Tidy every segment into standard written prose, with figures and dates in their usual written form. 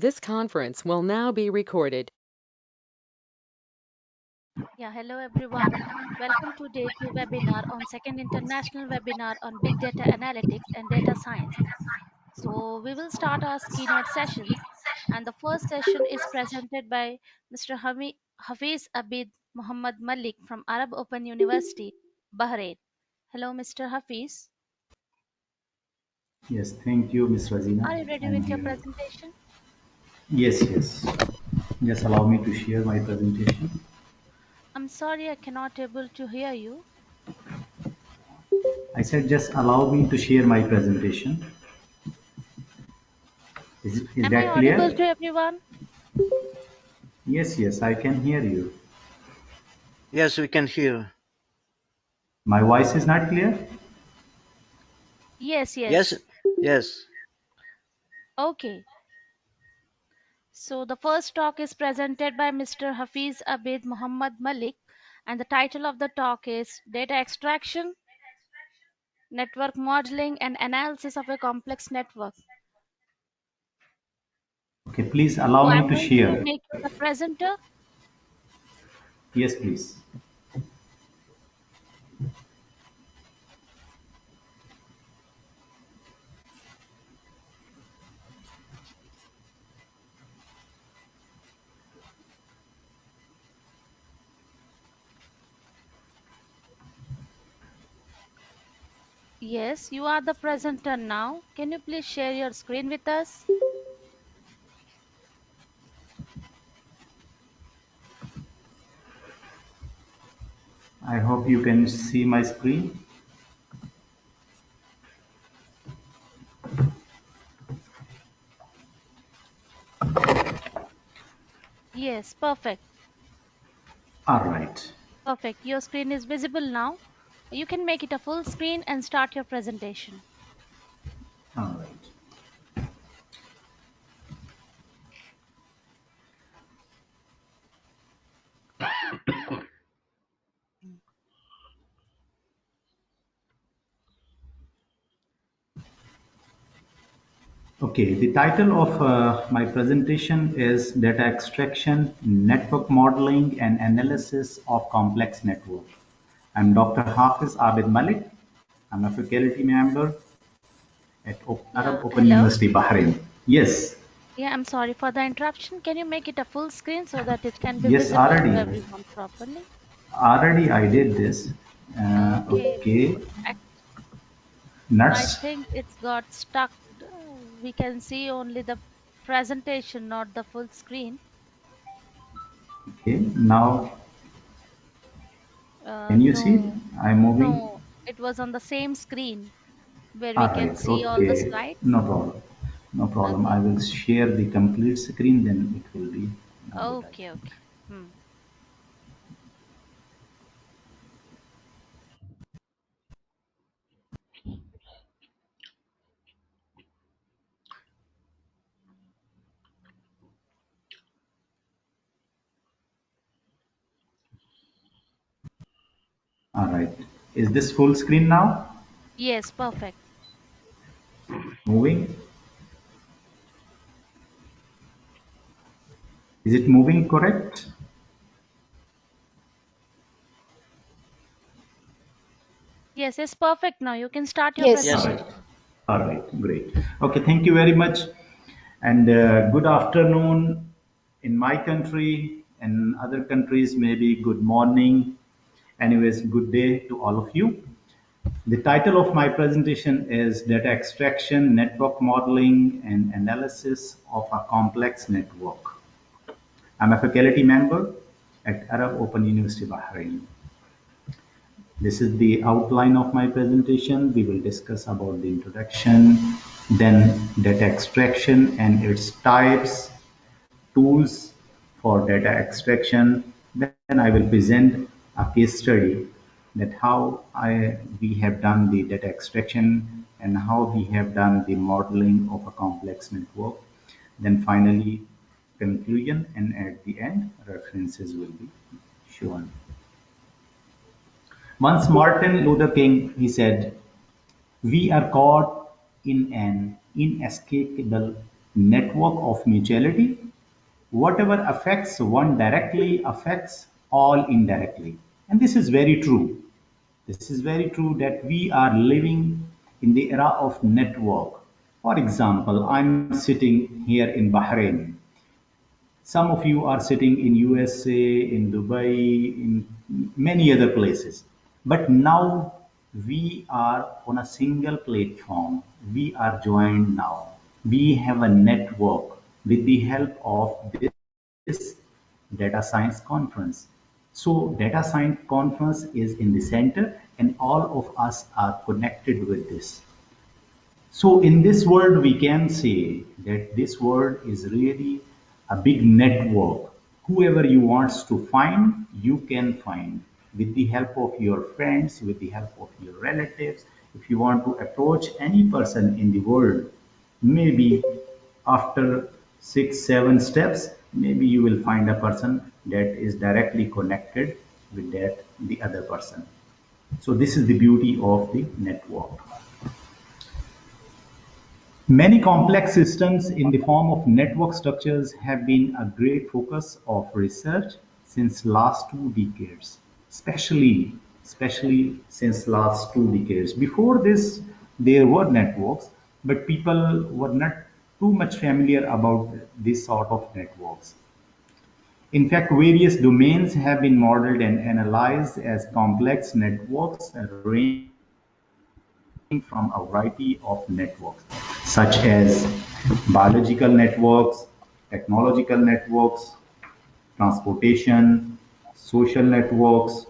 This conference will now be recorded. Yeah, hello everyone. Welcome to day 2 webinar on second international webinar on big data analytics and data science. So we will start our keynote sessions, and the first session is presented by Mr. Hafiz Abid Muhammad Malik from Arab Open University, Bahrain. Hello Mr. Hafiz. Yes, thank you, Ms. Razina. Are you ready I'm with your here. presentation? Yes, yes. Just allow me to share my presentation. I'm sorry I cannot able to hear you. I said just allow me to share my presentation. Is Am I that audible clear? to everyone? Yes, yes, I can hear you. Yes, we can hear. My voice is not clear? Yes, Yes, yes. yes. Okay. So the first talk is presented by Mr. Hafiz Abid Muhammad Malik, and the title of the talk is Data Extraction, Network Modeling and Analysis of a Complex Network. Okay, please So allow me I'm to going to share. make you the presenter. Yes, please. Yes, you are the presenter now. Can you please share your screen with us? I hope you can see my screen. Yes, perfect. All right. Perfect. Your screen is visible now. You can make it a full screen and start your presentation. All right. Okay, the title of my presentation is Data Extraction, Network Modeling and Analysis of Complex Network. I'm Dr. Hafiz Abid Malik. I'm a faculty member at Yeah, Arab Open hello. University, Bahrain. Yes, Yeah, I'm sorry for the interruption. Can you make it a full screen so that it can be yes, visible to already. everyone properly? Already I did this. Okay. Okay, I I nuts. think it's got stuck. We can see only the presentation, not the full screen. Okay, now can you see? No, I'm moving. no, it was on the same screen where we All can right, see all the okay, slides. no problem. No problem. I Okay. will share the complete screen, then it will be a good Okay, idea. okay. Hmm. All right. Is this full screen now? Yes, perfect. Moving? Is it moving correct? Yes, it's perfect now. You can start your Yes. All Yes, right. presentation. All right. Great. Okay. Thank you very much. And good afternoon in my country and other countries, maybe good morning. Anyways, good day to all of you. The title of my presentation is Data Extraction, Network Modeling, and Analysis of a Complex Network. I'm a faculty member at Arab Open University, Bahrain. This is the outline of my presentation. We will discuss about the introduction, then data extraction and its types, tools for data extraction. Then I will present a case study that how we have done the data extraction and how we have done the modeling of a complex network. Then finally, conclusion, and at the end, references will be shown. Once Martin Luther King, he said, "We are caught in an inescapable network of mutuality. Whatever affects one directly affects all indirectly. And this is very true. This is very true that we are living in the era of network. For example, I'm sitting here in Bahrain. Some of you are sitting in USA, in Dubai, in many other places. But now we are on a single platform. We are joined now. We have a network with the help of this data science conference. So data science conference is in the center and all of us are connected with this. So in this world, we can say that this world is really a big network. Whoever you wants to find, you can find with the help of your friends, with the help of your relatives. If you want to approach any person in the world, maybe after 6, 7 steps, maybe you will find a person that is directly connected with that the other person. So this is the beauty of the network. Many complex systems in the form of network structures have been a great focus of research since last 2 decades, especially since last 2 decades. Before this, there were networks, but people were not too much familiar about this sort of networks. In fact, various domains have been modeled and analyzed as complex networks ranging from a variety of networks, such as biological networks, technological networks, transportation, social networks,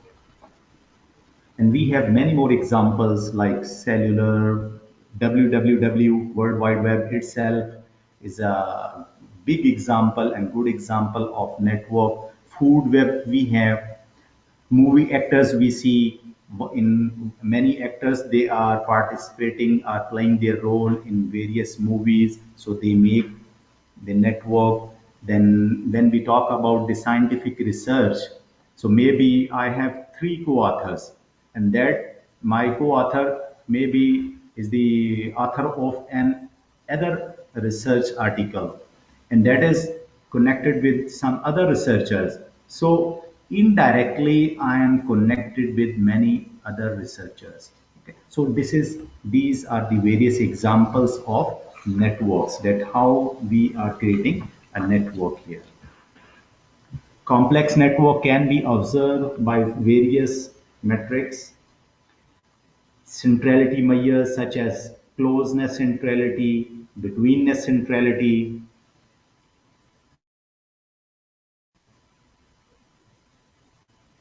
and we have many more examples like cellular, www, World Wide Web itself is a big example and good example of network. Food web we have, movie actors we see in many actors they are participating are playing their role in various movies, so they make the network. Then when we talk about the scientific research, so maybe I have three co-authors, and that my co-author maybe is the author of an other research article, and that is connected with some other researchers. So indirectly, I am connected with many other researchers. Okay. So these are the various examples of networks, that how we are creating a network here. Complex network can be observed by various metrics, centrality measures such as closeness centrality, betweenness centrality,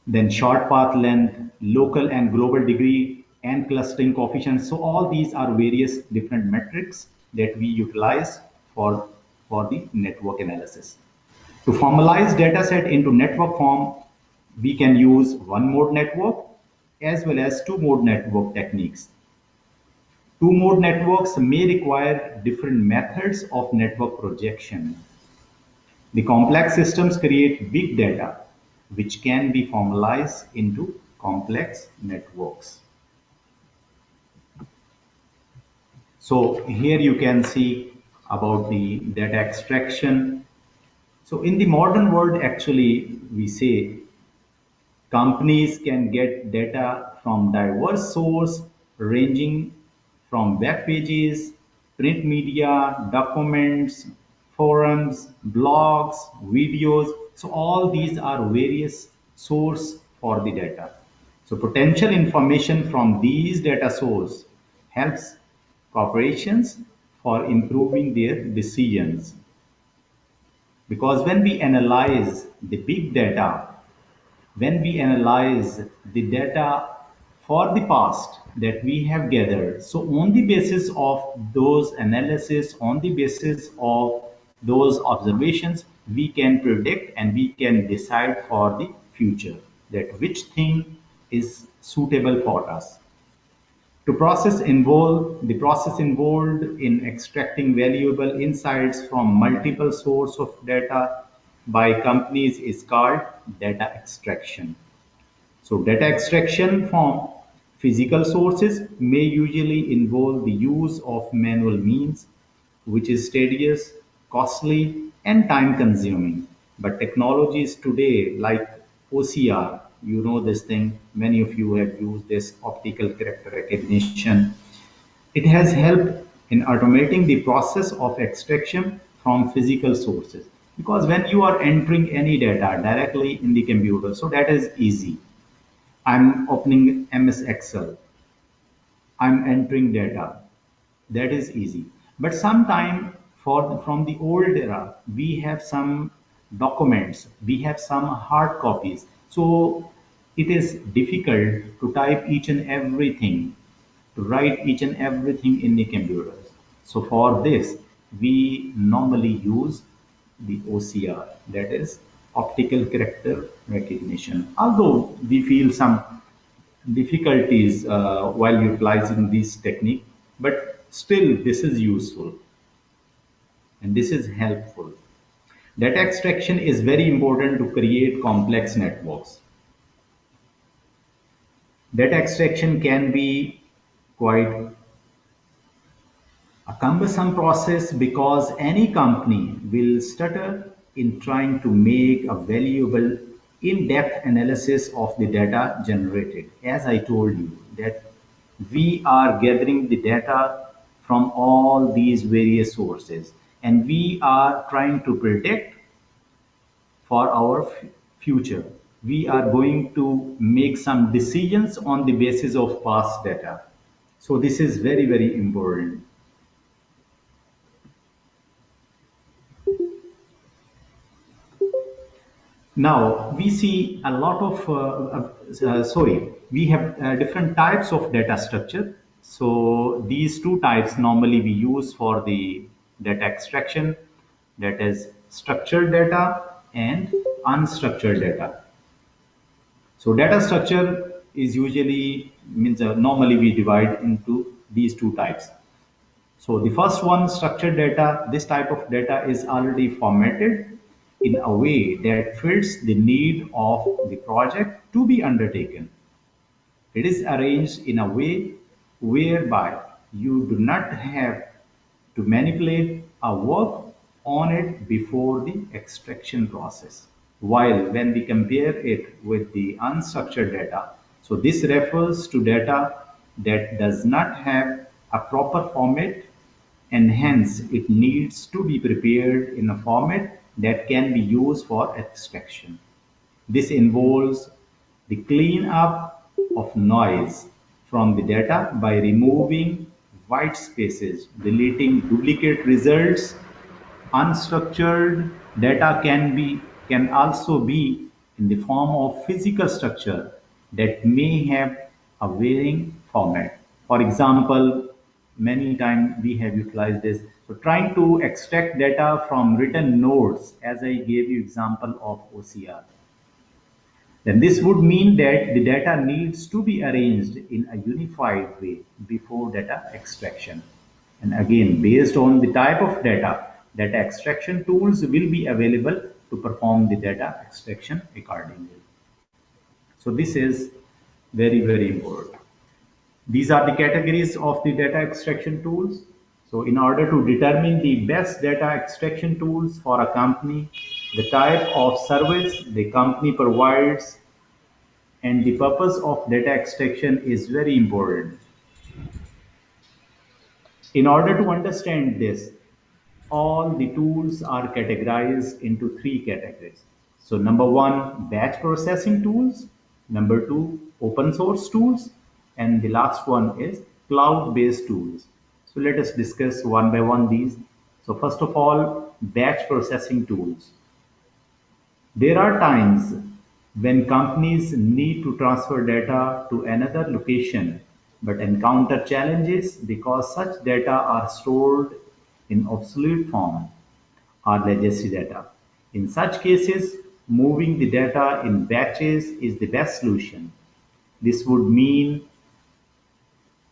then short path length, local and global degree, and clustering coefficients. So all these are various different metrics that we utilize for the network analysis. To formalize dataset into network form, we can use one mode network as well as two mode network techniques. Two mode networks may require different methods of network projection. The complex systems create big data, which can be formalized into complex networks. So here you can see about the data extraction. So in the modern world, actually, we say companies can get data from diverse sources ranging from web pages, print media, documents, forums, blogs, videos. So all these are various source for the data. So potential information from these data source helps corporations for improving their decisions. Because when we analyze the data for the past that we have gathered, so on the basis of those analysis, on the basis of those observations, we can predict and we can decide for the future that which thing is suitable for us. The process involved in extracting valuable insights from multiple sources of data by companies is called data extraction. So data extraction from physical sources may usually involve the use of manual means, which is tedious costly, and time consuming. But technologies today, like OCR, you know this thing, many of you have used this optical character recognition. It has helped in automating the process of extraction from physical sources. Because when you are entering any data directly in the computer, so that is easy. I'm opening MS Excel, I'm entering data. That is easy. But sometime from the old era, we have some documents, we have some hard copies. So it is difficult to type each and everything, to write each and everything in the computers. So for this, we normally use the OCR, that is optical character recognition. Although we feel some difficulties while utilizing this technique, but still this is useful and this is helpful. Data extraction is very important to create complex networks. Data extraction can be quite a cumbersome process because any company will stutter in trying to make a valuable in-depth analysis of the data generated. As I told you, that we are gathering the data from all these various sources and we are trying to predict for our future. We are going to make some decisions on the basis of past data. So this is very, very important. Now we see a lot of, sorry, we have different types of data structure. So these two types normally we use for the data extraction, that is structured data and unstructured data. So data structure is usually means normally we divide into these two types. So the first one, structured data, this type of data is already formatted in a way that fits the need of the project to be undertaken. It is arranged in a way whereby you do not have to manipulate or work on it before the extraction process. While when we compare it with the unstructured data, so this refers to data that does not have a proper format and hence it needs to be prepared in a format that can be used for extraction. This involves the cleanup of noise from the data by removing white spaces, deleting duplicate results. Unstructured data can also be in the form of physical structure that may have a varying format. For example, many times we have utilized this. So trying to extract data from written notes, as I gave you example of OCR, then this would mean that the data needs to be arranged in a unified way before data extraction. And again, based on the type of data extraction tools will be available to perform the data extraction accordingly. So this is very, very important. These are the categories of the data extraction tools. So in order to determine the best data extraction tools for a company, the type of service the company provides, and the purpose of data extraction is very important. In order to understand this, all the tools are categorized into three categories. So number one, batch processing tools. Number two, open source tools. And the last one is cloud-based tools. So let us discuss one by one these. So first of all, batch processing tools. There are times when companies need to transfer data to another location but encounter challenges because such data are stored in obsolete form or legacy data. In such cases, moving the data in batches is the best solution. This would mean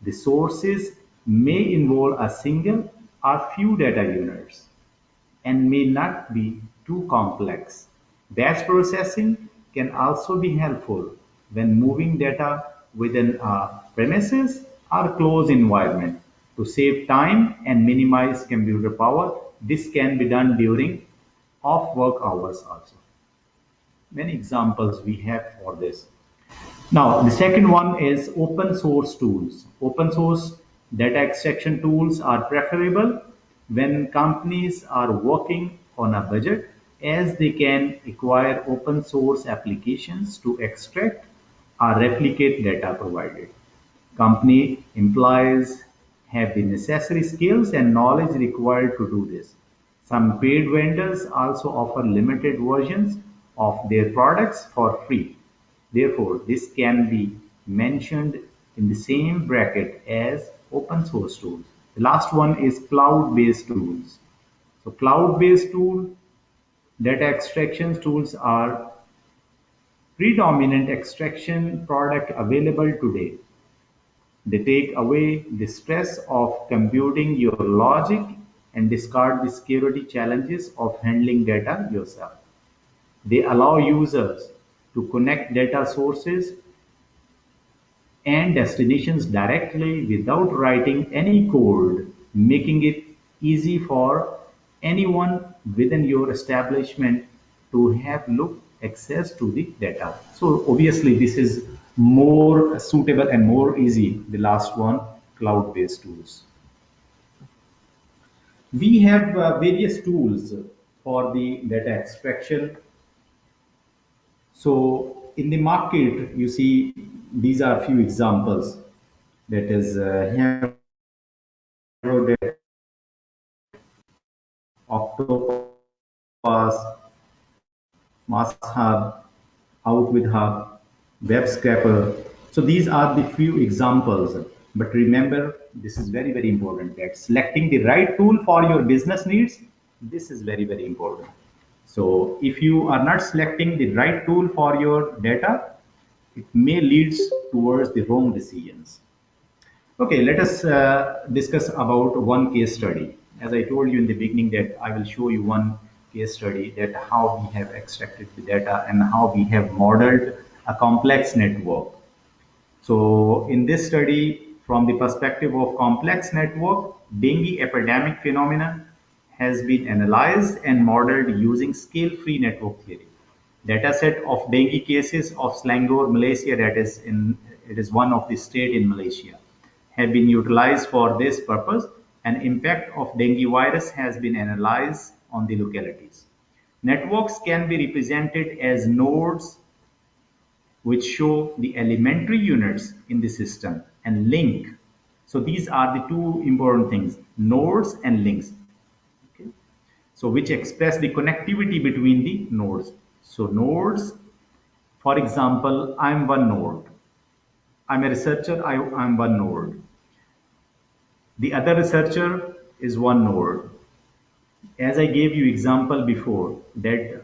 the sources may involve a single or few data units and may not be too complex. Batch processing can also be helpful when moving data within a premises or closed environment to save time and minimize computer power this can be done during off work hours also. Many examples we have for this. Now, the second one is open source tools. Open source data extraction tools are preferable when companies are working on a budget, as they can acquire open source applications to extract or replicate data provided. Company employees have the necessary skills and knowledge required to do this. Some paid vendors also offer limited versions of their products for free. Therefore, this can be mentioned in the same bracket as open source tools. The last one is cloud-based tools. So cloud-based tool data extraction tools are predominant extraction product available today. They take away the stress of computing your logic and discard the security challenges of handling data yourself. They allow users to connect data sources and destinations directly without writing any code, making it easy for anyone within your establishment to have look access to the data. So obviously this is more suitable and more easy, the last one, cloud-based tools. We have various tools for the data extraction. So in the market, you see, these are few examples. That is Hero, Octopus, Mass Hub, Out with Hub, Web Scraper. So these are the few examples. But remember, this is very, very important that selecting the right tool for your business needs, this is very, very important. So if you are not selecting the right tool for your data, it may lead towards the wrong decisions. Okay, let us discuss about one case study. As I told you in the beginning that I will show you one case study that how we have extracted the data and how we have modeled a complex network. So in this study, from the perspective of complex network, dengue epidemic phenomena has been analyzed and modeled using scale-free network theory. Dataset of dengue cases of Selangor, Malaysia, it is one of the state in Malaysia, have been utilized for this purpose, and impact of dengue virus has been analyzed on the localities. Networks can be represented as nodes which show the elementary units in the system and link. So these are the two important things, nodes and links. Okay. So which express the connectivity between the nodes. So nodes, for example, I'm one node. I'm a researcher, I'm one node. The other researcher is one node. As I gave you example before that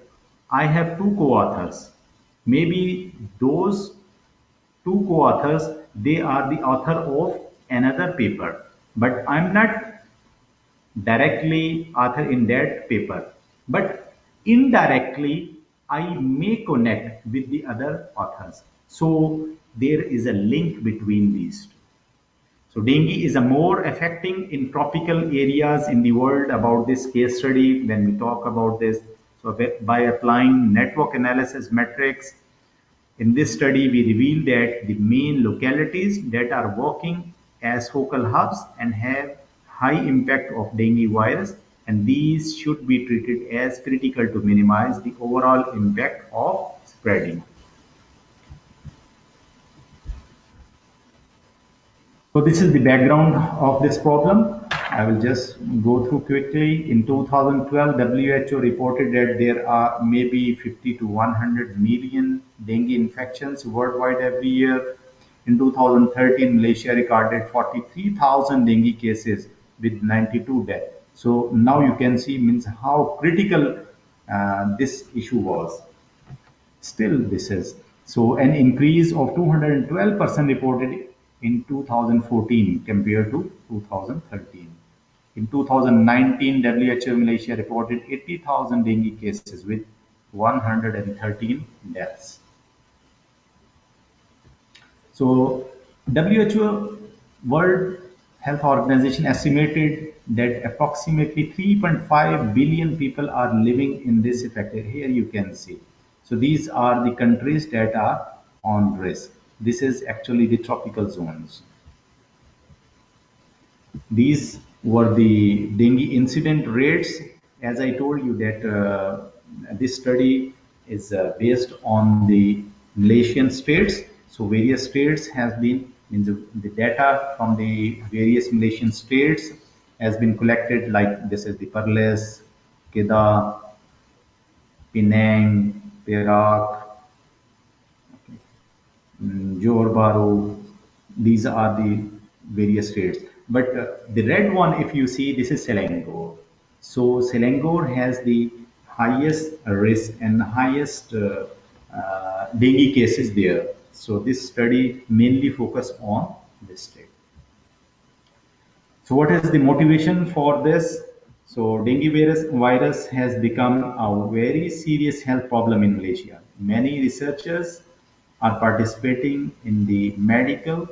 I have two co-authors. Maybe those two co-authors, they are the author of another paper, but I'm not directly author in that paper, but indirectly I may connect with the other authors. So there is a link between these two. So dengue is a more affecting in tropical areas in the world about this case study when we talk about this. So by applying network analysis metrics, in this study, we revealed that the main localities that are working as focal hubs and have high impact of dengue virus, and these should be treated as critical to minimize the overall impact of spreading. So this is the background of this problem. I will just go through quickly. In 2012, WHO reported that there are maybe 50 to 100 million dengue infections worldwide every year. In 2013, Malaysia recorded 43,000 dengue cases with 92 deaths. So now you can see means how critical this issue was. Still, this is so an increase of 212% reported in 2014 compared to 2013. In 2019, WHO Malaysia reported 80,000 dengue cases with 113 deaths. So WHO World Health Organization estimated that approximately 3.5 billion people are living in this affected. Here you can see. So these are the countries that are on risk. This is actually the tropical zones. These were the dengue incident rates. As I told you that this study is based on the Malaysian states. So various states has been, means the data from the various Malaysian states has been collected, like this is the Perlis, Kedah, Penang, Perak, Johor Bahru. These are the various states. But the red one, if you see, this is Selangor. So Selangor has the highest risk and highest dengue cases there. So this study mainly focused on this state. So what is the motivation for this? So dengue virus has become a very serious health problem in Malaysia. Many researchers are participating in the medical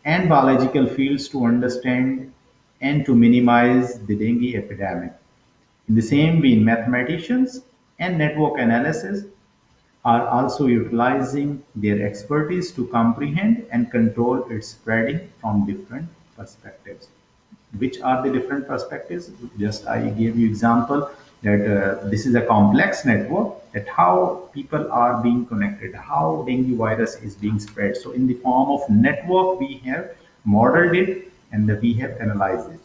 and biological fields to understand and to minimize the dengue epidemic. In the same way, mathematicians and network analysis are also utilizing their expertise to comprehend and control its spreading from different perspectives. Which are the different perspectives? Just I gave you example that this is a complex network, that how people are being connected, how dengue virus is being spread. So in the form of network, we have modeled it and we have analyzed it.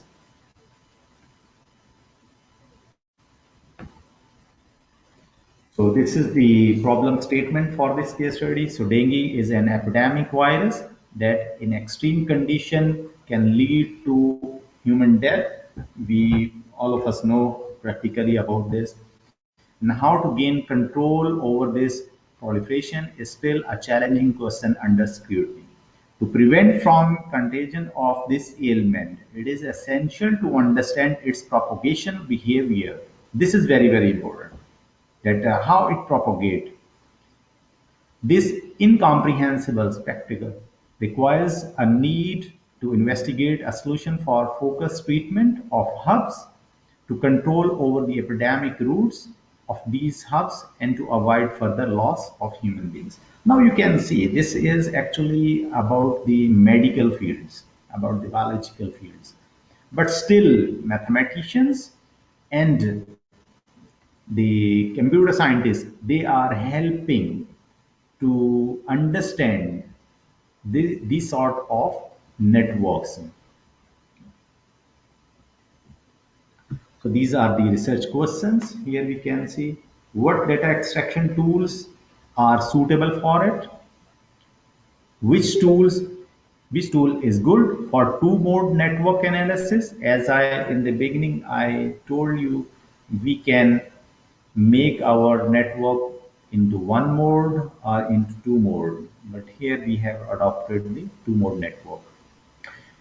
So this is the problem statement for this case study. So dengue is an epidemic virus that in extreme condition can lead to human death. We all of us know practically about this. And how to gain control over this proliferation is still a challenging question under scrutiny. To prevent from contagion of this ailment, it is essential to understand its propagation behavior. This is very, very important that how it propagates. This incomprehensible spectacle requires a need to investigate a solution for focused treatment of hubs to control over the epidemic routes of these hubs and to avoid further loss of human beings. Now you can see this is actually about the medical fields, about the biological fields. But still, mathematicians and the computer scientists, they are helping to understand these sort of networks. So these are the research questions. Here we can see what data extraction tools are suitable for it, which tools, which tool is good for two-mode network analysis. As I in the beginning I told you, we can make our network into one mode or into two mode, but here we have adopted the two mode network.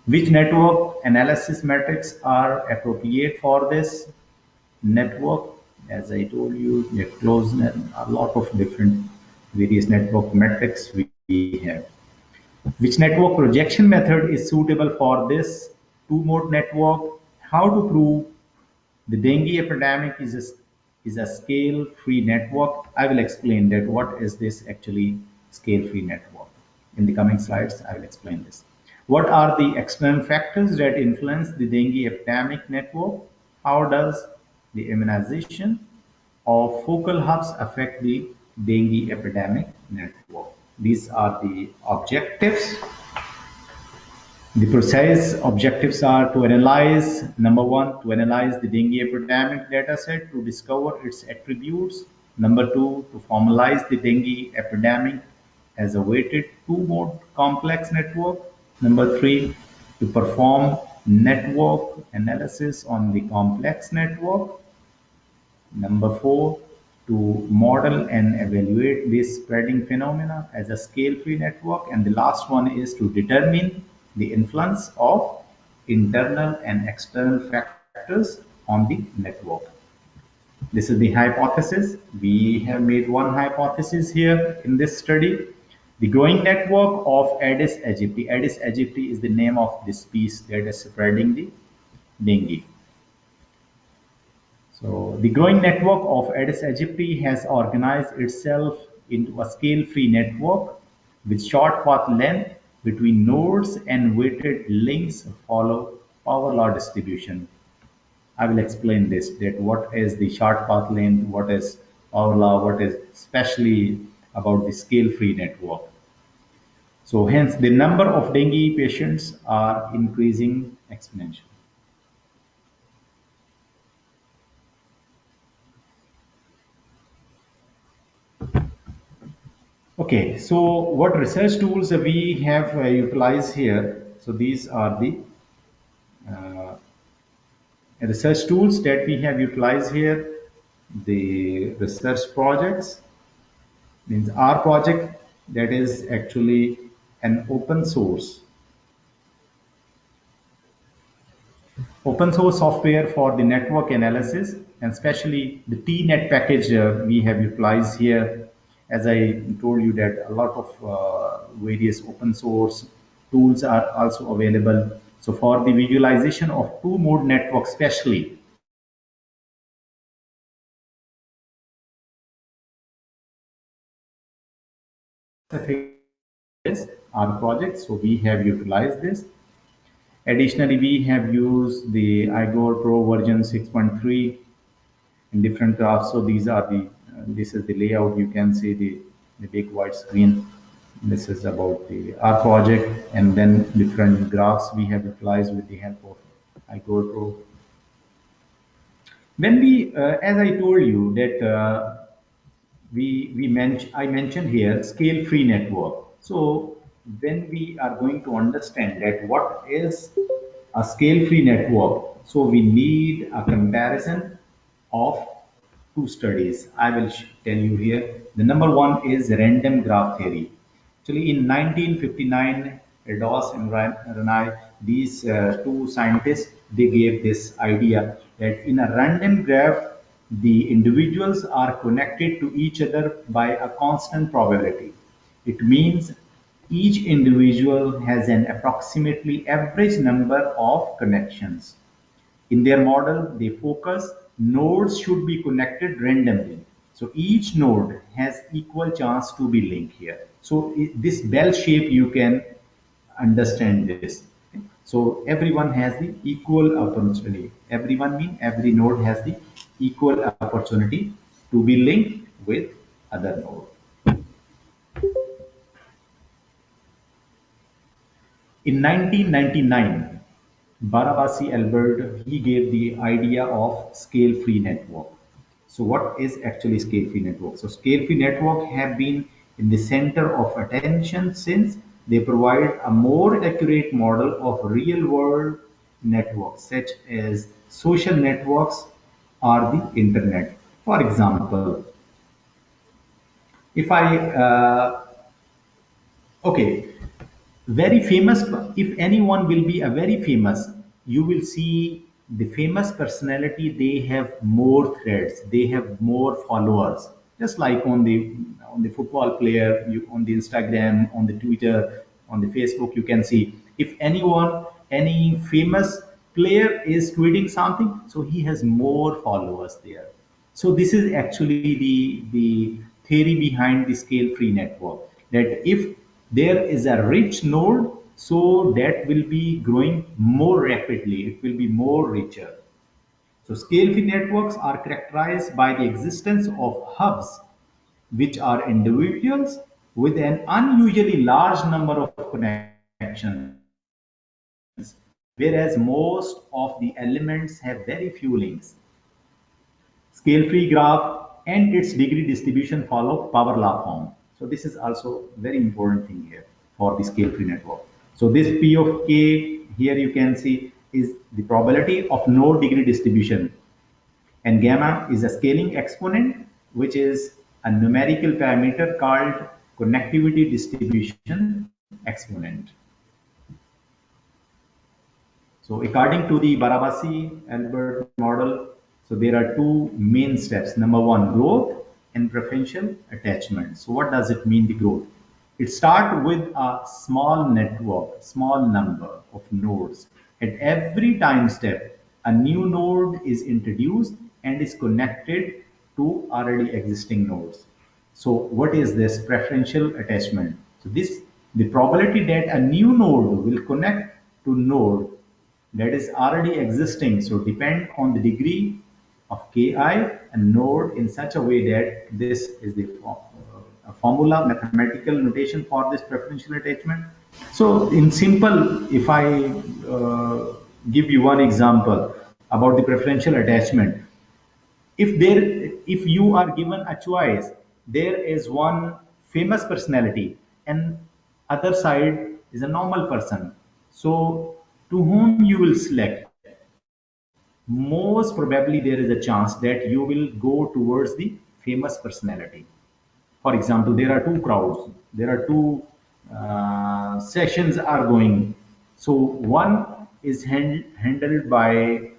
Which network analysis metrics are appropriate for this network? As I told you, we have closeness, a lot of different various network metrics we have. Which network projection method is suitable for this two mode network? How to prove the dengue epidemic is a scale-free network. I will explain that what is this actually scale-free network. In the coming slides, I will explain this. What are the external factors that influence the dengue epidemic network? How does the immunization of focal hubs affect the dengue epidemic network? These are the objectives. The precise objectives are to analyze, number one, to analyze the dengue epidemic dataset to discover its attributes. Number two, to formalize the dengue epidemic as a weighted two-mode complex network. Number three, to perform network analysis on the complex network. Number four, to model and evaluate this spreading phenomena as a scale-free network. And the last one is to determine the influence of internal and external factors on the network. This is the hypothesis. We have made one hypothesis here in this study. The growing network of Aedes aegypti. Aedes aegypti is the name of this species that is spreading the dengue. So the growing network of Aedes aegypti has organized itself into a scale-free network with short path length between nodes and weighted links follow power law distribution. I will explain this, that what is the short path length, what is power law, what is especially about the scale-free network. So hence the number of dengue patients are increasing exponentially. Okay, so what research tools we have utilized here? So these are the uh, research tools that we have utilized here. The research projects means our project that is actually an open source software for the network analysis, and especially the TNet package we have utilized here. As I told you that a lot of various open source tools are also available. So for the visualization of two mode network, especially this our project, so we have utilized this. Additionally, we have used the Igor Pro version 6.3 in different graphs. So these are the, this is the layout. You can see the big white screen. This is about the our project, and then different graphs we have utilized with the help of Igor Pro. When we, as I told you that I mentioned here scale free network. So when we are going to understand that what is a scale free network, so we need a comparison of two studies. I will tell you here. The number one is random graph theory. Actually, in 1959, Redos and Renai, these two scientists, they gave this idea that in a random graph, the individuals are connected to each other by a constant probability. It means each individual has an approximately average number of connections. In their model, they focus nodes should be connected randomly. So each node has equal chance to be linked here. So this bell shape, you can understand this. So everyone has the equal opportunity. Everyone means every node has the equal opportunity to be linked with other node. In 1999, Barabasi Albert, he gave the idea of scale-free network. So what is actually scale-free network? So scale-free network have been in the center of attention since they provide a more accurate model of real-world networks such as social networks or the internet. For example, if I okay, very famous, if anyone will be a very famous, you will see the famous personality, they have more threads, they have more followers, just like on the football player, you on the Instagram, on the Twitter, on the Facebook, you can see if anyone, any famous player is tweeting something, so he has more followers there. So this is actually the theory behind the scale-free network. That if there is a rich node, so that will be growing more rapidly. It will be more richer. So scale-free networks are characterized by the existence of hubs, which are individuals with an unusually large number of connections, whereas most of the elements have very few links. Scale-free graph and its degree distribution follow power law form. So this is also very important thing here for the scale-free network. So this P of K here you can see is the probability of node degree distribution, and gamma is a scaling exponent, which is a numerical parameter called connectivity distribution exponent. So according to the Barabasi-Albert model, so there are two main steps. Number one, growth and preferential attachment. So what does it mean, the growth? It starts with a small network, small number of nodes. At every time step, a new node is introduced and is connected to already existing nodes. So what is this preferential attachment? So this the probability that a new node will connect to node that is already existing. So depend on the degree of Ki and node in such a way that this is the formula, mathematical notation for this preferential attachment. So in simple, if I give you one example about the preferential attachment, if you are given a choice, there is one famous personality and other side is a normal person. So to whom you will select, most probably there is a chance that you will go towards the famous personality. For example, there are two crowds, there are two sessions are going. So one is handled by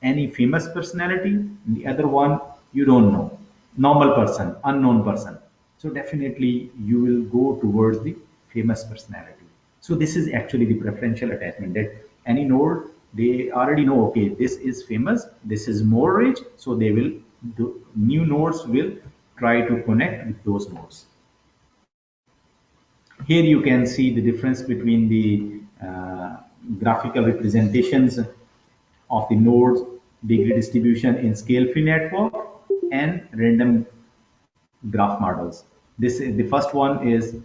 any famous personality, and the other one you don't know, normal person, unknown person. So definitely you will go towards the famous personality. So this is actually the preferential attachment, that any node, they already know, okay, this is famous, this is more rich, so they will do, new nodes will try to connect with those nodes. Here you can see the difference between the graphical representations of the nodes degree distribution in scale-free network and random graph models. This is the first one is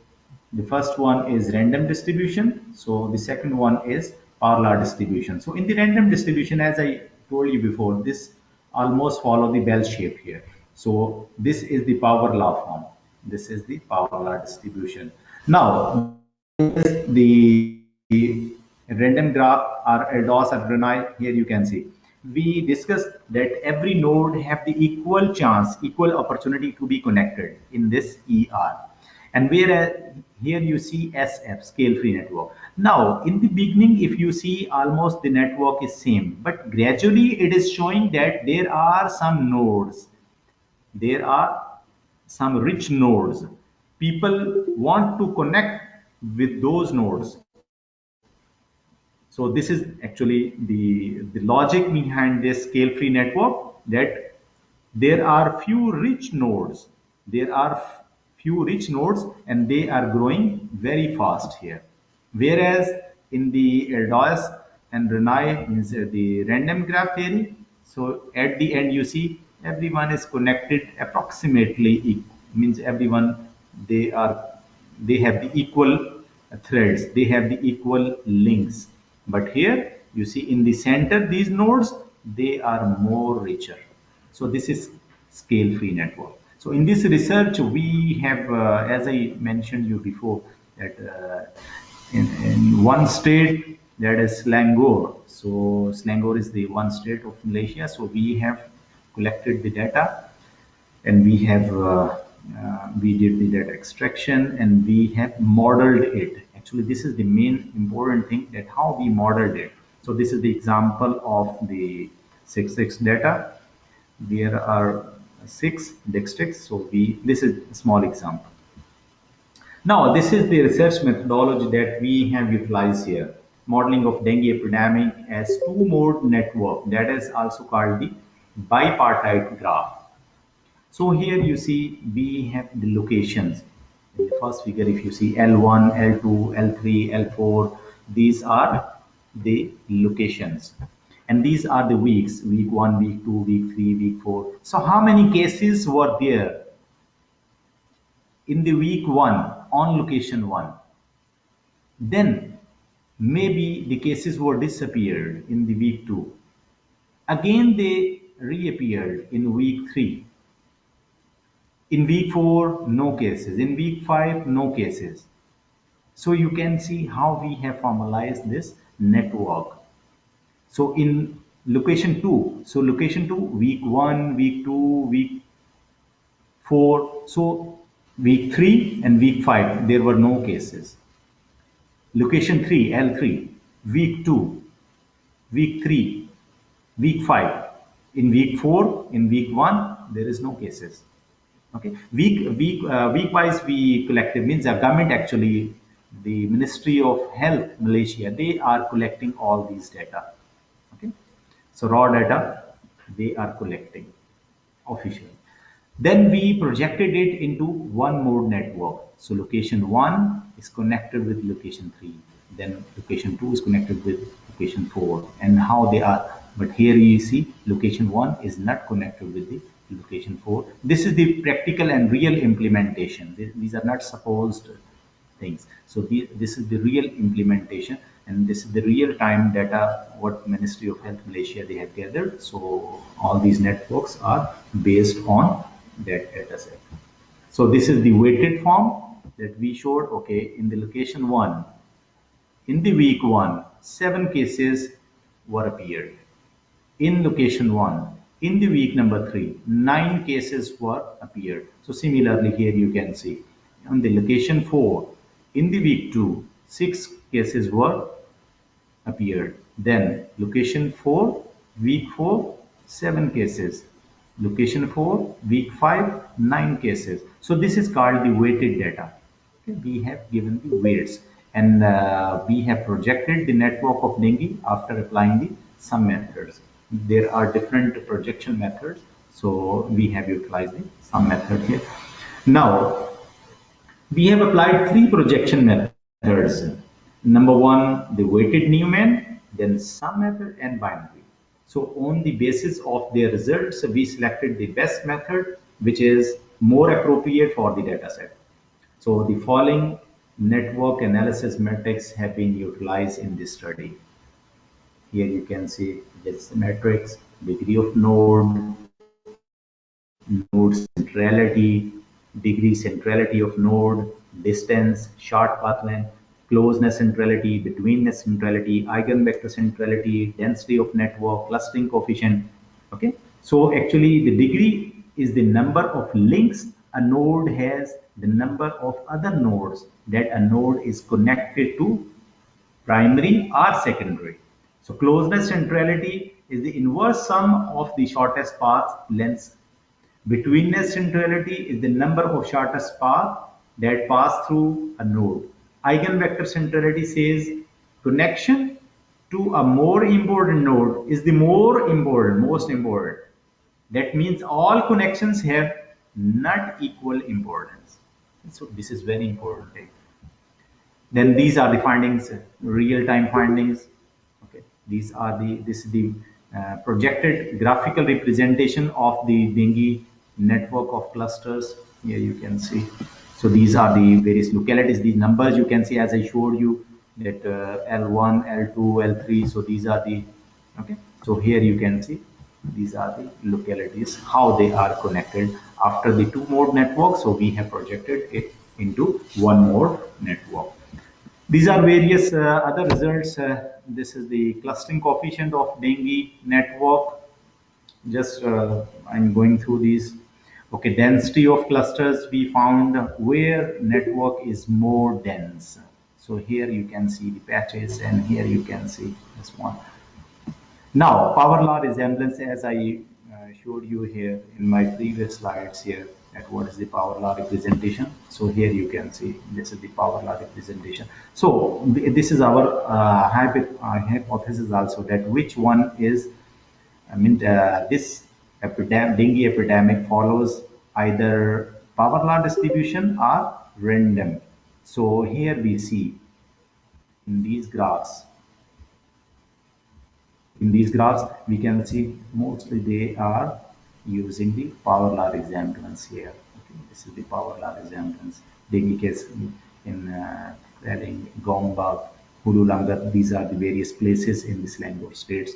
random distribution. So the second one is power law distribution. So in the random distribution, as I told you before, this almost follow the bell shape here. So this is the power law form. This is the power law distribution. Now the random graph or LDOS or Renai, here you can see. We discussed that every node have the equal chance, equal opportunity to be connected in this ER. And whereas here you see SF, scale-free network. Now, in the beginning, if you see almost the network is same, but gradually it is showing that there are some nodes, there are some rich nodes. People want to connect with those nodes. So this is actually the logic behind this scale-free network, that there are few rich nodes. There are few rich nodes and they are growing very fast here. Whereas in the Erdos and Renai means the random graph theory, so at the end you see everyone is connected approximately, means everyone, they are, they have the equal threads, they have the equal links. But here you see in the center, these nodes, they are more richer. So this is scale free network. So in this research we have as I mentioned you before, that in one state, that is Selangor. So Selangor is the one state of Malaysia. So we have collected the data and we did the data extraction and we have modeled it. Actually, this is the main important thing, that how we modeled it. So this is the example of the 6 data. There are 6 districts. So this is a small example. Now, this is the research methodology that we have utilized here. Modeling of dengue epidemic as two-mode network, that is also called the bipartite graph. So here you see we have the locations. In the first figure, if you see L1, L2, L3, L4, these are the locations. And these are the weeks, week 1, week 2, week 3, week 4. So how many cases were there in the week 1 on location 1? Then maybe the cases were disappeared in the week 2. Again, they reappeared in week 3. In week 4, no cases. In week 5, no cases. So you can see how we have formalized this network. So in location 2, so location 2, week 1, week 2, week 4, so week 3 and week 5, there were no cases. Location 3, L3, week 2, week 3, week 5. In week 4, in week 1, there is no cases. Okay, week wise we collected, means the government actually, the Ministry of Health Malaysia, they are collecting all these data. Okay, so raw data they are collecting officially. Then we projected it into one mode network. So location 1 is connected with location 3. Then location 2 is connected with location 4. And how they are. But here you see location 1 is not connected with the location 4. This is the practical and real implementation. These are not supposed things. So this is the real implementation, and this is the real time data what Ministry of Health Malaysia they have gathered. So all these networks are based on that data set. So this is the weighted form that we showed. Okay, in the location 1, in the week 1, 7 cases were appeared. In location 1, in the week number 3, 9 cases were appeared. So similarly here you can see on the location 4, in the week 2, 6 cases were appeared. Then location 4, week 4, 7 cases. Location 4, week 5, 9 cases. So this is called the weighted data. Okay, we have given the weights, and we have projected the network of dengue after applying the sum methods. There are different projection methods, so we have utilized the sum method here. Now we have applied three projection methods. Number one, the weighted Newman, then sum method and binary. So on the basis of their results, we selected the best method, which is more appropriate for the data set. So the following network analysis metrics have been utilized in this study. Here you can see this matrix, degree of node, node centrality, degree centrality of node, distance, short path length, closeness centrality, betweenness centrality, eigenvector centrality, density of network, clustering coefficient. Okay, so actually the degree is the number of links a node has, the number of other nodes that a node is connected to, primary or secondary. So closeness centrality is the inverse sum of the shortest path lengths. Betweenness centrality is the number of shortest path that pass through a node. Eigenvector centrality says connection to a more important node is the more important, most important. That means all connections have not equal importance. So this is very important. Then these are the findings, real-time findings. Okay, these are the this is the projected graphical representation of the dengue network of clusters. Here you can see. So these are the various localities. These numbers you can see as I showed you that L1, L2, L3. So these are the okay. So here you can see these are the localities how they are connected after the two mode network. So we have projected it into one mode network. These are various other results. This is the clustering coefficient of dengue network. Just I'm going through these. Okay, density of clusters we found where network is more dense. So here you can see the patches, and here you can see this one. Now, power law resemblance, as I showed you here in my previous slides here, at what is the power law representation. So here you can see this is the power law representation. So this is our hypothesis also, that which one is, I mean, this dengue epidemic follows either power law distribution or random. So here we see in these graphs, in these graphs, we can see mostly they are using the power law resemblance here. Okay, this is the power law resemblance. Dengue case in Reading, Gombak, Hulu Langat, these are the various places in the Selangor states.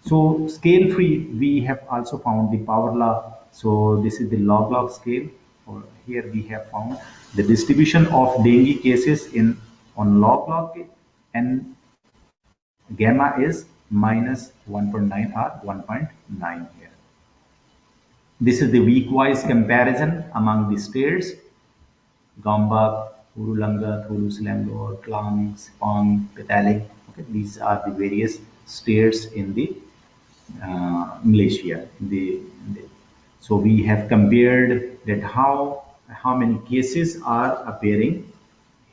So scale free, we have also found the power law. So this is the log scale. Or here we have found the distribution of dengue cases in on log and gamma is minus 1.9 or 1.9 here. This is the week-wise comparison among the states. Gombak, Hurulanga, Hulu Selangor, Klang, Sepang, Petaling. Okay, these are the various states in the Malaysia. In the So we have compared that how many cases are appearing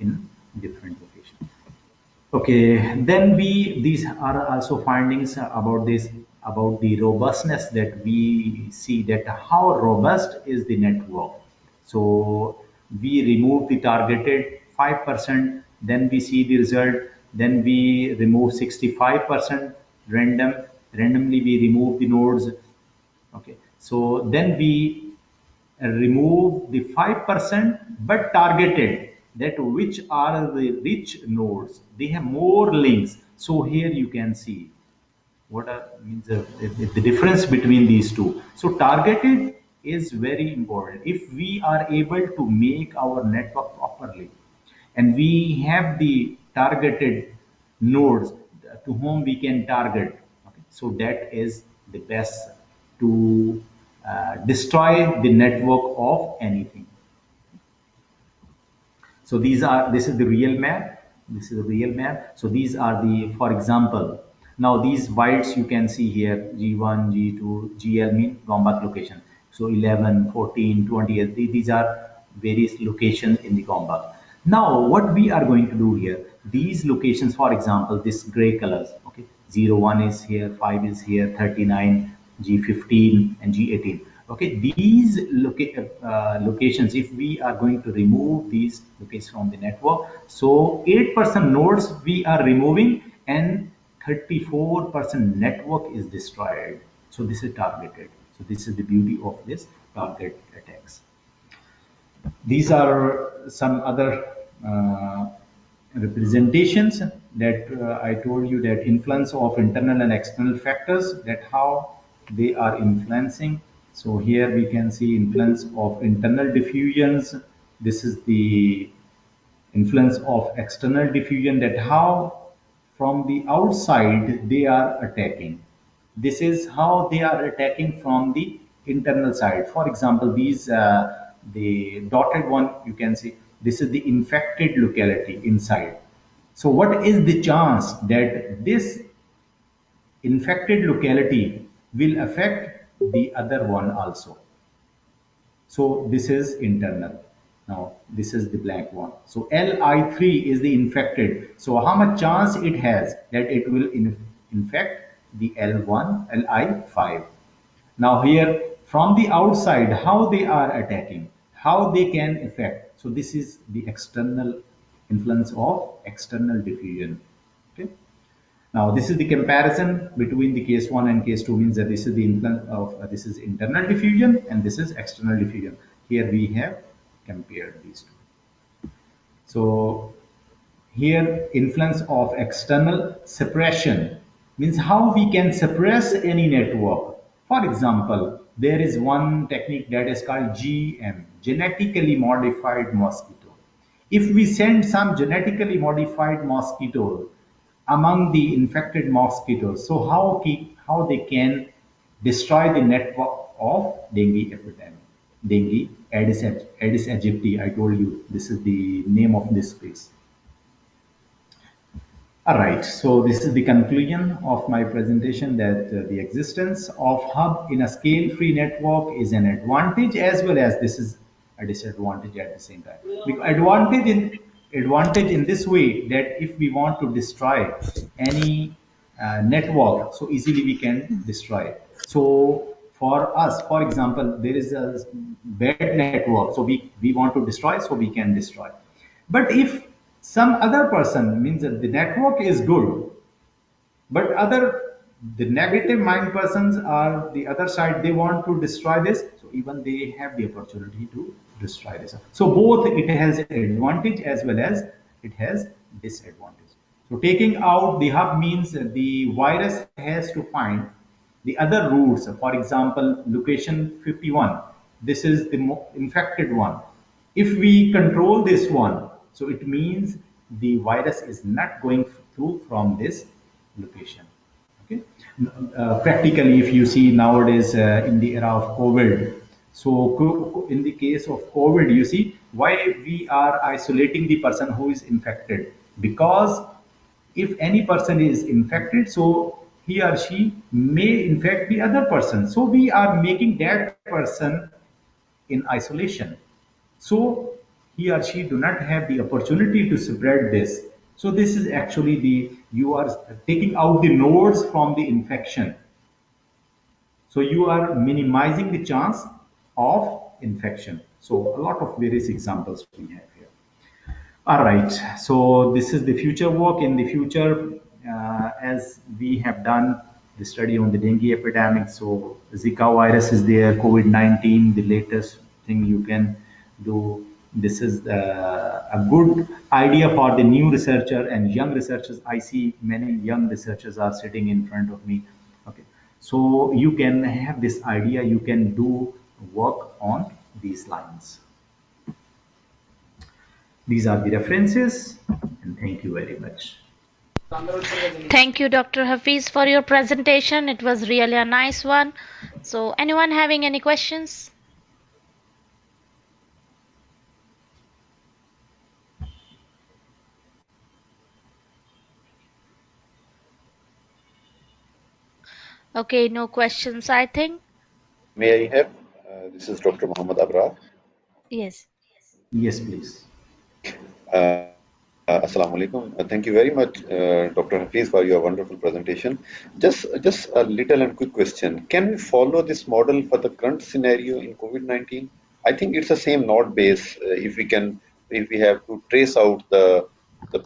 in different locations. Okay, then these are also findings about this, about the robustness, that we see that how robust is the network. So we remove the targeted 5%, then we see the result, then we remove 65% randomly we remove the nodes. Okay, so then we remove the 5% but targeted, that which are the rich nodes, they have more links. So here you can see what are means the difference between these two. So targeted is very important. If we are able to make our network properly and we have the targeted nodes to whom we can target, okay, so that is the best to destroy the network of anything. So this is the real map. This is the real map. So these are the, for example, now these bytes you can see here, G1, G2, GL mean Gombak location. So 11, 14, 20, these are various locations in the Gombak. Now what we are going to do here, these locations, for example, this gray colors, okay, 01 is here, 5 is here, 39, G15 and G18. Okay, these locations, if we are going to remove these locations from the network, so 8% nodes we are removing and 34% network is destroyed. So this is targeted. So this is the beauty of this target attacks. These are some other representations that I told you, that influence of internal and external factors, that how they are influencing. So here we can see influence of internal diffusions. This is the influence of external diffusion, that how from the outside they are attacking. This is how they are attacking from the internal side. For example, these the dotted one, you can see this is the infected locality inside. So what is the chance that this infected locality will affect the other one also? So this is internal. Now this is the blank one. So Li3 is the infected. So how much chance it has that it will infect the L1, Li5. Now here from the outside, how they are attacking, how they can affect. So this is the external influence of external diffusion. Okay. Now this is the comparison between the case 1 and case 2, means that this is the influence of this is internal diffusion and this is external diffusion. Here we have compared these two. So here influence of external suppression means how we can suppress any network. For example, there is one technique that is called GM, genetically modified mosquito. If we send some genetically modified mosquito among the infected mosquitoes, so how they can destroy the network of dengue epidemic. Dengue, Aedes aegypti, I told you, this is the name of this species. All right, so this is the conclusion of my presentation, that the existence of hub in a scale-free network is an advantage as well as this is a disadvantage at the same time. Advantage in this way, that if we want to destroy any network, so easily we can destroy. So for us, for example, there is a bad network, so we want to destroy, so we can destroy. But if some other person, means that the network is good, but the negative mind persons are the other side, they want to destroy this, so even they have the opportunity to destroy this. So both it has advantage as well as it has disadvantage. So taking out the hub means the virus has to find the other routes. For example, location 51, this is the infected one. If we control this one, so it means the virus is not going through from this location. Okay. Practically, if you see nowadays in the era of COVID, so in the case of COVID, you see why we are isolating the person who is infected, because if any person is infected, so he or she may infect the other person. So we are making that person in isolation. So he or she do not have the opportunity to spread this. So this is actually the, you are taking out the nodes from the infection. So you are minimizing the chance of infection. So a lot of various examples we have here. All right. So this is the future work. In the future, as we have done the study on the dengue epidemic, so Zika virus is there, COVID-19, the latest thing you can do. This is a good idea for the new researcher and young researchers. I see many young researchers are sitting in front of me. Okay. So you can have this idea, you can do work on these lines. These are the references, and thank you very much. Thank you, Dr. Hafiz, for your presentation. It was really a nice one. So, anyone having any questions? Okay, no questions, I think. May I have? This is Dr. Muhammad Abrar. Yes. Yes, please. Assalamu alaikum. Thank you very much, Dr. Hafiz, for your wonderful presentation. Just a little and quick question. Can we follow this model for the current scenario in COVID-19? I think it's the same node base. If we have to trace out the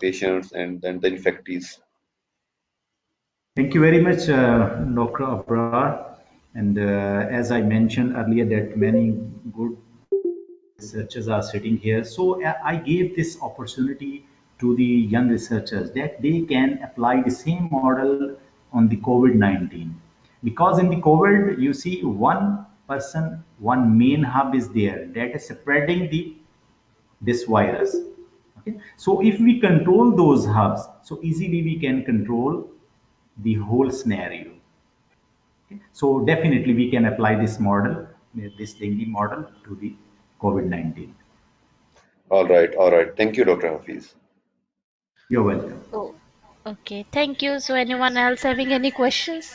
patients and then the infectees. Thank you very much, Dr. Abrar. And as I mentioned earlier, that many good researchers are sitting here. So I gave this opportunity to the young researchers that they can apply the same model on the COVID-19. Because in the COVID, you see one person, one main hub is there that is spreading this virus. Okay, so if we control those hubs, so easily we can control the whole scenario. Okay, so definitely we can apply this model, this dengue model, to the COVID-19. All right. Thank you, Dr. Hafiz. You're welcome. Oh, okay. Thank you. So, anyone else having any questions?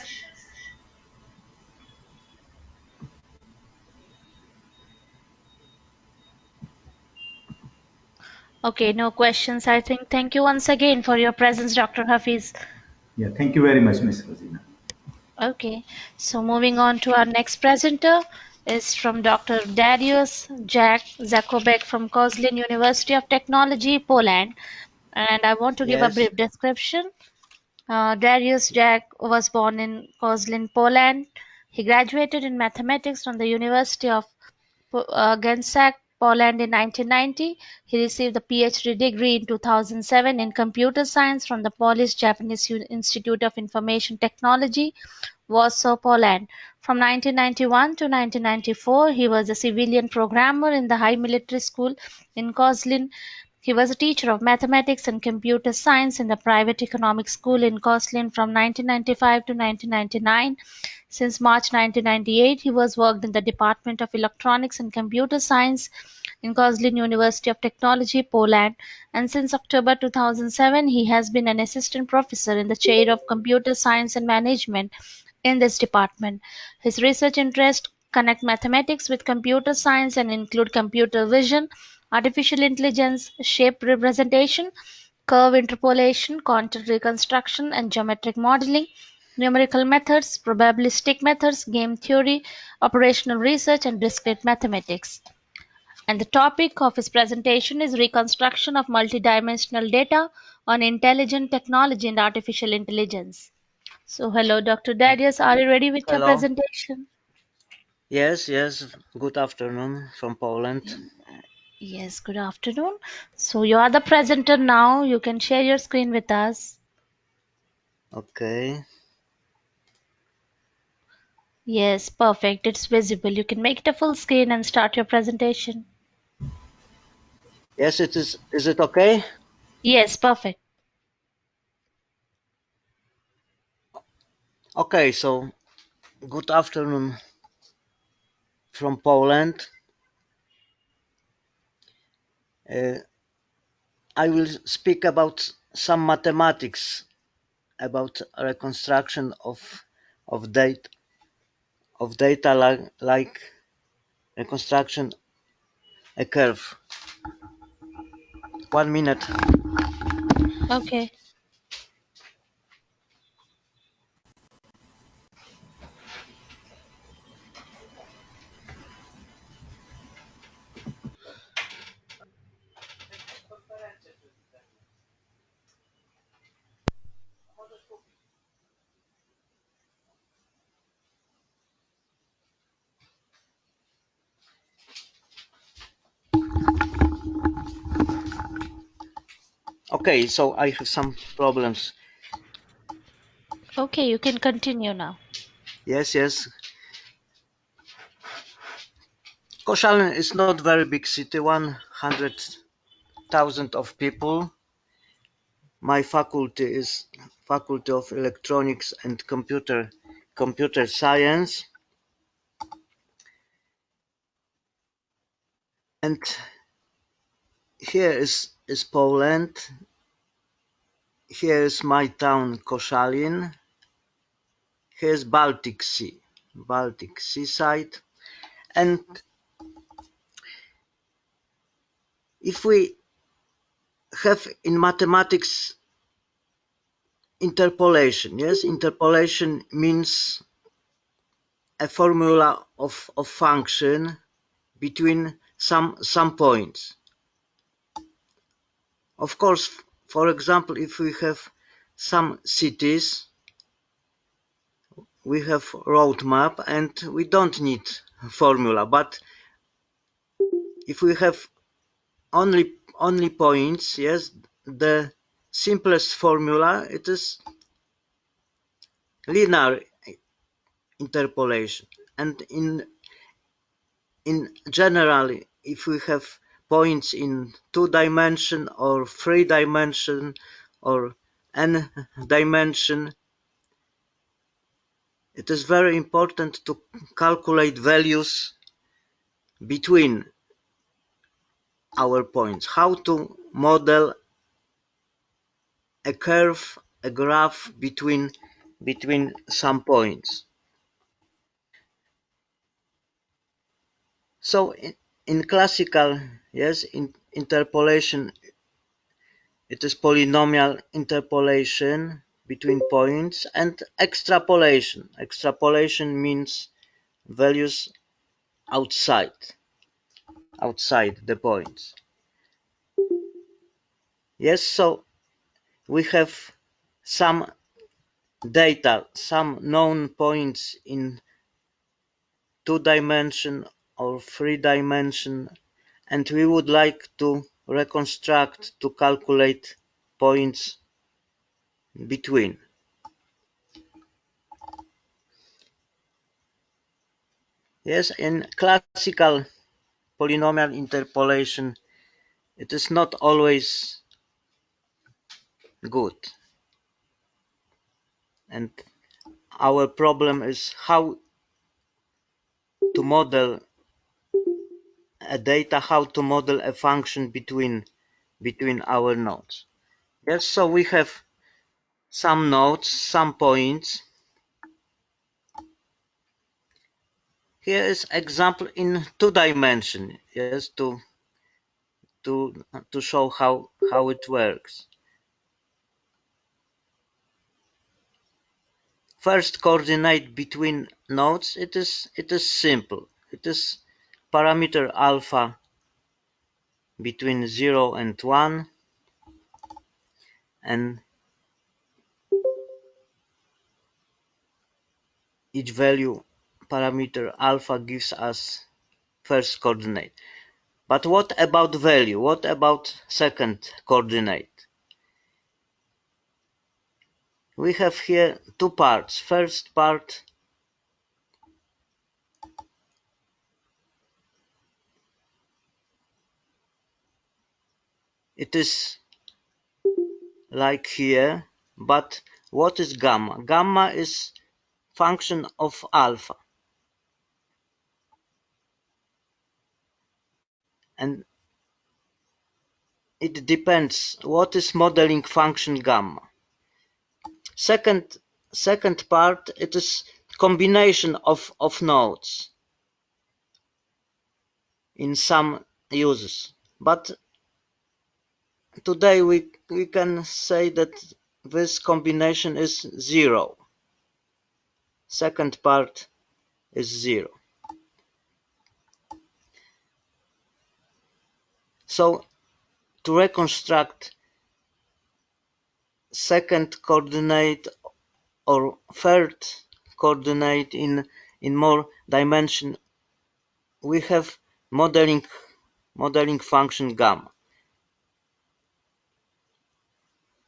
Okay, no questions, I think. Thank you once again for your presence, Dr. Hafiz. Yeah, thank you very much, Ms. Rosina. Okay, so moving on to our next presenter is from Dr. Darius Jack Zakobek from Kozlin University of Technology, Poland. And I want to give a Yes. brief description. Darius Jack was born in Kozlin, Poland. He graduated in mathematics from the University of Gdańsk, Poland in 1990. He received a PhD degree in 2007 in computer science from the Polish-Japanese Institute of Information Technology, Warsaw, Poland. From 1991 to 1994, he was a civilian programmer in the High Military School in Kozlin. He was a teacher of mathematics and computer science in the private economic school in Kozlin from 1995 to 1999. Since March 1998, he was worked in the Department of Electronics and Computer Science in Kozlin University of Technology, Poland, and since October 2007, he has been an assistant professor in the chair of Computer Science and Management in this department. His research interests connect mathematics with computer science and include computer vision, artificial intelligence, shape representation, curve interpolation, contour reconstruction, and geometric modeling, numerical methods, probabilistic methods, game theory, operational research, and discrete mathematics. And the topic of his presentation is reconstruction of multidimensional data on intelligent technology and artificial intelligence. So, hello, Dr. Darius, are you ready with your Hello. presentation? Yes, yes. Good afternoon from Poland. Yes, good afternoon. So, you are the presenter now. You can share your screen with us. Okay. Yes, perfect. It's visible. You can make it a full screen and start your presentation. Yes, it is. Is it okay? Yes, perfect. Okay, so good afternoon from Poland. Uh, I will speak about some mathematics about reconstruction of data like reconstruction a curve. 1 minute. Okay. Okay, so I have some problems. Okay, you can continue now. Yes. Koszalin is not very big city, 100,000 of people. My faculty is Faculty of Electronics and Computer Science. And here is Poland. Here is my town Koszalin. Here is Baltic Sea, Baltic seaside. And if we have in mathematics interpolation, yes, interpolation means a formula of function between some points. Of course, for example, if we have some cities, we have road map and we don't need formula. But if we have only points, yes, the simplest formula it is linear interpolation. And in general, if we have points in 2 dimension or 3 dimension or n dimension, it is very important to calculate values between our points. How to model a curve, a graph between some points. So in classical, yes, in interpolation, it is polynomial interpolation between points and extrapolation. Extrapolation means values outside the points. Yes, so we have some data, some known points in 2 dimension or 3 dimension, and we would like to reconstruct to calculate points between. Yes, in classical polynomial interpolation, it is not always good. And our problem is how to model a data, how to model a function between our nodes. Yes, so we have some nodes, some points. Here is example in 2 dimension, yes, to to show how it works. First coordinate between nodes, it is simple. It is parameter alpha between 0 and 1, and each value parameter alpha gives us first coordinate. But what about value? What about second coordinate? We have here two parts. First part, it is like here, but what is gamma? Gamma is function of alpha, and it depends what is modeling function gamma. Second part, it is combination of nodes in some uses. But today we can say that this combination is 0. Second part is 0. So to reconstruct second coordinate or third coordinate in more dimension, we have modeling function gamma.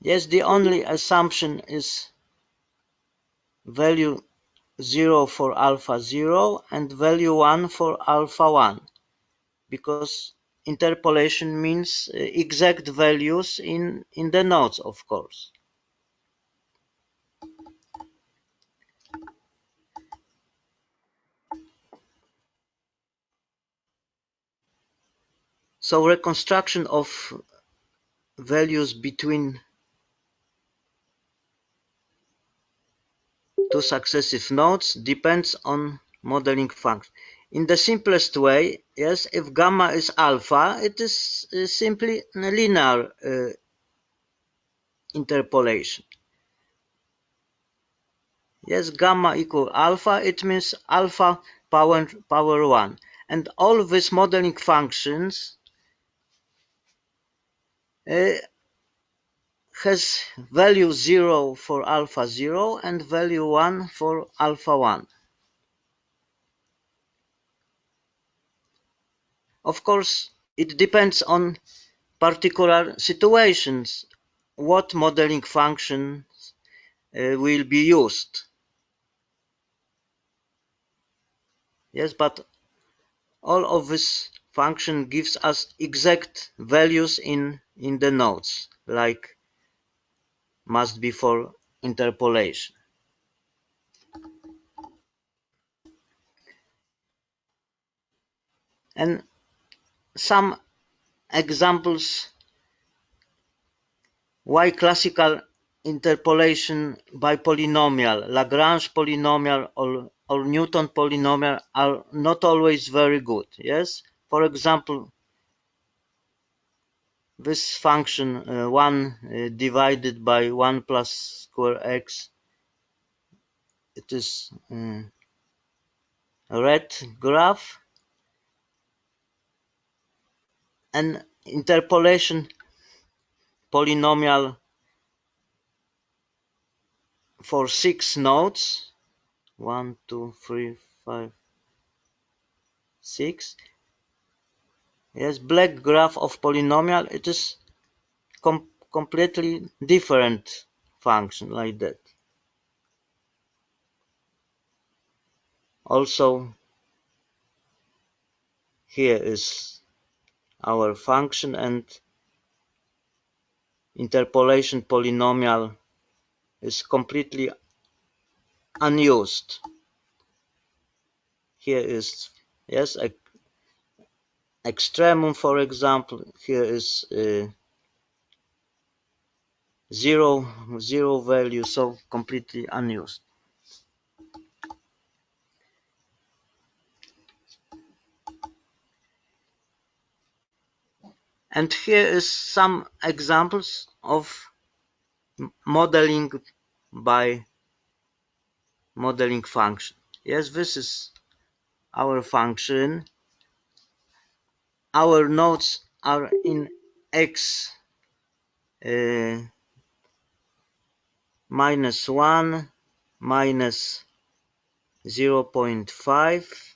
Yes, the only assumption is value 0 for alpha 0 and value 1 for alpha 1, because interpolation means exact values in the nodes, of course. So reconstruction of values between two successive nodes depends on modeling function. In the simplest way, yes, if gamma is alpha, it is simply a linear interpolation. Yes, gamma equal alpha, it means alpha power 1. And all these modeling functions has value 0 for alpha 0 and value 1 for alpha 1. Of course, it depends on particular situations what modeling function will be used. Yes, but all of this function gives us exact values in the nodes, like must be for interpolation. And some examples why classical interpolation by polynomial, Lagrange polynomial or Newton polynomial are not always very good. Yes, for example, this function 1 divided by 1 plus square x, it is a red graph, and interpolation polynomial for 6 nodes, 1, 2, 3, 5, 6. Yes, black graph of polynomial, it is completely different function like that. Also, here is our function, and interpolation polynomial is completely unused. Here is, yes, extremum, for example. Here is zero value, so completely unused. And here is some examples of modeling by modeling function. Yes, this is our function. Our nodes are in x minus 1, minus 0.5,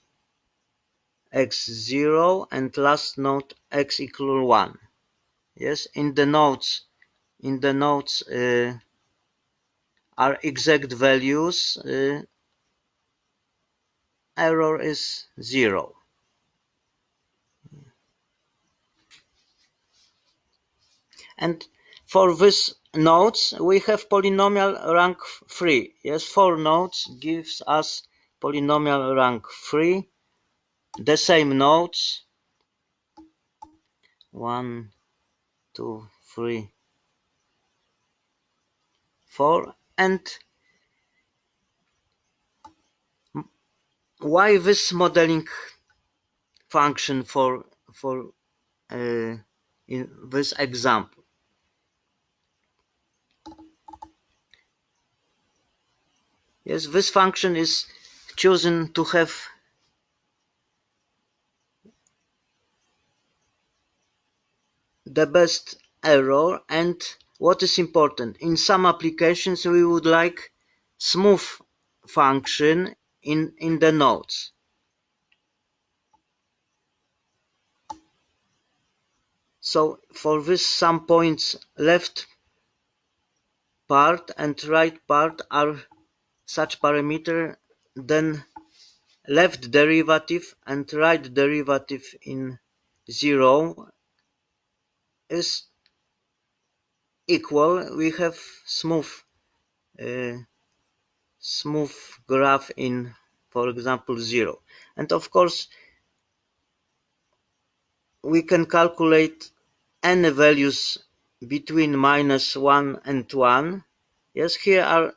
x0, and last node x equal 1. Yes, in the nodes are exact values, error is 0. And for these nodes we have polynomial rank 3. Yes, 4 nodes gives us polynomial rank 3. The same nodes, 1, 2, 3, 4, And why this modeling function for in this example? Yes, this function is chosen to have the best error, and what is important, in some applications we would like smooth function in the nodes. So for this, some points left part and right part are such parameter, then left derivative and right derivative in 0 is equal. We have uh, smooth graph in, for example, 0. And of course, we can calculate any values between -1 and 1. Yes, here are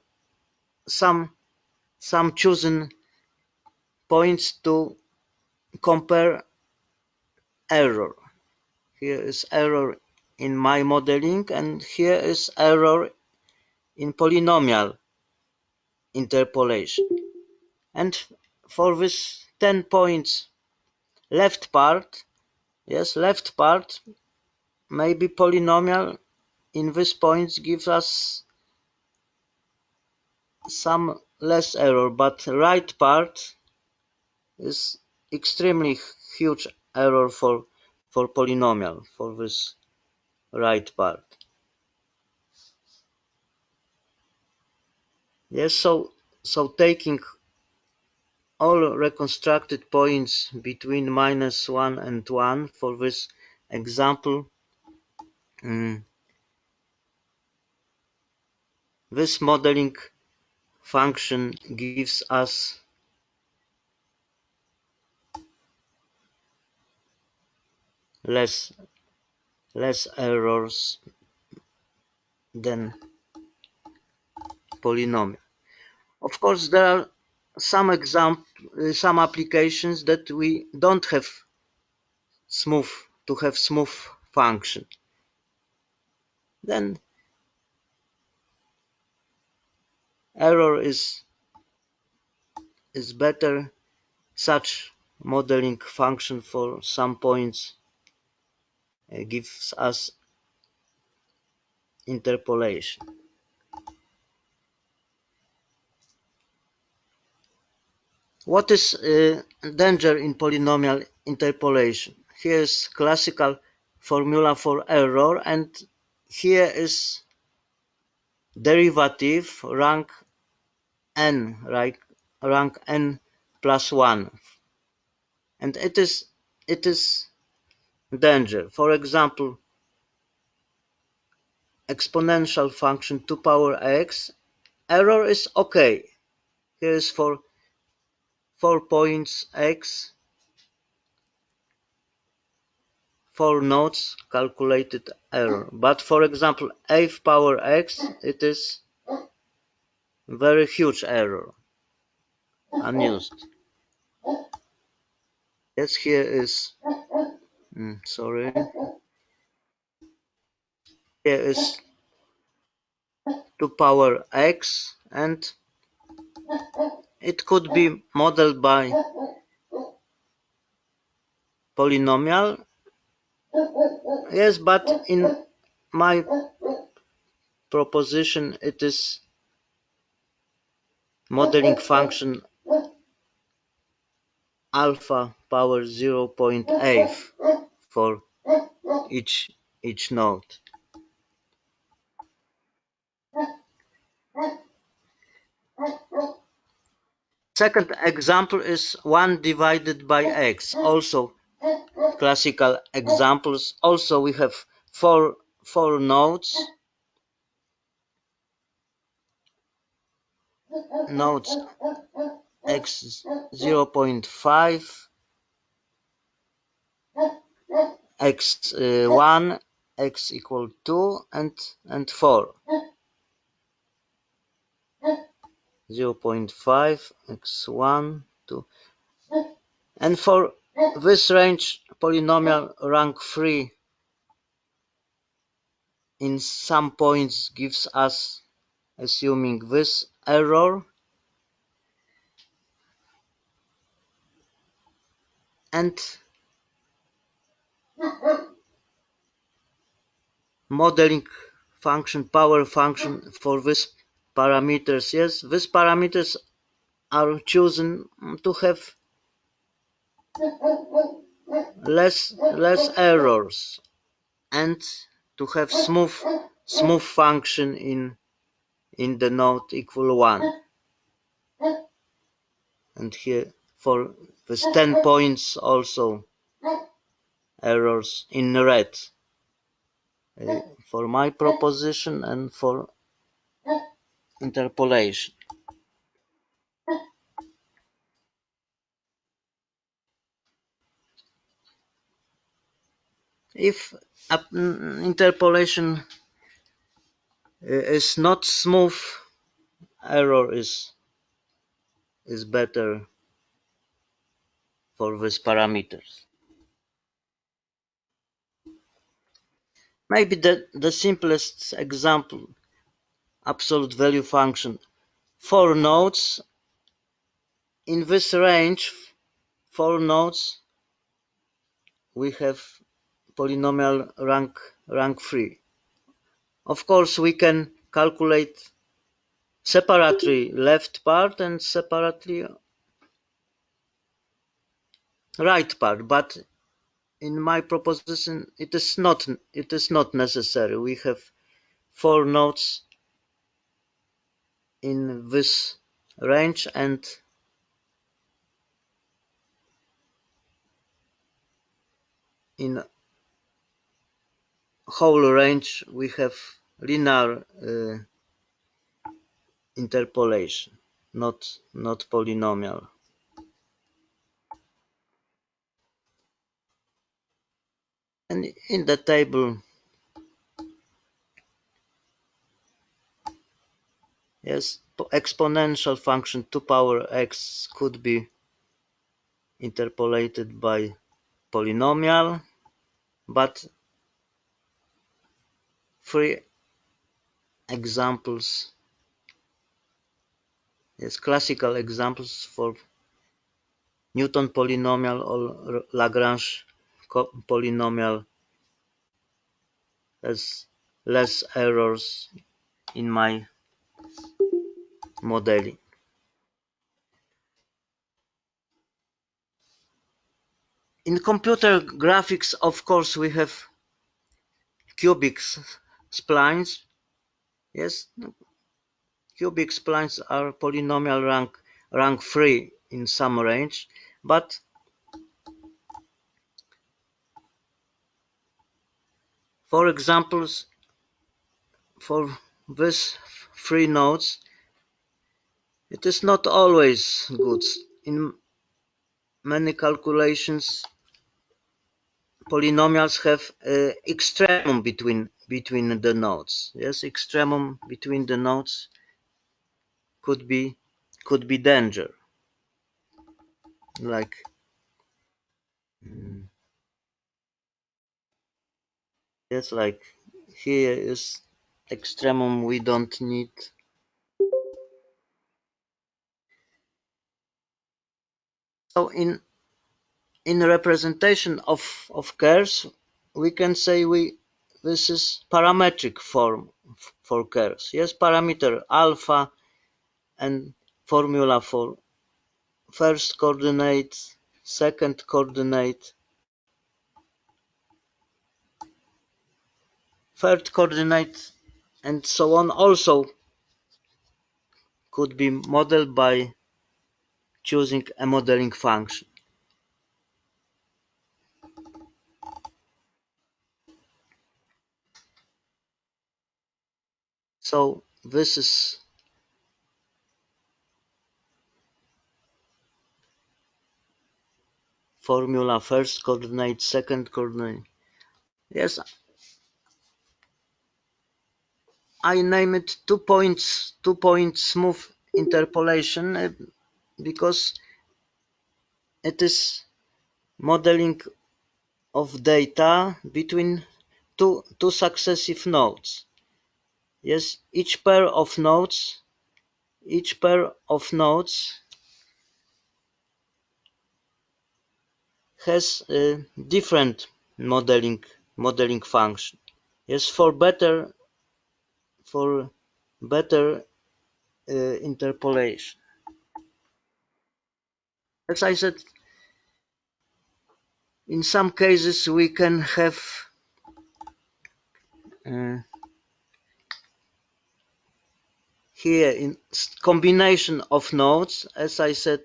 some chosen points to compare error. Here is error in my modeling, and here is error in polynomial interpolation. And for this 10 points left part, yes, left part, maybe polynomial in this points gives us some less error, but right part is extremely huge error for polynomial, for this right part. Yes, so taking all reconstructed points between -1 and 1 for this example, this modeling function gives us less errors than polynomial. Of course, there are some applications that we don't have smooth function. Then error is better. Such modeling function for some points gives us interpolation. What is danger in polynomial interpolation? Here is classical formula for error, and here is derivative rank n, right? Rank n plus 1, and it is danger. For example, exponential function 2 power x, error is okay. Here is for 4 points x, 4 nodes, calculated error. But for example, 8 power x, it is very huge error, unused. Yes, here is, sorry, here is 2 power x, and it could be modeled by polynomial. Yes, but in my proposition, it is modeling function alpha power 0.8 for each node. Second example is 1 divided by x. Also classical examples. Also we have four nodes x 0.5, x1, x equal 2, and 4. 0.5, x1, 2. And for this range, polynomial rank 3 in some points gives us, assuming this error, and modeling function, power function for these parameters. Yes, these parameters are chosen to have less errors and to have smooth function in the node equal 1. And here for this 10 points also errors in red for my proposition and for interpolation. If interpolation is not smooth, error is better for these parameters. Maybe the simplest example, absolute value function. 4 nodes. In this range, 4 nodes, we have polynomial rank 3. Of course, we can calculate separately left part and separately right part, but in my proposition it is not necessary. We have 4 nodes in this range, and in whole range we have linear interpolation, not polynomial. And in the table, yes, exponential function 2 power x could be interpolated by polynomial, but 3 examples, yes, classical examples for Newton polynomial or Lagrange polynomial has less errors in my modeling. In computer graphics, of course, we have cubic splines. Yes, cubic splines are polynomial rank 3 in some range, but for examples, for these 3 nodes, it is not always good. In many calculations, polynomials have extremum between the nodes. Yes, extremum between the nodes could be danger. Like yes, like here is extremum we don't need. So in representation of curves, we can say this is parametric form for curves. Yes, parameter alpha and formula for first coordinate, second coordinate, third coordinate, and so on also could be modeled by choosing a modeling function. So this is formula first coordinate, second coordinate. Yes, I name it 2 point smooth interpolation because it is modeling of data between two successive nodes. Yes, each pair of nodes has a different modeling function. Yes, for better interpolation. As I said, in some cases we can have here in combination of nodes. As I said,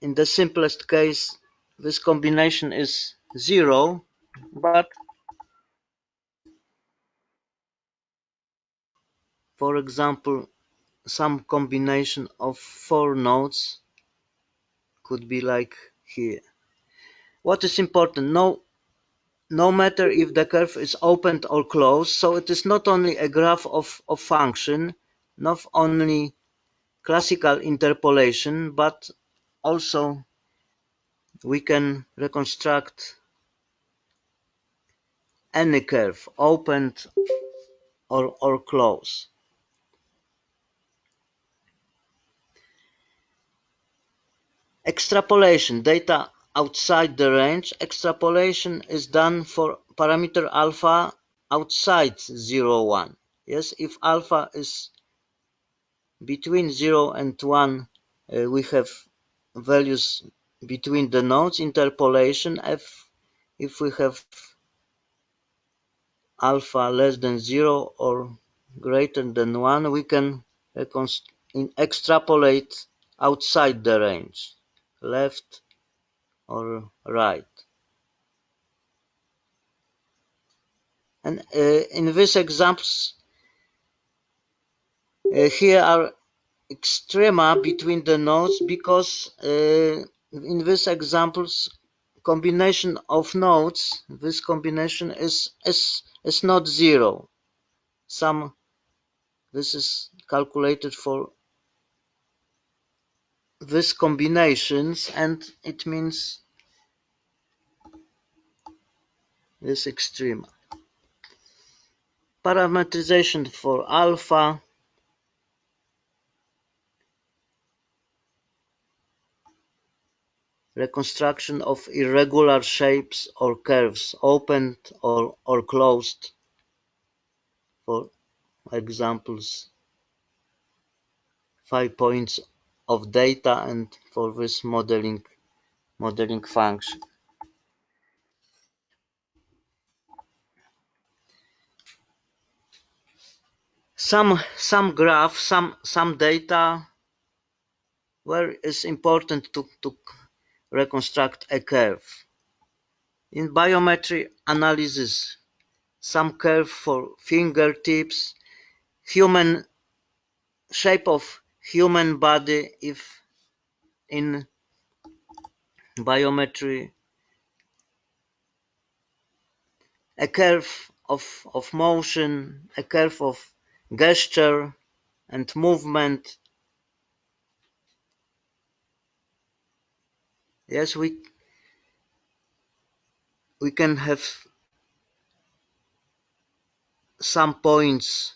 in the simplest case, this combination is 0, but for example, some combination of 4 nodes could be like here. What is important? No matter if the curve is opened or closed, so it is not only a graph of function, not only classical interpolation, but also we can reconstruct any curve, opened or closed. Extrapolation, data outside the range. Extrapolation is done for parameter alpha outside 0, 1. Yes, if alpha is between 0 and 1, we have values between the nodes. Interpolation, if we have alpha less than 0 or greater than 1, we can extrapolate outside the range, left or right. And in these examples, here are extrema between the nodes because in these examples, combination of nodes, this combination is not 0. This is calculated for these combinations, and it means this extrema. Parametrization for alpha, reconstruction of irregular shapes or curves, opened or closed. For examples, 5 points of data, and for this modeling function. Some graph, some data where it's important to reconstruct a curve. In biometry analysis, some curve for fingertips, human shape of human body, if in biometry a curve of motion, a curve of gesture and movement. Yes, we can have some points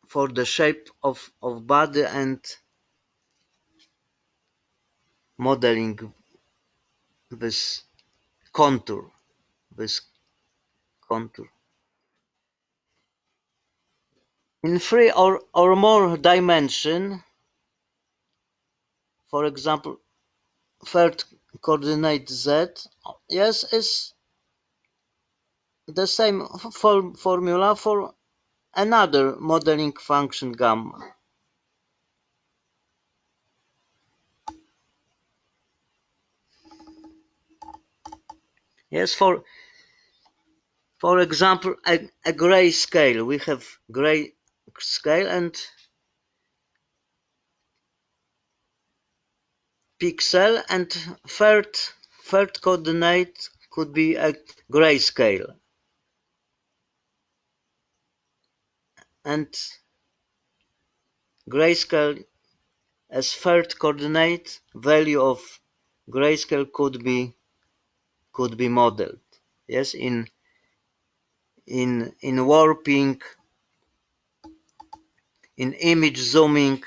for the shape of body and modeling this contour. In 3 or more dimension, for example, third coordinate z, yes, is the same formula for another modeling function gamma. Yes, for example, a gray scale. We have gray scale and pixel, and third coordinate could be a gray scale. And grayscale as third coordinate, value of grayscale could be modeled. Yes, in warping, in image zooming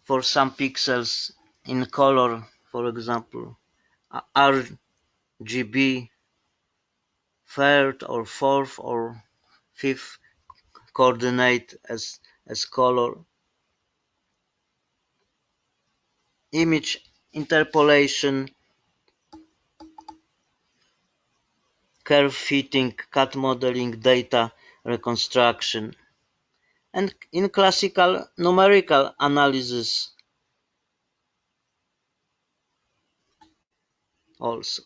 for some pixels, in color, for example, RGB, third or fourth or fifth coordinate as color. Image interpolation, curve fitting, cut modeling, data reconstruction, and in classical numerical analysis also.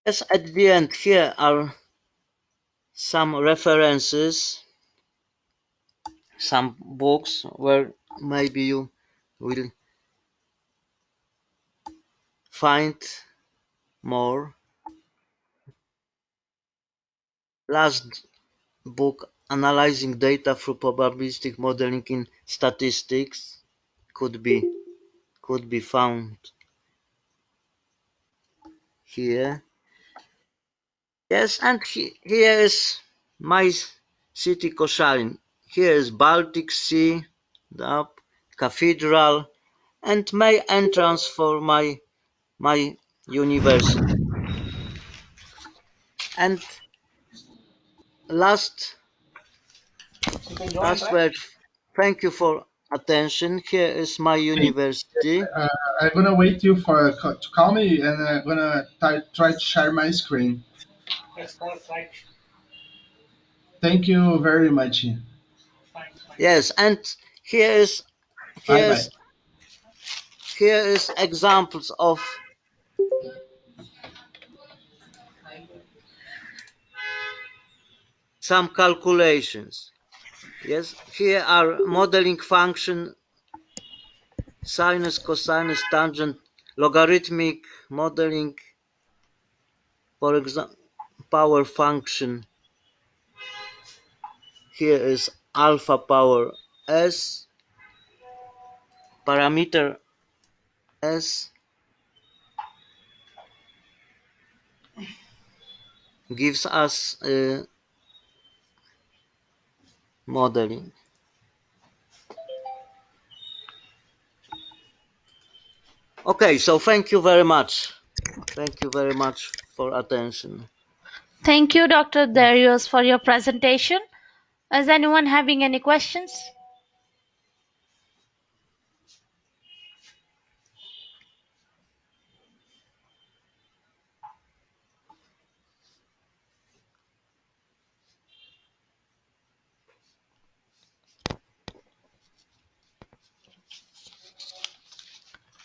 Yes, at the end here are some references, some books where maybe you will find more. Last book, Analyzing Data through Probabilistic Modeling in Statistics, could be found here. Yes, and here is my city Koszalin. Here is Baltic Sea, the cathedral, and my entrance for my university. And last word, thank you for attention. Here is my Okay. university. I'm gonna wait you for to call me, and I'm gonna try to share my screen. Thank you very much. Yes, and here is Bye here bye. is here is examples of some calculations. Yes, here are modeling function, sinus, cosinus, tangent, logarithmic modeling, for example, power function. Here is alpha power s, parameter s gives us modeling. Okay, so thank you very much. Thank you very much for attention. Thank you, Dr. Darius, for your presentation. Is anyone having any questions?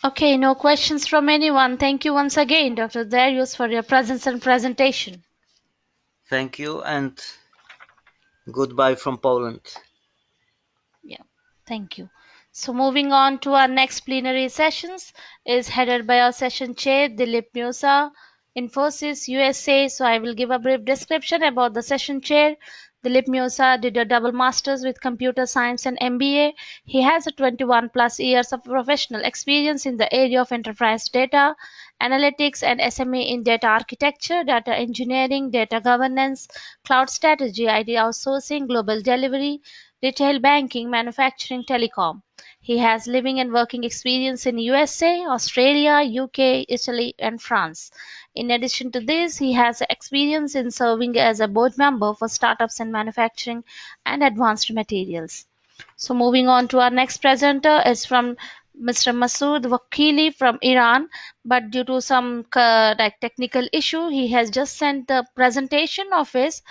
Okay, no questions from anyone. Thank you once again, Dr. Darius, for your presence and presentation. Thank you and goodbye from Poland. Yeah, thank you. So moving on to our next plenary sessions is headed by our session chair, Dilip Musa, Infosys USA. So I will give a brief description about the session chair. Dilip Musa did a double master's with computer science and MBA. He has a 21 plus years of professional experience in the area of enterprise data, analytics and SME in data architecture, data engineering, data governance, cloud strategy, IT outsourcing, global delivery, retail banking, manufacturing, telecom. He has living and working experience in USA, Australia, UK, Italy, and France. In addition to this, he has experience in serving as a board member for startups in manufacturing and advanced materials. So moving on to our next presenter is from Mr. Masood Wakili from Iran, but due to some like technical issue, he has just sent the presentation of his,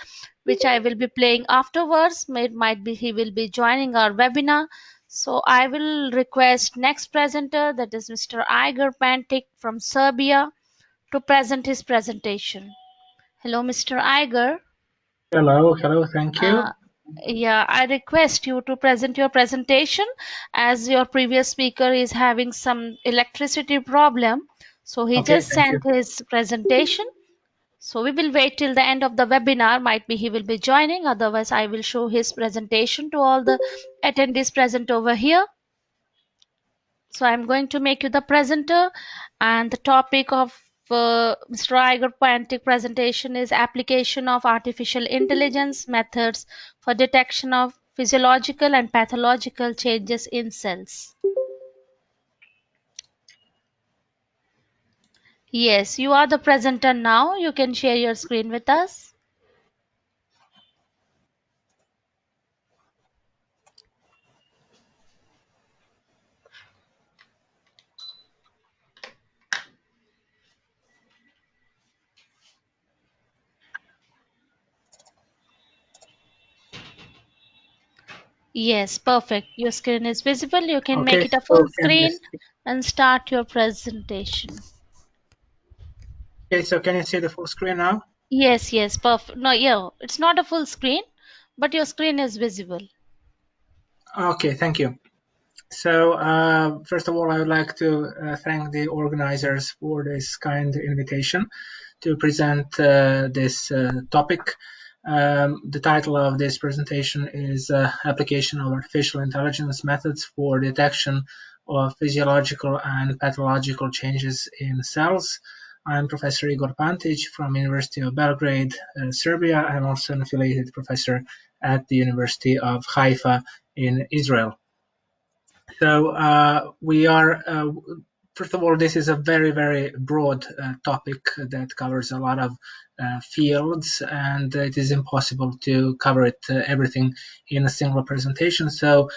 which I will be playing afterwards. It might be he will be joining our webinar. So I will request next presenter, that is Mr. Igor Pantic from Serbia, to present his presentation. Hello, Mr. Igor. Hello, thank you. Yeah, I request you to present your presentation as your previous speaker is having some electricity problem. So he Okay, just thank you. sent his presentation. So we will wait till the end of the webinar. Might be he will be joining. Otherwise, I will show his presentation to all the attendees present over here. So I'm going to make you the presenter, and the topic of Mr. Iger Pointic presentation is application of artificial intelligence methods for detection of physiological and pathological changes in cells. Yes, you are the presenter now. You can share your screen with us. Yes, perfect. Your screen is visible. You can make Okay, it a so full can you screen and start your presentation. can you see the full screen now? Yes, yes, perfect. No, yeah, it's not a full screen, but your screen is visible. Okay, thank you. So first of all, I would like to thank the organizers for this kind invitation to present this topic. The title of this presentation is Application of Artificial Intelligence Methods for Detection of Physiological and Pathological Changes in Cells. I'm Professor Igor Pantic from University of Belgrade, Serbia. I'm also an affiliated professor at the University of Haifa in Israel. So we are, first of all, this is a very, very broad topic that covers a lot of fields, and it is impossible to cover it everything in a single presentation. So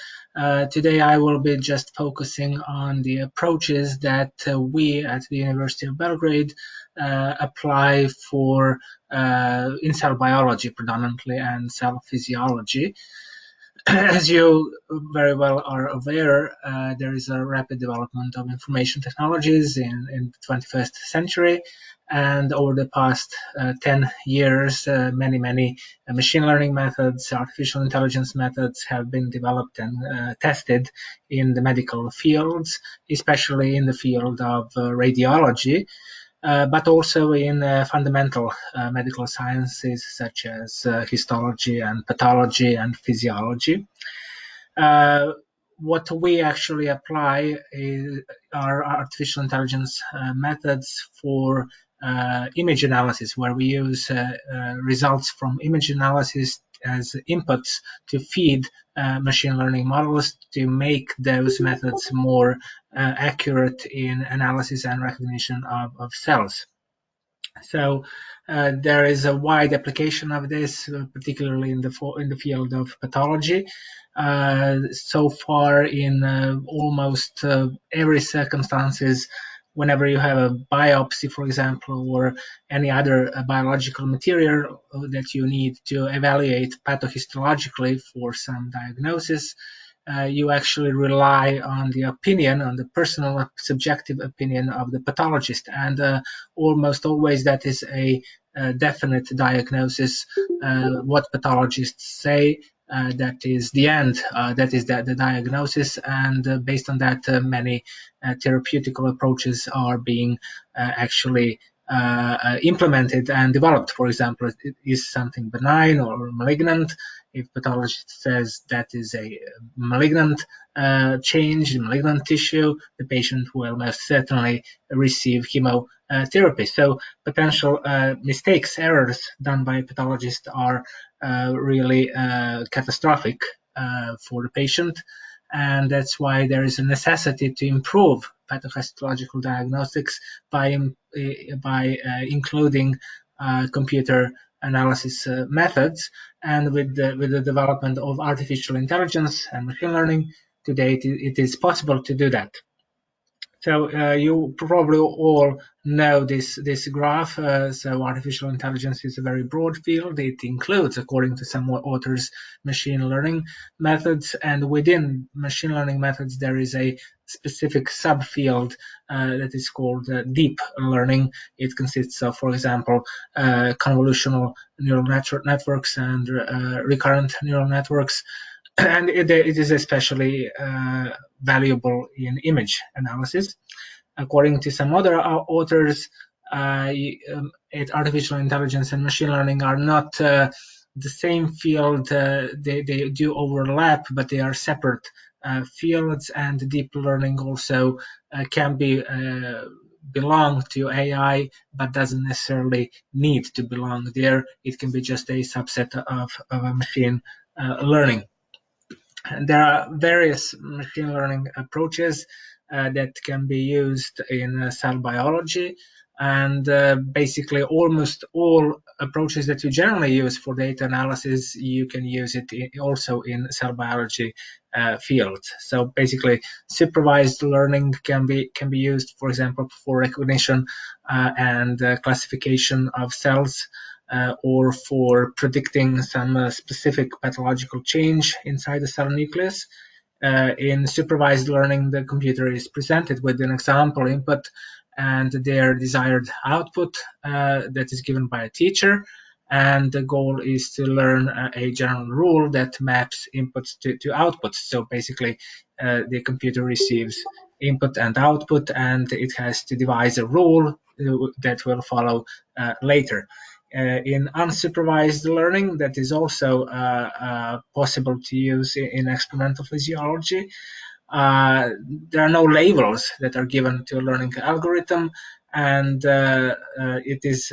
today I will be just focusing on the approaches that we at the University of Belgrade apply for in cell biology predominantly and cell physiology. As you very well are aware, there is a rapid development of information technologies in the 21st century. And over the past 10 years, many machine learning methods, artificial intelligence methods have been developed and tested in the medical fields, especially in the field of radiology. But also in fundamental medical sciences such as histology and pathology and physiology. What we actually apply are artificial intelligence methods for image analysis, where we use results from image analysis as inputs to feed machine learning models to make those methods more accurate in analysis and recognition of cells. So there is a wide application of this, particularly in the field of pathology. So far, in almost every circumstances, whenever you have a biopsy, for example, or any other biological material that you need to evaluate pathohistologically for some diagnosis, you actually rely on the opinion, on the personal subjective opinion of the pathologist. And almost always that is a definite diagnosis. What pathologists say, that is the end, that is the diagnosis. And based on that, many therapeutical approaches are being actually implemented and developed. For example, is something benign or malignant? If pathologist says that is a malignant change in malignant tissue, the patient will most certainly receive chemotherapy. So potential mistakes, errors done by a pathologist are really catastrophic for the patient. And that's why there is a necessity to improve pathophysiological diagnostics by including computer analysis methods. And with the development of artificial intelligence and machine learning, today it is possible to do that. So you probably all know this graph. So artificial intelligence is a very broad field. It includes, according to some authors, machine learning methods, and within machine learning methods there is a specific subfield that is called deep learning. It consists of, for example, convolutional neural networks and recurrent neural networks. And it is especially valuable in image analysis. According to some other authors, artificial intelligence and machine learning are not the same field. They do overlap, but they are separate fields. And deep learning also can be belong to AI, but doesn't necessarily need to belong there. It can be just a subset of a machine learning. There are various machine learning approaches that can be used in cell biology, and basically almost all approaches that you generally use for data analysis, you can use it also in cell biology fields. So basically, supervised learning can be used, for example, for recognition and classification of cells, or for predicting some specific pathological change inside the cell nucleus. In supervised learning, the computer is presented with an example input and their desired output that is given by a teacher. And the goal is to learn a general rule that maps inputs to outputs. So basically, the computer receives input and output, and it has to devise a rule that will follow later. In unsupervised learning, that is also possible to use in experimental physiology. There are no labels that are given to a learning algorithm, and it is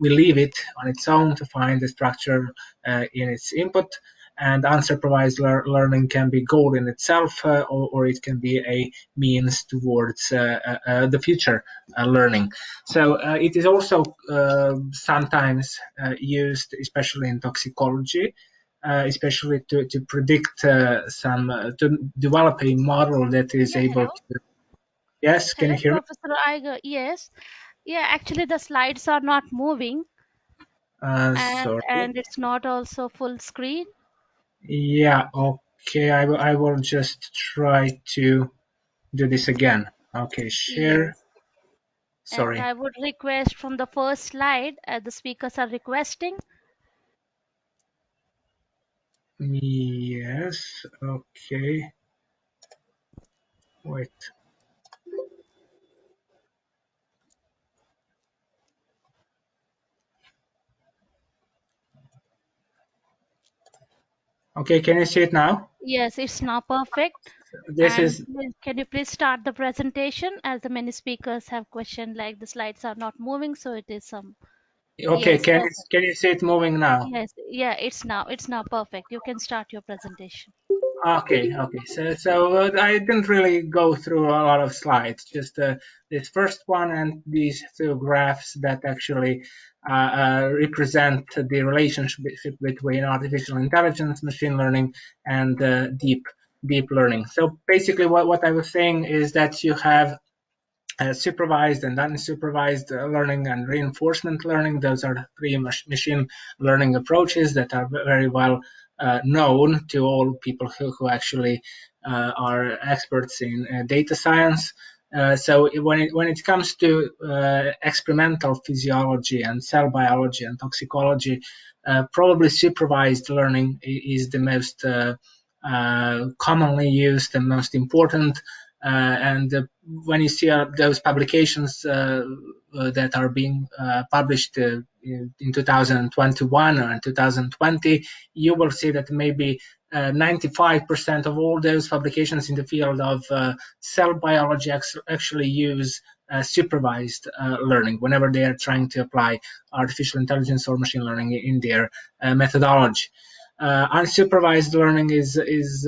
we leave it on its own to find the structure in its input. And unsupervised learning can be goal in itself, or it can be a means towards the future learning. So it is also sometimes used, especially in toxicology, especially to predict to develop a model that is Yeah, able hello. to. Yes, can Hello, you hear me? Professor Iger. Yes. Yeah, actually the slides are not moving, Sorry. and it's not also full screen. Yeah, okay. I will just try to do this again. Okay, share. Yes. And Sorry. I would request from the first slide, as the speakers are requesting. Yes, okay. Wait. Okay, can you see it now? Yes, it's now perfect. This And is can you please start the presentation, as the many speakers have questioned like the slides are not moving, so it is some. okay. Yes, perfect. Can you see it moving now? Yes, yeah, it's now perfect. You can start your presentation. Okay. So I didn't really go through a lot of slides, just this first one and these two graphs that actually represent the relationship between artificial intelligence, machine learning, and deep learning. So basically, what I was saying is that you have supervised and unsupervised learning and reinforcement learning. Those are the three machine learning approaches that are very well known to all people who actually are experts in data science. So when it comes to experimental physiology and cell biology and toxicology, probably supervised learning is the most commonly used and most important. And when you see those publications that are being published in 2021 or in 2020, you will see that maybe 95% of all those publications in the field of cell biology actually use supervised learning whenever they are trying to apply artificial intelligence or machine learning in their methodology. Unsupervised learning is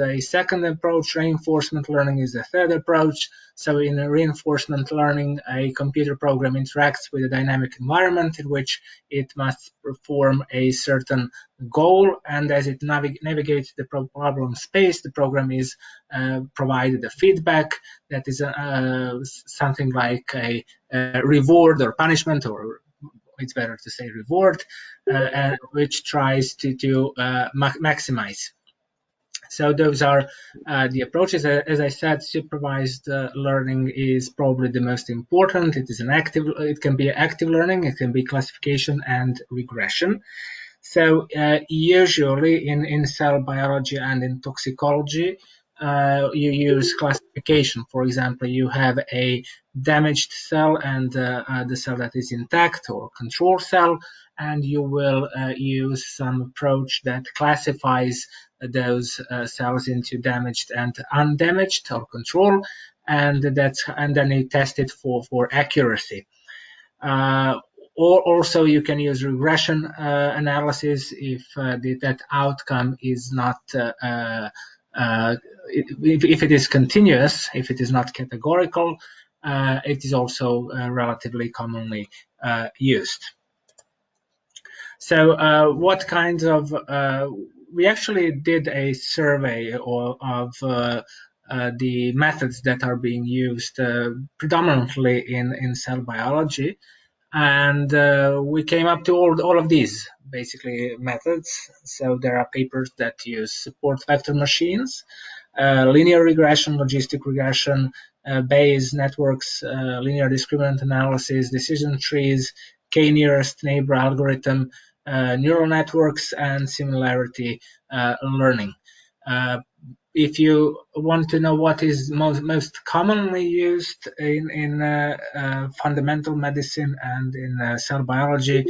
a second approach. Reinforcement learning is a third approach. So in reinforcement learning, a computer program interacts with a dynamic environment in which it must perform a certain goal, and as it navigates the problem space, the program is provided a feedback that is something like a reward or punishment, or it's better to say reward, which tries to maximize. So those are the approaches. As I said, supervised learning is probably the most important. It is it can be active learning, it can be classification and regression. So usually in cell biology and in toxicology, you use classification. For example, you have a damaged cell and the cell that is intact, or control cell, and you will use some approach that classifies those cells into damaged and undamaged, or control, and then you test it for accuracy. Or also you can use regression analysis if that outcome is not if it is continuous, if it is not categorical. It is also relatively commonly used. So what kinds of we actually did a survey of the methods that are being used predominantly in cell biology, and we came up to all of these basically methods. So there are papers that use support vector machines, linear regression, logistic regression, Bayes networks, linear discriminant analysis, decision trees, k-nearest neighbor algorithm, neural networks, and similarity learning. If you want to know what is most commonly used in fundamental medicine and in cell biology,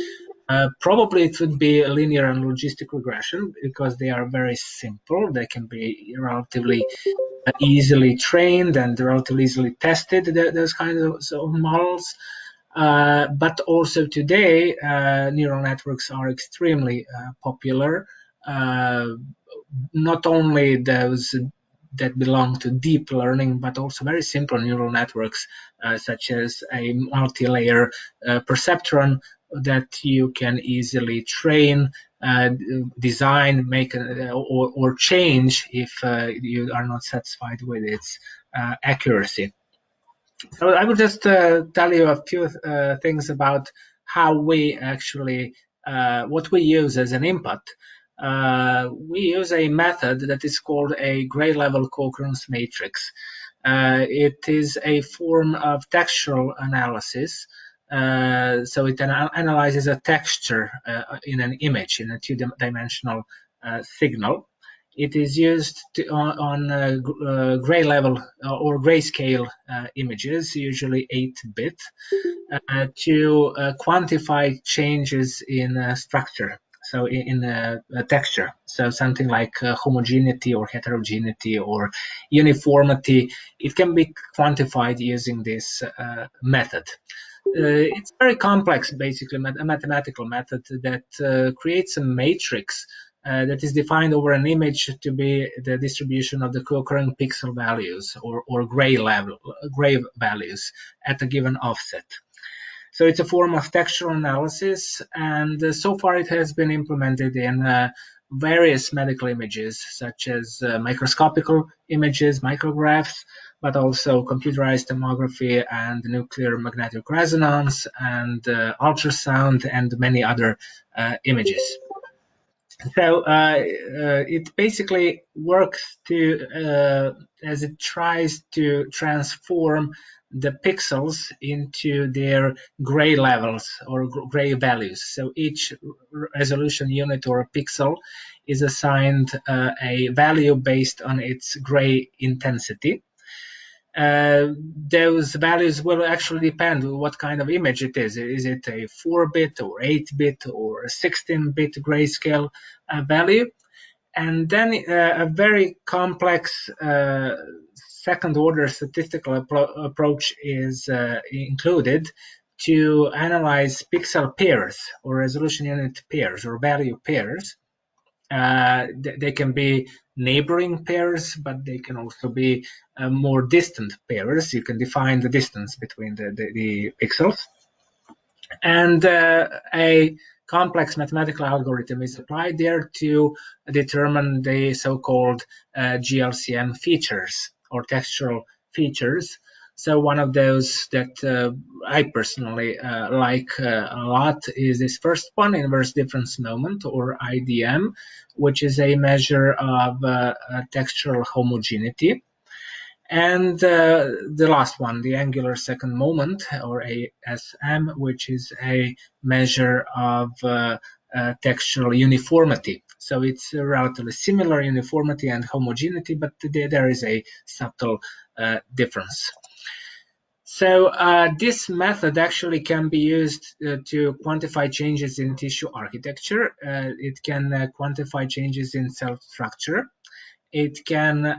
probably it would be linear and logistic regression, because they are very simple. They can be relatively easily trained and relatively easily tested, those kinds of models. But also today, neural networks are extremely popular. Not only those that belong to deep learning, but also very simple neural networks, such as a multi-layer perceptron that you can easily train, design, make, or change if you are not satisfied with its accuracy. So I will just tell you a few things about how we actually, what we use as an input. We use a method that is called a gray level co-occurrence matrix. It is a form of textural analysis. So it analyzes a texture in an image, in a two-dimensional signal. It is used on gray level or grayscale images, usually 8-bit, to quantify changes in structure, so in texture. So something like homogeneity or heterogeneity or uniformity, it can be quantified using this method. It's very complex, basically, a mathematical method that creates a matrix that is defined over an image to be the distribution of the co-occurring pixel values or gray values at a given offset. So it's a form of textual analysis, and so far it has been implemented in various medical images, such as microscopical images, micrographs, but also computerized tomography and nuclear magnetic resonance and ultrasound and many other images. So it basically works as it tries to transform the pixels into their gray levels or gray values. So each resolution unit or pixel is assigned a value based on its gray intensity. Those values will actually depend on what kind of image it is. Is it a 4-bit or 8-bit or 16-bit grayscale value? And then a very complex second-order statistical approach is included to analyze pixel pairs or resolution unit pairs or value pairs. They can be neighboring pairs, but they can also be more distant pairs. You can define the distance between the pixels. And a complex mathematical algorithm is applied there to determine the so-called GLCM features or textural features. So one of those that I personally like a lot is this first one, inverse difference moment, or IDM, which is a measure of textural homogeneity. And the last one, the angular second moment, or ASM, which is a measure of textural uniformity. So it's a relatively similar uniformity and homogeneity, but there is a subtle difference. So this method actually can be used to quantify changes in tissue architecture. It can quantify changes in cell structure. It can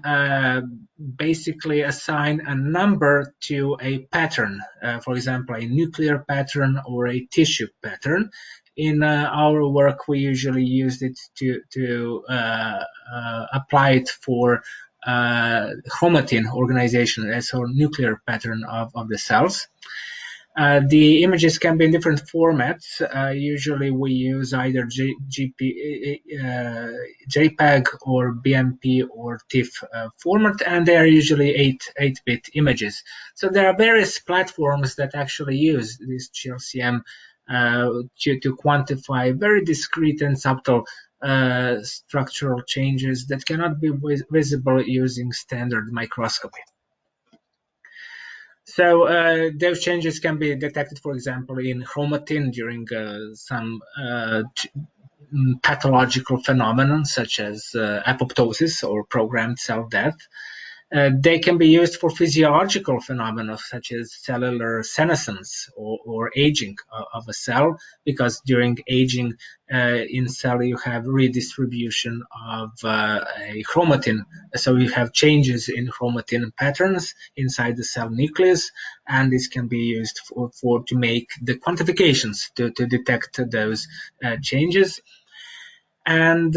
basically assign a number to a pattern, for example, a nuclear pattern or a tissue pattern. In our work, we usually use it to apply it for chromatin organization as a nuclear pattern of the cells. The images can be in different formats. Usually we use either JPEG or BMP or TIFF format, and they are usually 8-bit images. So there are various platforms that actually use this GLCM to quantify very discrete and subtle structural changes that cannot be visible using standard microscopy. So those changes can be detected, for example, in chromatin during some pathological phenomenon such as apoptosis or programmed cell death. They can be used for physiological phenomena such as cellular senescence or aging of a cell, because during aging in cell you have redistribution of a chromatin. So you have changes in chromatin patterns inside the cell nucleus, and this can be used to make the quantifications to detect those changes. And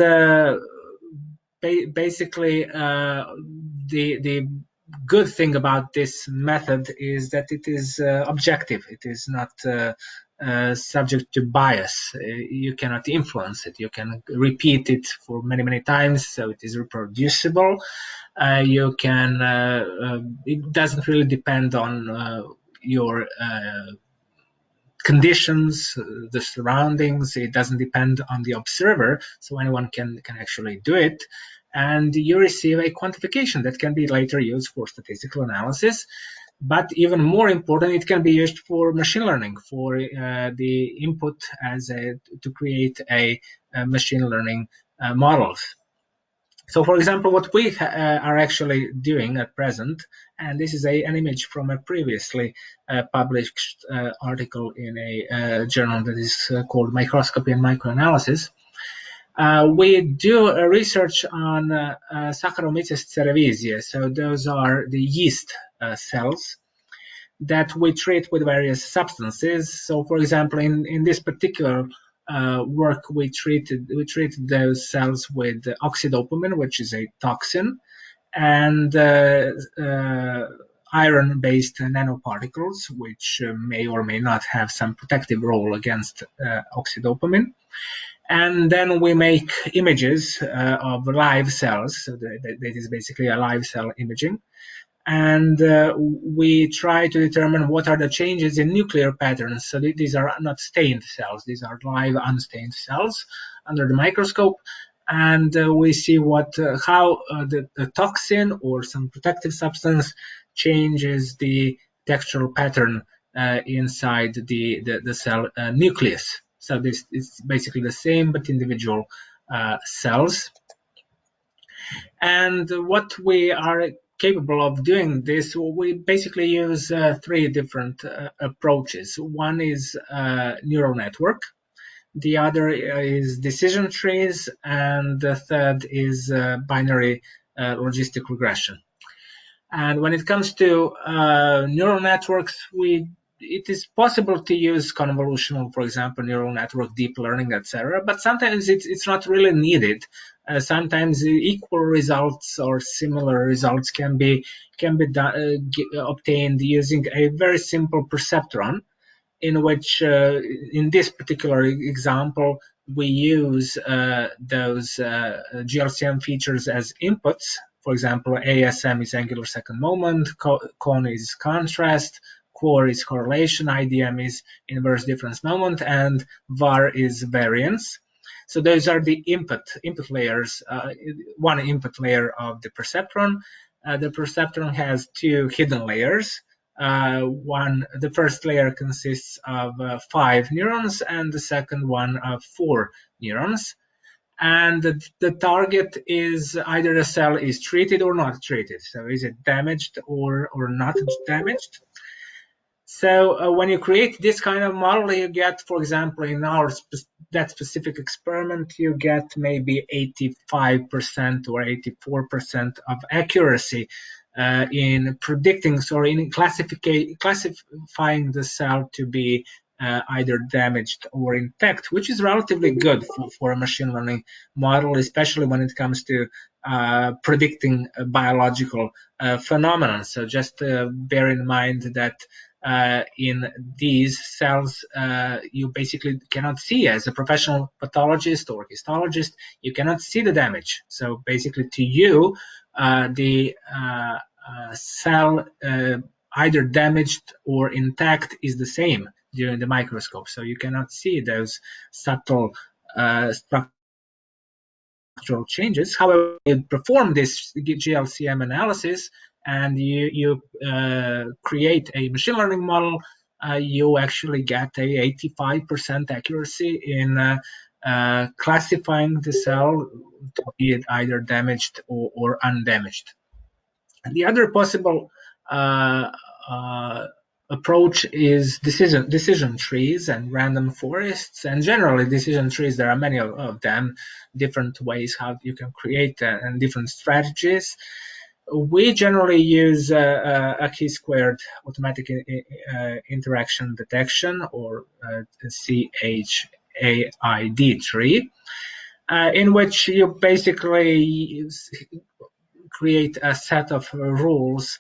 basically the good thing about this method is that it is objective. It is not subject to bias. You cannot influence it. You can repeat it for many times, so it is reproducible. You can it doesn't really depend on your conditions, the surroundings. It doesn't depend on the observer, so anyone can actually do it. And you receive a quantification that can be later used for statistical analysis. But even more important, it can be used for machine learning, for the input to create a machine learning models. So, for example, what we are actually doing at present, and this is an image from a previously published article in a journal that is called Microscopy and Microanalysis. We do research on Saccharomyces cerevisiae. So those are the yeast cells that we treat with various substances. So, for example, in this particular work, we treated those cells with oxidopamine, which is a toxin, and iron-based nanoparticles, which may or may not have some protective role against oxidopamine. And then we make images of live cells. So that is basically a live cell imaging. And we try to determine what are the changes in nuclear patterns. So these are not stained cells. These are live unstained cells under the microscope. And we see how the toxin or some protective substance changes the textural pattern inside the cell nucleus. So this is basically the same, but individual cells. And what we are capable of doing this, we basically use three different approaches. One is neural network, the other is decision trees, and the third is binary logistic regression. And when it comes to neural networks, it is possible to use convolutional, for example, neural network, deep learning, etc. But sometimes it's not really needed. Sometimes equal results or similar results can be obtained using a very simple perceptron, in which, in this particular example, we use those GLCM features as inputs. For example, ASM is angular second moment, CON is contrast, QOR is correlation, IDM is inverse difference moment, and VAR is variance. So those are the input layers, one input layer of the perceptron. The perceptron has two hidden layers. The first layer consists of 5 neurons and the second one of 4 neurons. And the target is either the cell is treated or not treated. So is it damaged or not damaged? So when you create this kind of model, you get, for example, in that specific experiment, you get maybe 85% or 84% of accuracy in predicting, in classifying the cell to be either damaged or intact, which is relatively good for a machine learning model, especially when it comes to predicting biological phenomena. So just bear in mind that in these cells, you basically cannot see, as a professional pathologist or histologist, you cannot see the damage. So basically to you, the cell either damaged or intact is the same during the microscope. So you cannot see those subtle structural changes. However, you perform this GLCM analysis and you create a machine learning model, you actually get a 85% accuracy in classifying the cell to be either damaged or undamaged. And the other possible approach is decision trees and random forests. And generally, decision trees, there are many of them, different ways how you can create and different strategies. We generally use a chi-squared automatic interaction detection, or CHAID tree, in which you basically create a set of rules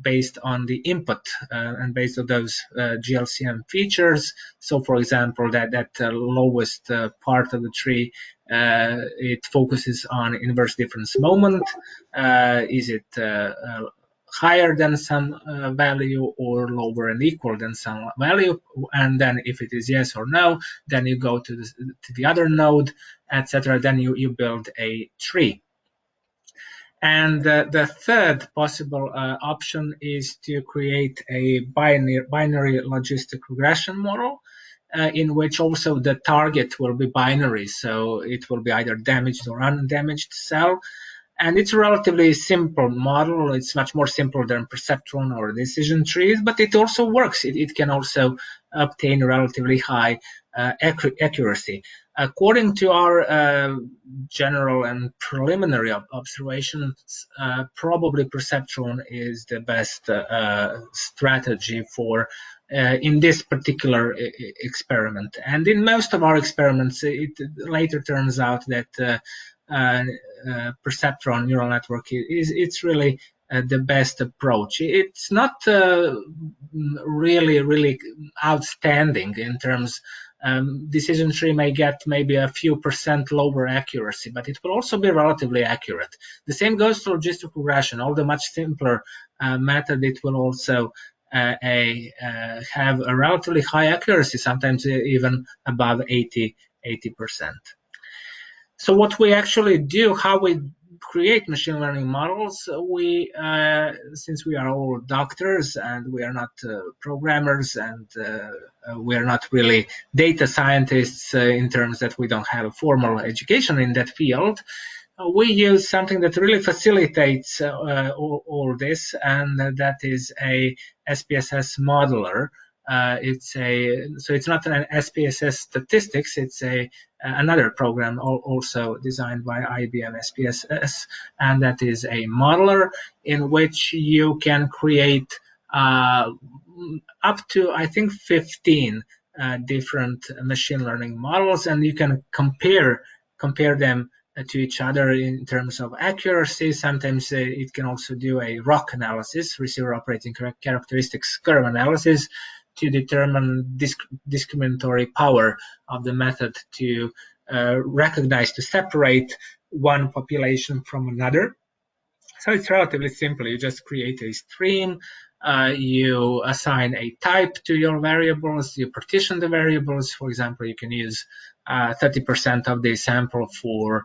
based on the input and based on those GLCM features. So, for example, that lowest part of the tree, it focuses on inverse difference moment. Is it higher than some value or lower and equal than some value? And then if it is yes or no, then you go to the other node, etc. Then you build a tree. And the third possible option is to create a binary logistic regression model, in which also the target will be binary. So it will be either damaged or undamaged cell. And it's a relatively simple model. It's much more simple than perceptron or decision trees, but it also works. It can also obtain relatively high accuracy. According to our general and preliminary observations, probably perceptron is the best strategy for in this particular experiment. And in most of our experiments, it later turns out that perceptron neural network it's really the best approach. It's not really outstanding in terms. Decision tree may get maybe a few percent lower accuracy, but it will also be relatively accurate. The same goes for logistic regression. Although much simpler method, it will also have a relatively high accuracy, sometimes even above 80%. So what we actually do, how we create machine learning models, since we are all doctors and we are not programmers and we are not really data scientists in terms that we don't have a formal education in that field, we use something that really facilitates all this, and that is a SPSS modeler. So it's not an SPSS statistics, it's another program also designed by IBM SPSS, and that is a modeler in which you can create up to, I think, 15 different machine learning models, and you can compare them to each other in terms of accuracy. Sometimes it can also do a ROC analysis, receiver operating characteristics curve analysis, to determine discriminatory power of the method to recognize, to separate one population from another. So it's relatively simple. You just create a stream, you assign a type to your variables, you partition the variables. For example, you can use 30% of the sample for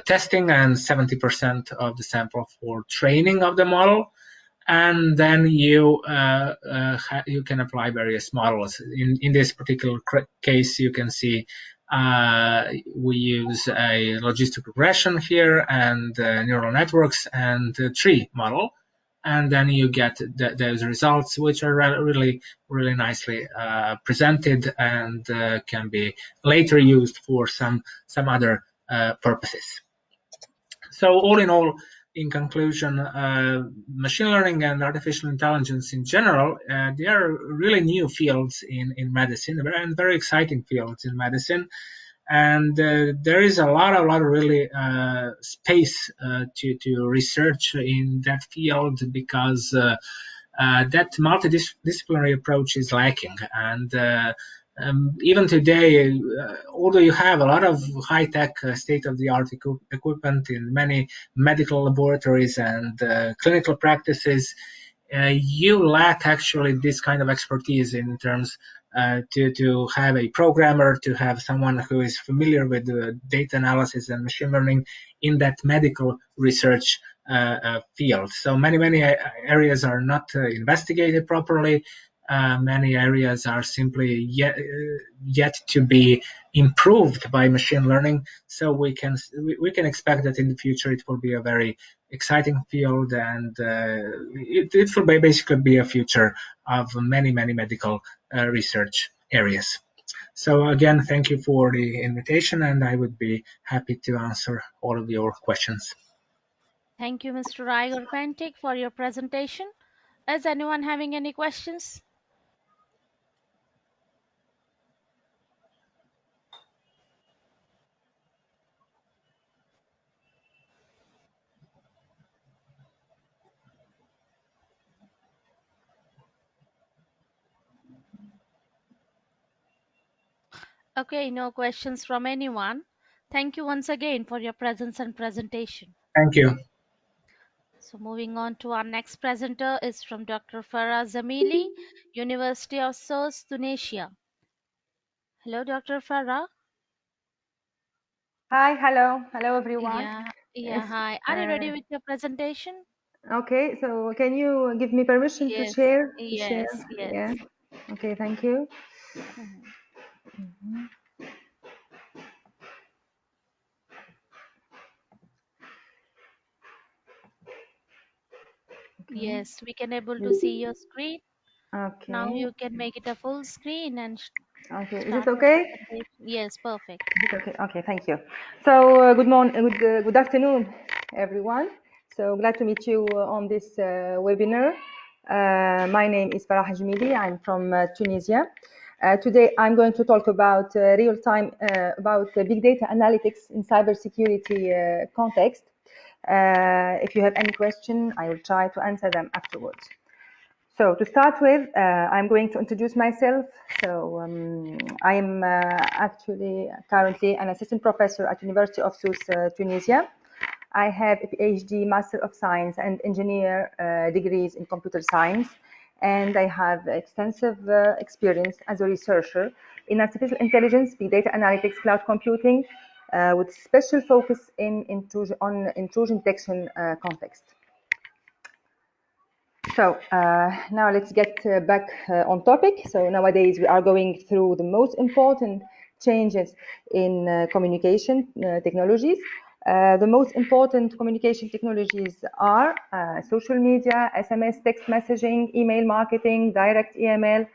testing and 70% of the sample for training of the model. and then you you can apply various models. In this particular case, you can see we use a logistic regression here and neural networks and a tree model, and then you get those results, which are really nicely presented and can be later used for some other purposes. So all in all, in conclusion, machine learning and artificial intelligence in general, they are really new fields in medicine, and very exciting fields in medicine. And there is a lot of really space to research in that field, because that multidisciplinary approach is lacking. And even today, although you have a lot of high-tech, state-of-the-art equipment in many medical laboratories and clinical practices, you lack actually this kind of expertise in terms to have a programmer, to have someone who is familiar with data analysis and machine learning in that medical research field. So many areas are not investigated properly. Many areas are simply yet to be improved by machine learning. So we can expect that in the future it will be a very exciting field, and it will basically be a future of many medical research areas. So again, thank you for the invitation, and I would be happy to answer all of your questions. Thank you, Mr. Igor Pentik, for your presentation. Is anyone having any questions? Okay, no questions from anyone. Thank you once again for your presence and presentation. Thank you. So moving on to our next presenter is from Dr. Farah Zamili, University of Sousse, Tunisia. Hello, Dr. Farah. Hi, hello everyone. Yeah, Yes, hi. Are you ready with your presentation? okay, so can you give me permission to Yes, share? yes, yes. Yeah. Okay, thank you. Mhm. Okay. Yes, we can able to see your screen. Now Okay. you can make it a full screen and Okay. Is it start your okay? presentation. Yes, perfect. Is it okay? Okay, thank you. So good morning, good afternoon, everyone. So glad to meet you on this webinar. My name is Farah Jmidi. I'm from Tunisia. Today, I'm going to talk about real-time, about big data analytics in cybersecurity context. If you have any question, I will try to answer them afterwards. So to start with, I'm going to introduce myself. So I'm actually currently an assistant professor at University of Sousse, Tunisia. I have a PhD, Master of Science and Engineer degrees in computer science, and I have extensive experience as a researcher in artificial intelligence, big data analytics, cloud computing, with special focus on intrusion detection context. So now let's get back on topic. So nowadays we are going through the most important changes in communication technologies. The most important communication technologies are social media, SMS, text messaging, email marketing, direct EML,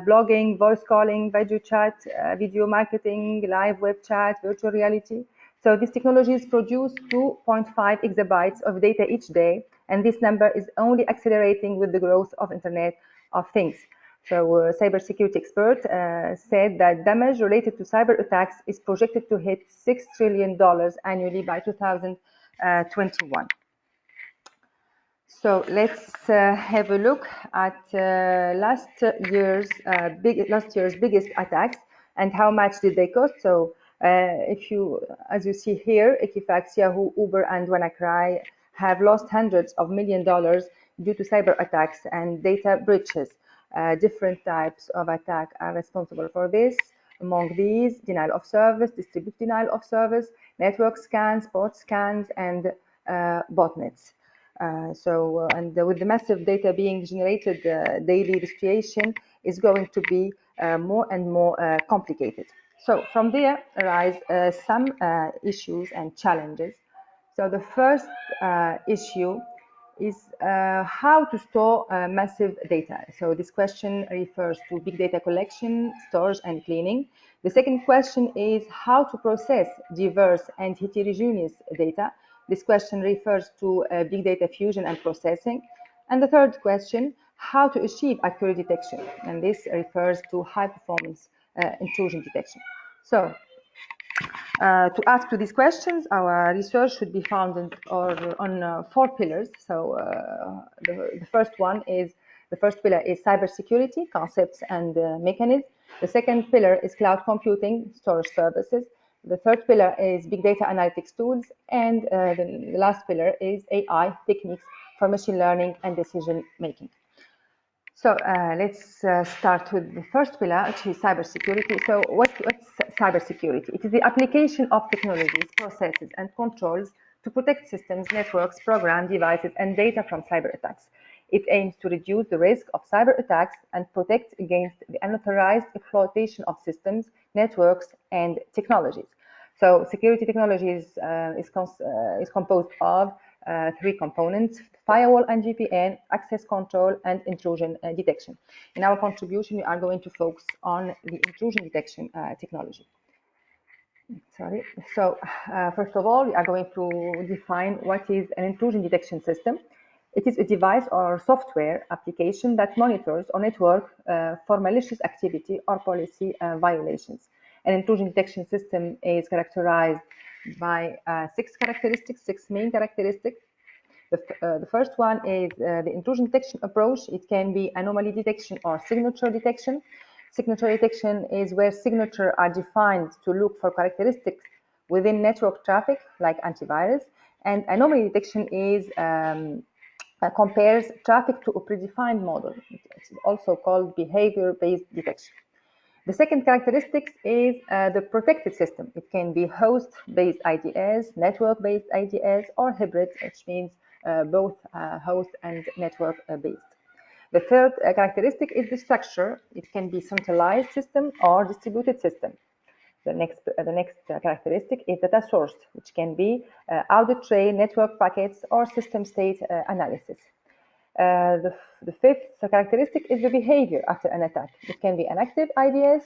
blogging, voice calling, video chat, video marketing, live web chat, virtual reality. So these technologies produce 2.5 exabytes of data each day, and this number is only accelerating with the growth of Internet of Things. So cybersecurity expert said that damage related to cyber attacks is projected to hit $6 trillion annually by 2021. So let's have a look at last year's biggest attacks and how much did they cost. So as you see here, Equifax, Yahoo, Uber, and WannaCry have lost hundreds of millions of dollars due to cyber attacks and data breaches. Different types of attack are responsible for this. Among these, denial of service, distributed denial of service, network scans, bot scans, and botnets. And with the massive data being generated daily, the situation is going to be more and more complicated. So from there arise some issues and challenges. So the first issue is how to store massive data. So this question refers to big data collection, storage, and cleaning. The second question is how to process diverse and heterogeneous data. This question refers to big data fusion and processing. And the third question, how to achieve accurate detection. And this refers to high performance intrusion detection. So to answer these questions, our research should be founded on 4 pillars. So the first pillar is cybersecurity, concepts and mechanisms. The second pillar is cloud computing, storage services. The third pillar is big data analytics tools. And the last pillar is AI techniques for machine learning and decision making. So let's start with the first pillar, which is cybersecurity. So what's cybersecurity? It is the application of technologies, processes, and controls to protect systems, networks, programs, devices, and data from cyber attacks. It aims to reduce the risk of cyber attacks and protect against the unauthorized exploitation of systems, networks, and technologies. So security technologies is composed of 3 components: firewall and VPN, access control, and intrusion detection. In our contribution, we are going to focus on the intrusion detection technology. Sorry. So first of all, we are going to define what is an intrusion detection system. It is a device or software application that monitors a network for malicious activity or policy violations. An intrusion detection system is characterized by 6 main characteristics. The first one is the intrusion detection approach. It can be anomaly detection or signature detection. Signature detection is where signatures are defined to look for characteristics within network traffic, like antivirus. And anomaly detection is compares traffic to a predefined model. It's also called behavior-based detection. The second characteristic is the protected system. It can be host-based IDS, network-based IDS, or hybrid, which means both host and network-based. The third characteristic is the structure. It can be centralized system or distributed system. The next characteristic is data source, which can be audit trail, network packets, or system state analysis. The fifth characteristic is the behavior after an attack. It can be an active IDS,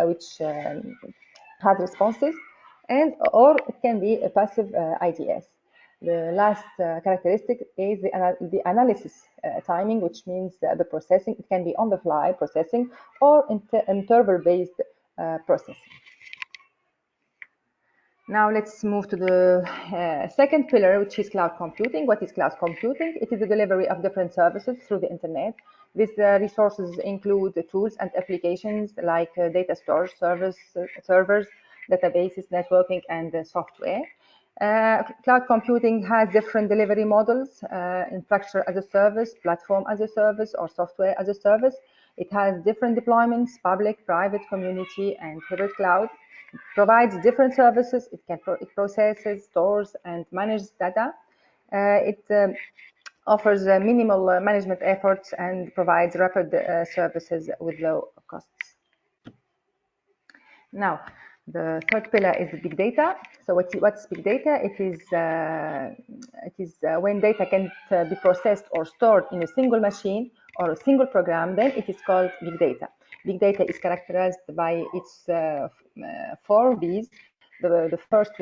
which has responses, or it can be a passive IDS. The last characteristic is the analysis timing, which means the processing. It can be on-the-fly processing or interval-based processing. Now let's move to the second pillar, which is cloud computing. What is cloud computing? It is the delivery of different services through the internet. These resources include tools and applications like data storage servers, databases, networking, and software. Cloud computing has different delivery models: infrastructure as a service, platform as a service, or software as a service. It has different deployments: public, private, community, and hybrid cloud. It provides different services. It processes, stores, and manages data. It offers minimal management efforts and provides rapid services with low costs. Now, the third pillar is the big data. So what's big data? It is when data can be processed or stored in a single machine or a single program, then it is called big data. Big data is characterized by its 4 V's. The first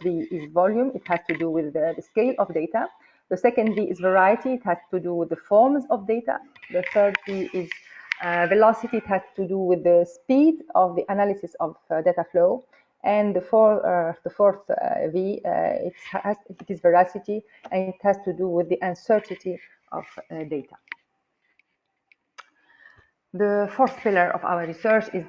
V is volume. It has to do with the scale of data. The second V is variety. It has to do with the forms of data. The third V is velocity. It has to do with the speed of the analysis of data flow. And the fourth V, it is veracity, and it has to do with the uncertainty of data. The fourth pillar of our research is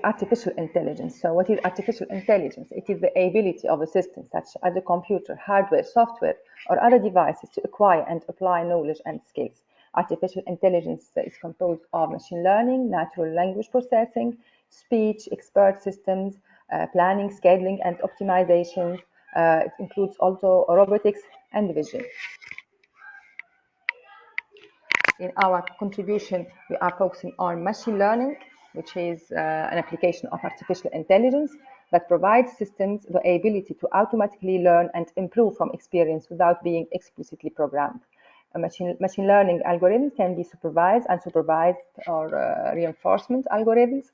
artificial intelligence. So what is artificial intelligence? It is the ability of a system, such as a computer, hardware, software, or other devices, to acquire and apply knowledge and skills. Artificial intelligence is composed of machine learning, natural language processing, speech, expert systems, planning, scheduling, and optimization. It includes also robotics and vision. In our contribution, we are focusing on machine learning, which is an application of artificial intelligence that provides systems the ability to automatically learn and improve from experience without being explicitly programmed. A machine learning algorithm can be supervised, unsupervised, or reinforcement algorithms.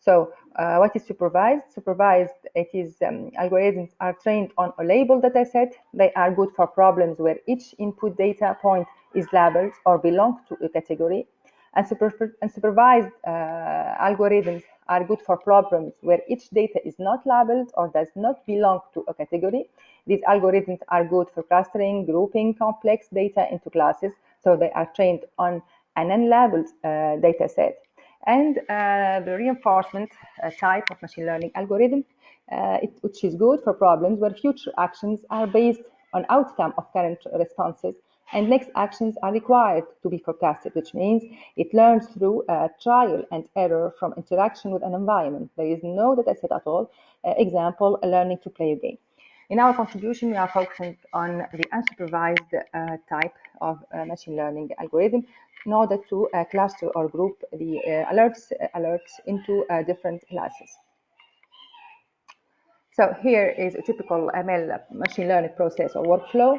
So what is supervised? Supervised, it is algorithms are trained on a labeled data set. They are good for problems where each input data point is labeled or belongs to a category. And supervised algorithms are good for problems where each data is not labeled or does not belong to a category. These algorithms are good for clustering, grouping complex data into classes, so they are trained on an unlabeled data set. And the reinforcement type of machine learning algorithm, which is good for problems where future actions are based on outcome of current responses and next actions are required to be forecasted, which means it learns through trial and error from interaction with an environment. There is no data set at all. Example, learning to play a game. In our contribution, we are focusing on the unsupervised type of machine learning algorithm in order to cluster or group the alerts into different classes. So here is a typical ML machine learning process or workflow.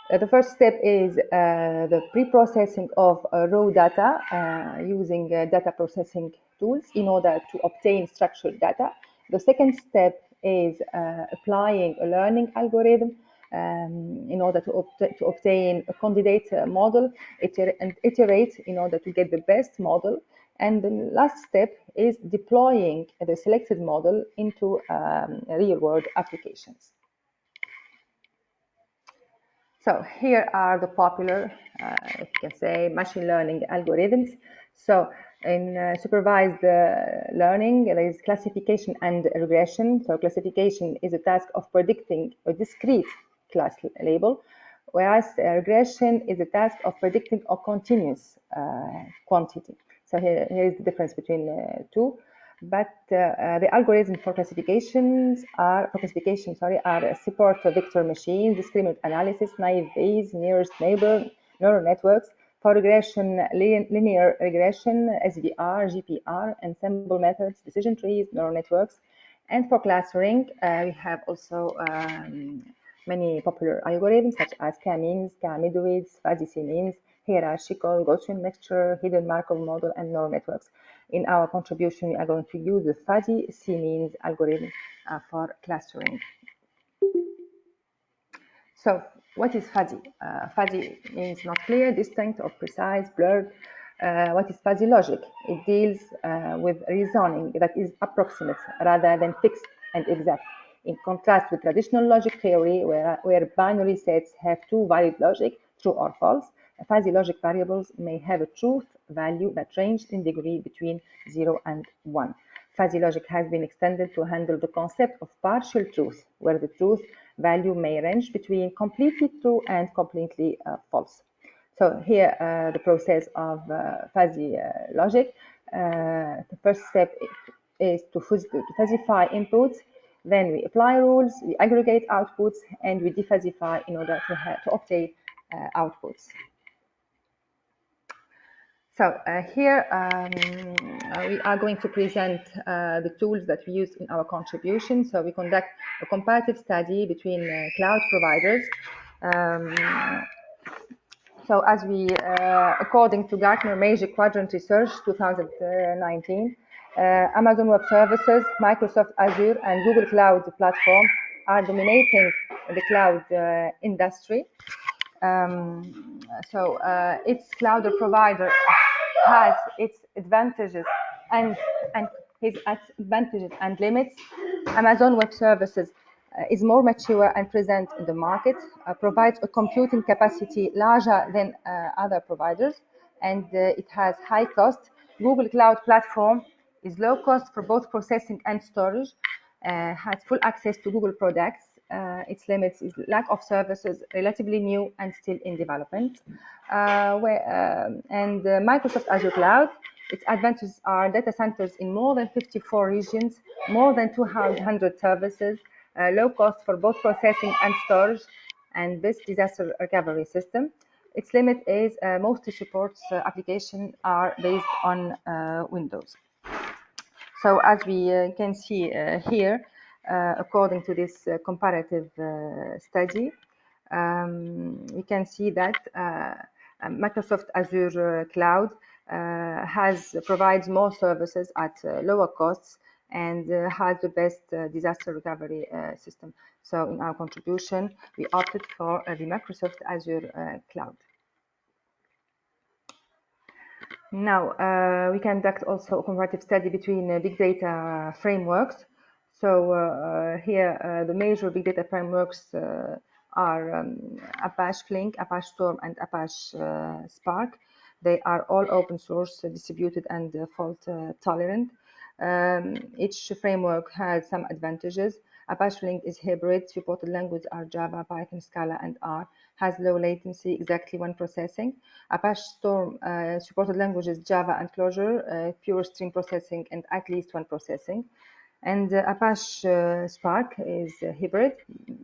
The first step is the pre-processing of raw data using data processing tools in order to obtain structured data. The second step is applying a learning algorithm in order to obtain a candidate model and iterate in order to get the best model. And the last step is deploying the selected model into real-world applications. So here are the popular, if you can say, machine learning algorithms. So in supervised learning, there is classification and regression. So classification is a task of predicting a discrete class label, whereas regression is a task of predicting a continuous quantity. So here is the difference between the two. But the algorithms for classification are support vector machines, discriminant analysis, naive Bayes, nearest neighbor, neural networks. For regression, linear regression, SVR, GPR, ensemble methods, decision trees, neural networks. And for clustering, we have also many popular algorithms such as k-means, k-midweights, fuzzy c-means, hierarchical, Gaussian mixture, hidden Markov model, and neural networks. In our contribution, we are going to use the fuzzy c-means algorithm for clustering. So what is fuzzy? Fuzzy means not clear, distinct, or precise, blurred. What is fuzzy logic? It deals with reasoning that is approximate rather than fixed and exact. In contrast with traditional logic theory, where binary sets have two valid logic, true or false, fuzzy logic variables may have a truth value that ranges in degree between 0 and 1. Fuzzy logic has been extended to handle the concept of partial truth, where the truth value may range between completely true and completely false. So here, the process of fuzzy logic. The first step is to fuzzify inputs. Then we apply rules, we aggregate outputs, and we defuzzify in order to obtain outputs. So here we are going to present the tools that we use in our contribution. So we conduct a comparative study between cloud providers. So as we, according to Gartner Magic Quadrant Research 2019, Amazon Web Services, Microsoft Azure, and Google Cloud Platform are dominating the cloud industry. Each cloud provider has its advantages and his advantages and limits. Amazon Web Services is more mature and present in the market, provides a computing capacity larger than other providers, and it has high cost. Google Cloud Platform is low cost for both processing and storage, has full access to Google products. Its limits is lack of services, relatively new and still in development. Microsoft Azure Cloud, its advantages are data centers in more than 54 regions, more than 200 services, low cost for both processing and storage, and best disaster recovery system. Its limit is most supports applications are based on Windows. So as we can see here, according to this comparative study, we can see that Microsoft Azure Cloud provides more services at lower costs and has the best disaster recovery system. So in our contribution, we opted for the Microsoft Azure Cloud. Now, we conduct also a comparative study between big data frameworks. So here, the major big data frameworks are Apache Flink, Apache Storm, and Apache Spark. They are all open source, distributed, and fault tolerant. Each framework has some advantages. Apache Flink is hybrid. Supported languages are Java, Python, Scala, and R. Has low latency, exactly one processing. Apache Storm supported languages Java and Clojure, pure stream processing, and at least one processing. And Apache Spark is hybrid,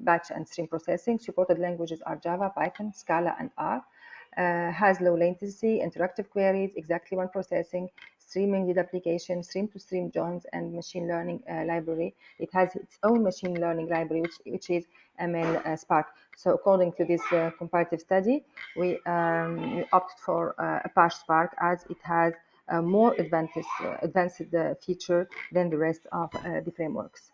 batch and stream processing. Supported languages are Java, Python, Scala, and R. Has low latency, interactive queries, exactly one processing, streaming with application, stream-to-stream joins, and machine learning library. It has its own machine learning library, which is ML Spark. So according to this comparative study, we opted for Apache Spark as it has a more advanced feature than the rest of the frameworks.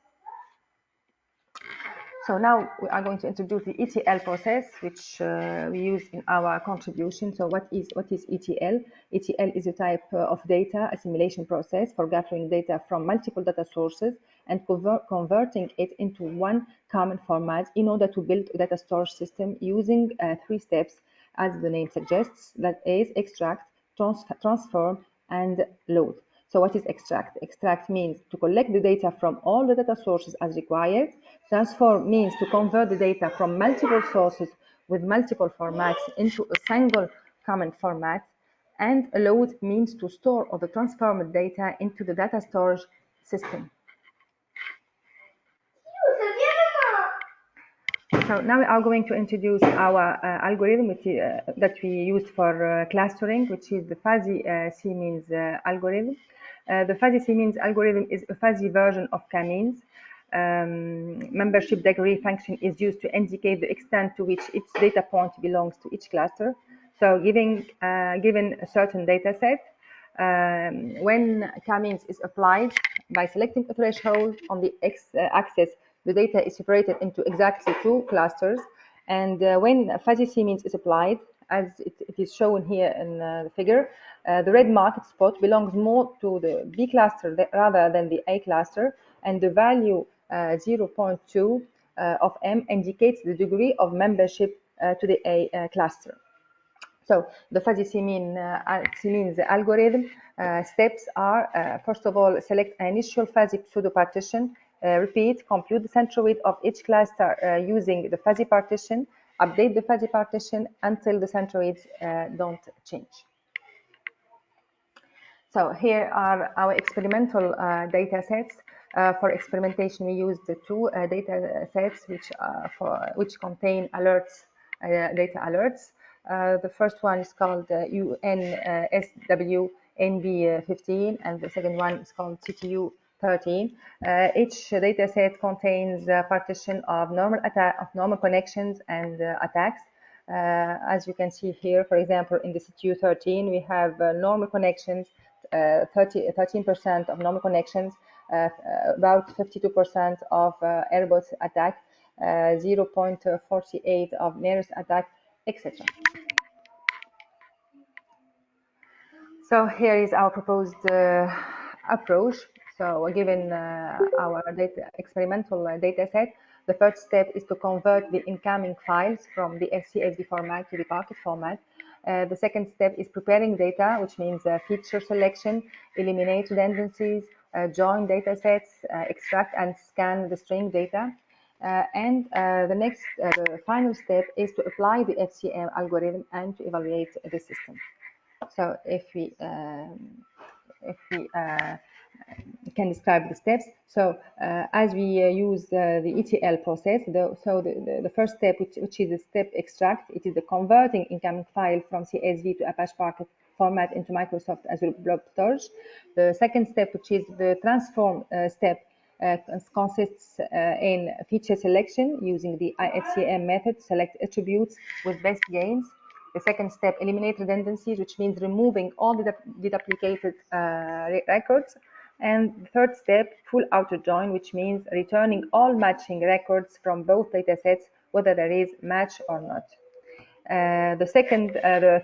So now we are going to introduce the ETL process, which we use in our contribution. So what is ETL? ETL is a type of data assimilation process for gathering data from multiple data sources and converting it into one common format in order to build a data storage system using 3 steps, as the name suggests, that is extract, transform, and load. So what is extract? Extract means to collect the data from all the data sources as required. Transform means to convert the data from multiple sources with multiple formats into a single common format. And load means to store all the transformed data into the data storage system. So now we are going to introduce our algorithm that we use for clustering, which is the fuzzy C-means algorithm. The fuzzy C-means algorithm is a fuzzy version of k-means. Membership degree function is used to indicate the extent to which each data point belongs to each cluster. So given a certain data set, when k-means is applied by selecting a threshold on the x-axis, the data is separated into exactly 2 clusters. And when fuzzy C-means is applied, as it is shown here in the figure, the red marked spot belongs more to the B cluster rather than the A cluster, and the value 0.2 of M indicates the degree of membership to the A cluster. So the fuzzy C-means algorithm steps are, first of all, select an initial fuzzy pseudo partition, repeat, compute the centroid of each cluster using the fuzzy partition, update the fuzzy partition until the centroids don't change. So here are our experimental data sets. For experimentation, we used the 2 data sets which contain alerts, data alerts. The first one is called UNSW-NB15, and the second one is called CTU13. Each data set contains a partition of normal connections and attacks. As you can see here, for example, in the CTU13, we have normal connections, 13% of normal connections, about 52% of airbot attack, 0.48 of nearest attack, etc. So here is our proposed approach. So given our experimental data set, the first step is to convert the incoming files from the CSV format to the Parquet format. The second step is preparing data, which means feature selection, eliminate redundancies, join data sets, extract and scan the string data. And the final step is to apply the FCM algorithm and to evaluate the system. So if we can describe the steps. So as we use the ETL process, the first step, which is the step extract, it is the converting incoming file from CSV to Apache Parquet format into Microsoft Azure Blob Storage. The second step, which is the transform step, consists in feature selection using the IFCM method, select attributes with best gains. The second step, eliminate redundancies, which means removing all the deduplicated records. And the third step, full outer join, which means returning all matching records from both datasets, whether there is match or not. The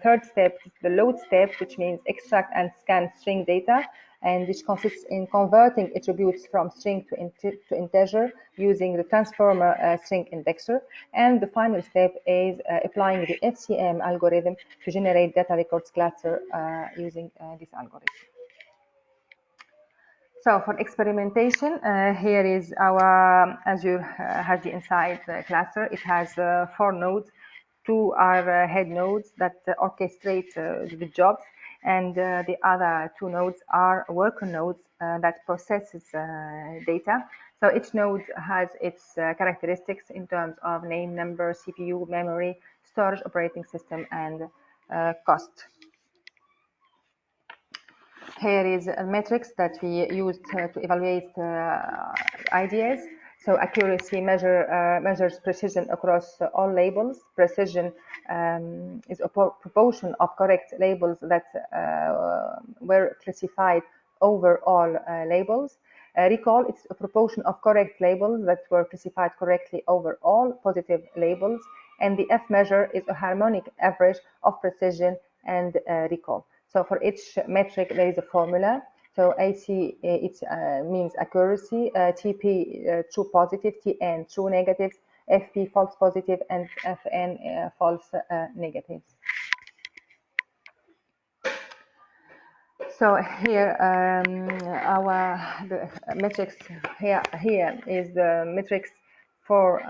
third step is the load step, which means extract and scan string data, and which consists in converting attributes from string to integer using the transformer string indexer. And the final step is applying the FCM algorithm to generate data records cluster using this algorithm. So for experimentation, here is our Azure Hardy Insight cluster. It has 4 nodes. 2 are head nodes that orchestrate the jobs, and the other 2 nodes are worker nodes that processes data. So each node has its characteristics in terms of name, number, CPU, memory, storage, operating system, and cost. Here is a metrics that we used to evaluate ideas. So accuracy measures precision across all labels. Precision is a proportion of correct labels that were classified over all labels. Recall, it's a proportion of correct labels that were classified correctly over all positive labels. And the F measure is a harmonic average of precision and recall. So for each metric, there is a formula. So AC, it means accuracy, TP, true positive, TN, true negatives, FP, false positive, and FN, false negatives. So here, the metrics here is the metrics for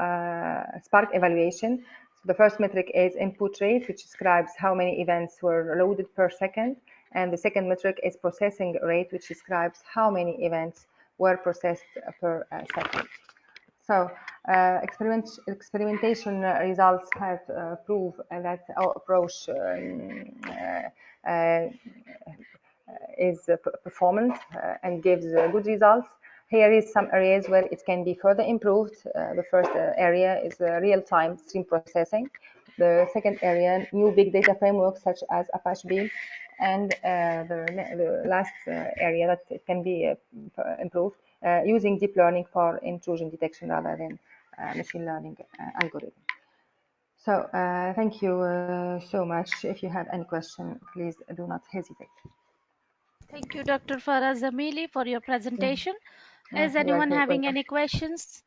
Spark evaluation. So the first metric is input rate, which describes how many events were loaded per second, and the second metric is processing rate, which describes how many events were processed per second. So experimentation results have proved that our approach is performant and gives good results. Here is some areas where it can be further improved. The first area is real-time stream processing. The second area, new big data frameworks such as Apache Beam. And the last area that it can be improved, using deep learning for intrusion detection rather than machine learning algorithm. So thank you so much. If you have any question, please do not hesitate. Thank you, Dr. Farah Zamili, for your presentation. Is anyone having any questions?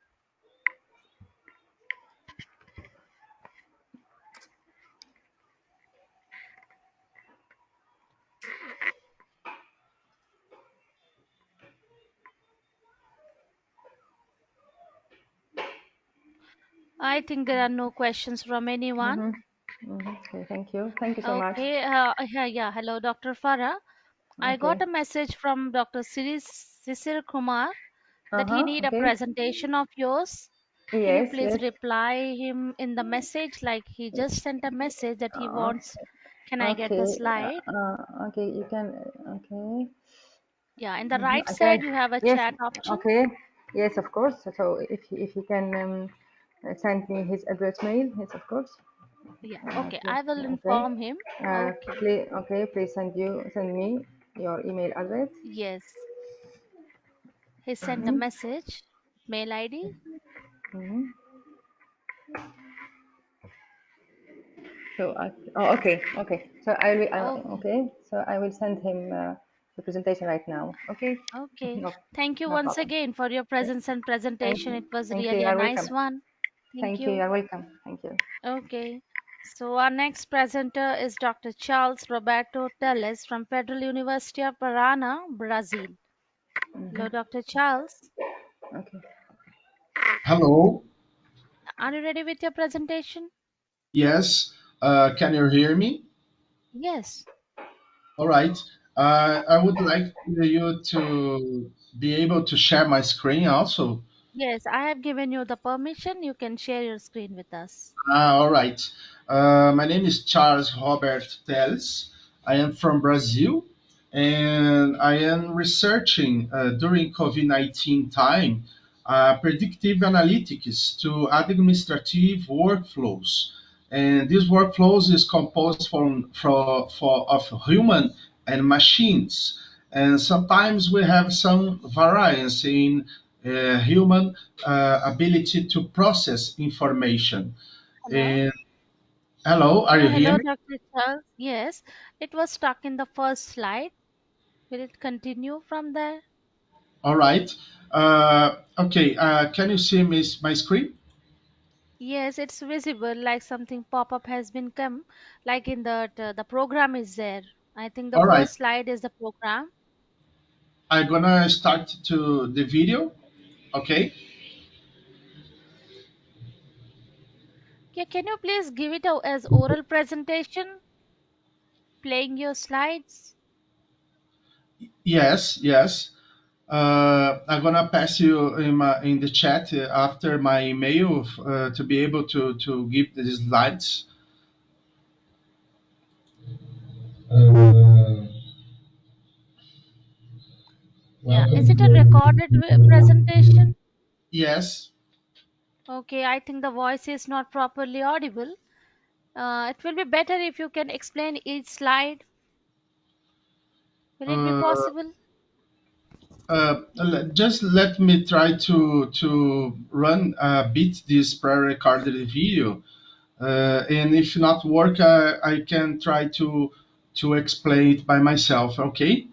I think there are no questions from anyone. Okay, thank you. Thank you so much. Okay, yeah, hello, Dr. Farah. I got a message from Dr. Sisir Kumar that he need a presentation of yours. Can you please reply him in the message? Like he just sent a message that he wants. Can I get the slide? Okay, you can. Okay. Yeah, in the right side you have a chat option. Okay. Yes, of course. So if he can send me his address mail, yes, of course. Yeah. Okay, I will inform him. Okay. Please send me your email address. Yes. He sent a message. Mail ID. So okay. So I will So I will send him the presentation right now. Okay. Okay. No, Thank you no once problem. again for your presence and presentation. It was Thank you. really a You're nice welcome. one. Thank Thank you. you. You're welcome. Thank you. Okay. So our next presenter is Dr. Charles Roberto Teles from Federal University of Paraná, Brazil. Hello, Dr. Charles. Okay. Hello. Are you ready with your presentation? Yes. Can you hear me? Yes. All right. I would like you to be able to share my screen also. Yes, I have given you the permission. You can share your screen with us. All right. My name is Charles Robert Teles. I am from Brazil, and I am researching during COVID-19 time predictive analytics to administrative workflows. And these workflows is composed of human and machines. And sometimes we have some variance in human ability to process information. Hello. And hello, are you hearing Hello, me? Dr. Charles. Yes, it was stuck in the first slide. Will it continue from there? All right. Okay. Can you see my screen? Yes, it's visible like something pop-up has been come, like in the program is there. I think the All right. first slide is the program. I'm gonna start to the video. Okay. Yeah, can you please give it as oral presentation, playing your slides? Yes. Yes. I'm gonna pass you in the chat after my email to be able to give the slides. Uh, Yeah, is welcome it a to recorded presentation? yes. Okay, I think the voice is not properly audible. It will be better if you can explain each slide. Will it be Uh, possible? just let me try to run a bit this pre-recorded video. And if not work, I can try to explain it by myself. Okay.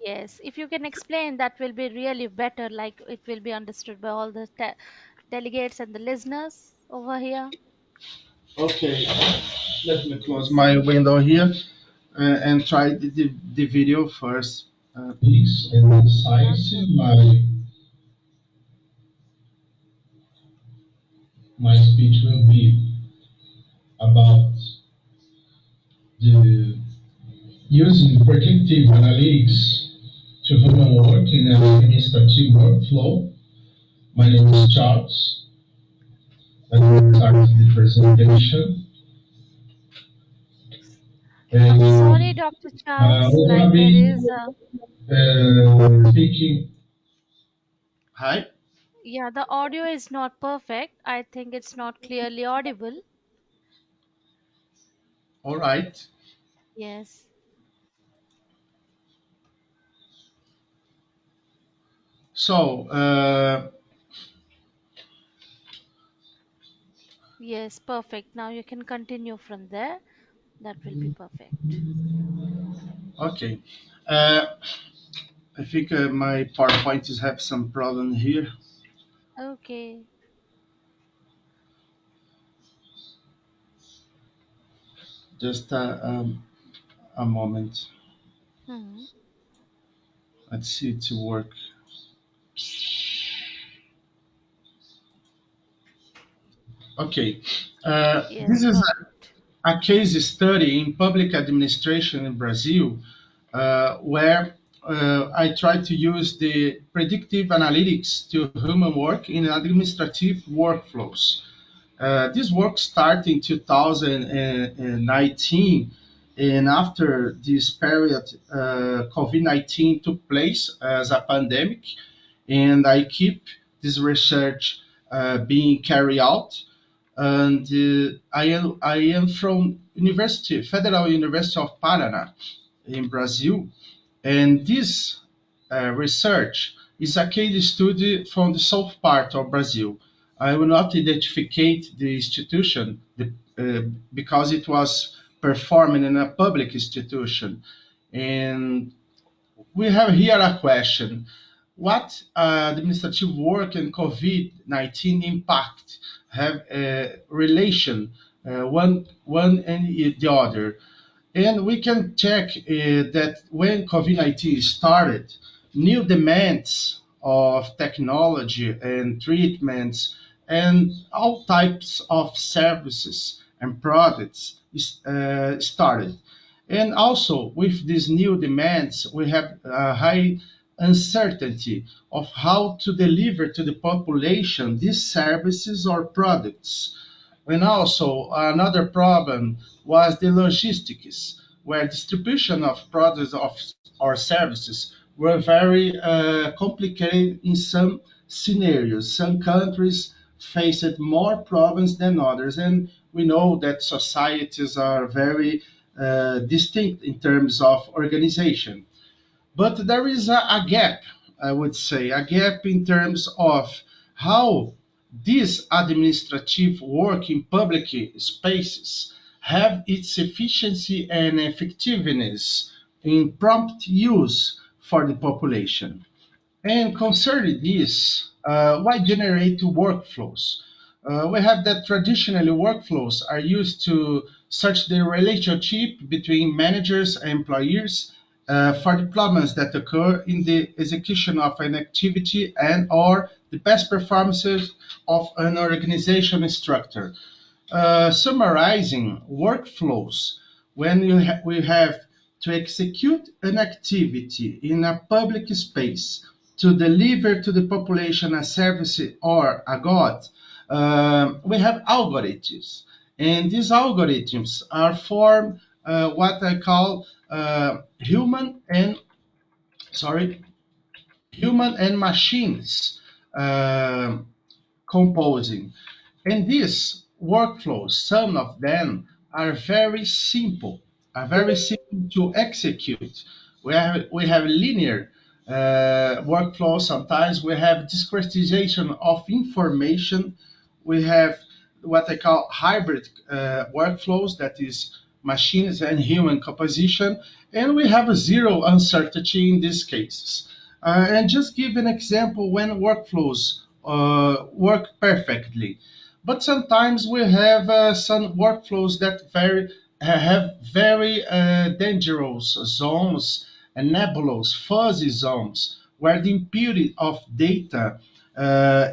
Yes, if you can explain, that will be really better, like it will be understood by all the delegates and the listeners over here. Okay. Let me close my window here and try the video first. Peace and science. Okay. My speech will be about the using predictive analytics to human work in an administrative workflow. My name is Charles. I will start the presentation. I'm And sorry, Dr. Charles, we're gonna like there be is a, speaking. Hi. yeah, the audio is not perfect. I think it's not clearly audible. All right. Yes, So, yes, perfect. Now you can continue from there. That will be perfect. okay. Uh, I think my PowerPoint is have some problem here. Okay. Just a moment. Hmm. Let's see it to work. Okay. This Yes, is perfect. a case study in public administration in Brazil where I try to use the predictive analytics to human work in administrative workflows. This work started in 2019, and after this period, COVID-19 took place as a pandemic, and I keep this research being carried out. And I am from Federal University of Paraná in Brazil, and this research is a case study from the south part of Brazil. I will not identify the institution because it was performed in a public institution. And we have here a question. What administrative work and COVID-19 impact have a relation one and the other? And we can check that when COVID-19 started, new demands of technology and treatments and all types of services and products started. And also, with these new demands, we have a high uncertainty of how to deliver to the population these services or products. And also, another problem was the logistics, where distribution of products or services were very complicated in some scenarios. Some countries faced more problems than others, and we know that societies are very distinct in terms of organization. But there is a gap, I would say, a gap in terms of how this administrative work in public spaces have its efficiency and effectiveness in prompt use for the population. And concerning this, why generate workflows? We have that traditionally workflows are used to search the relationship between managers and employees for deployments that occur in the execution of an activity and or the best performances of an organization structure. Summarizing workflows, when we have to execute an activity in a public space to deliver to the population a service or a good, we have algorithms. And these algorithms are formed what I call sorry, human and machines uh, composing. And these workflows, some of them are very simple to execute. We have linear workflows. Sometimes we have discretization of information. We have what I call hybrid workflows, that is machines and human composition, and we have a zero uncertainty in these cases. And just give an example when workflows work perfectly. But sometimes we have some workflows that have very dangerous zones and nebulous, fuzzy zones, where the input of data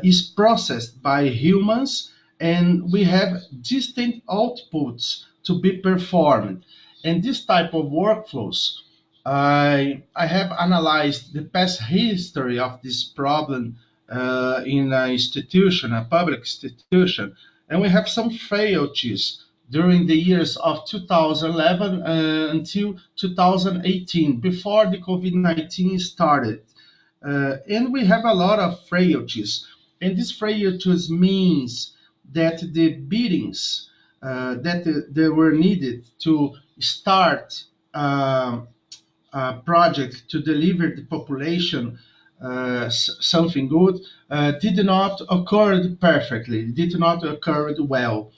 is processed by humans, and we have distinct outputs to be performed. And this type of workflows, I have analyzed the past history of this problem in an institution, a public institution, and we have some frailties during the years of 2011 until 2018, before the COVID-19 started. And we have a lot of frailties, and these frailties means that the biddings that were needed to start project to deliver the population something good did not occur perfectly, did not occur well.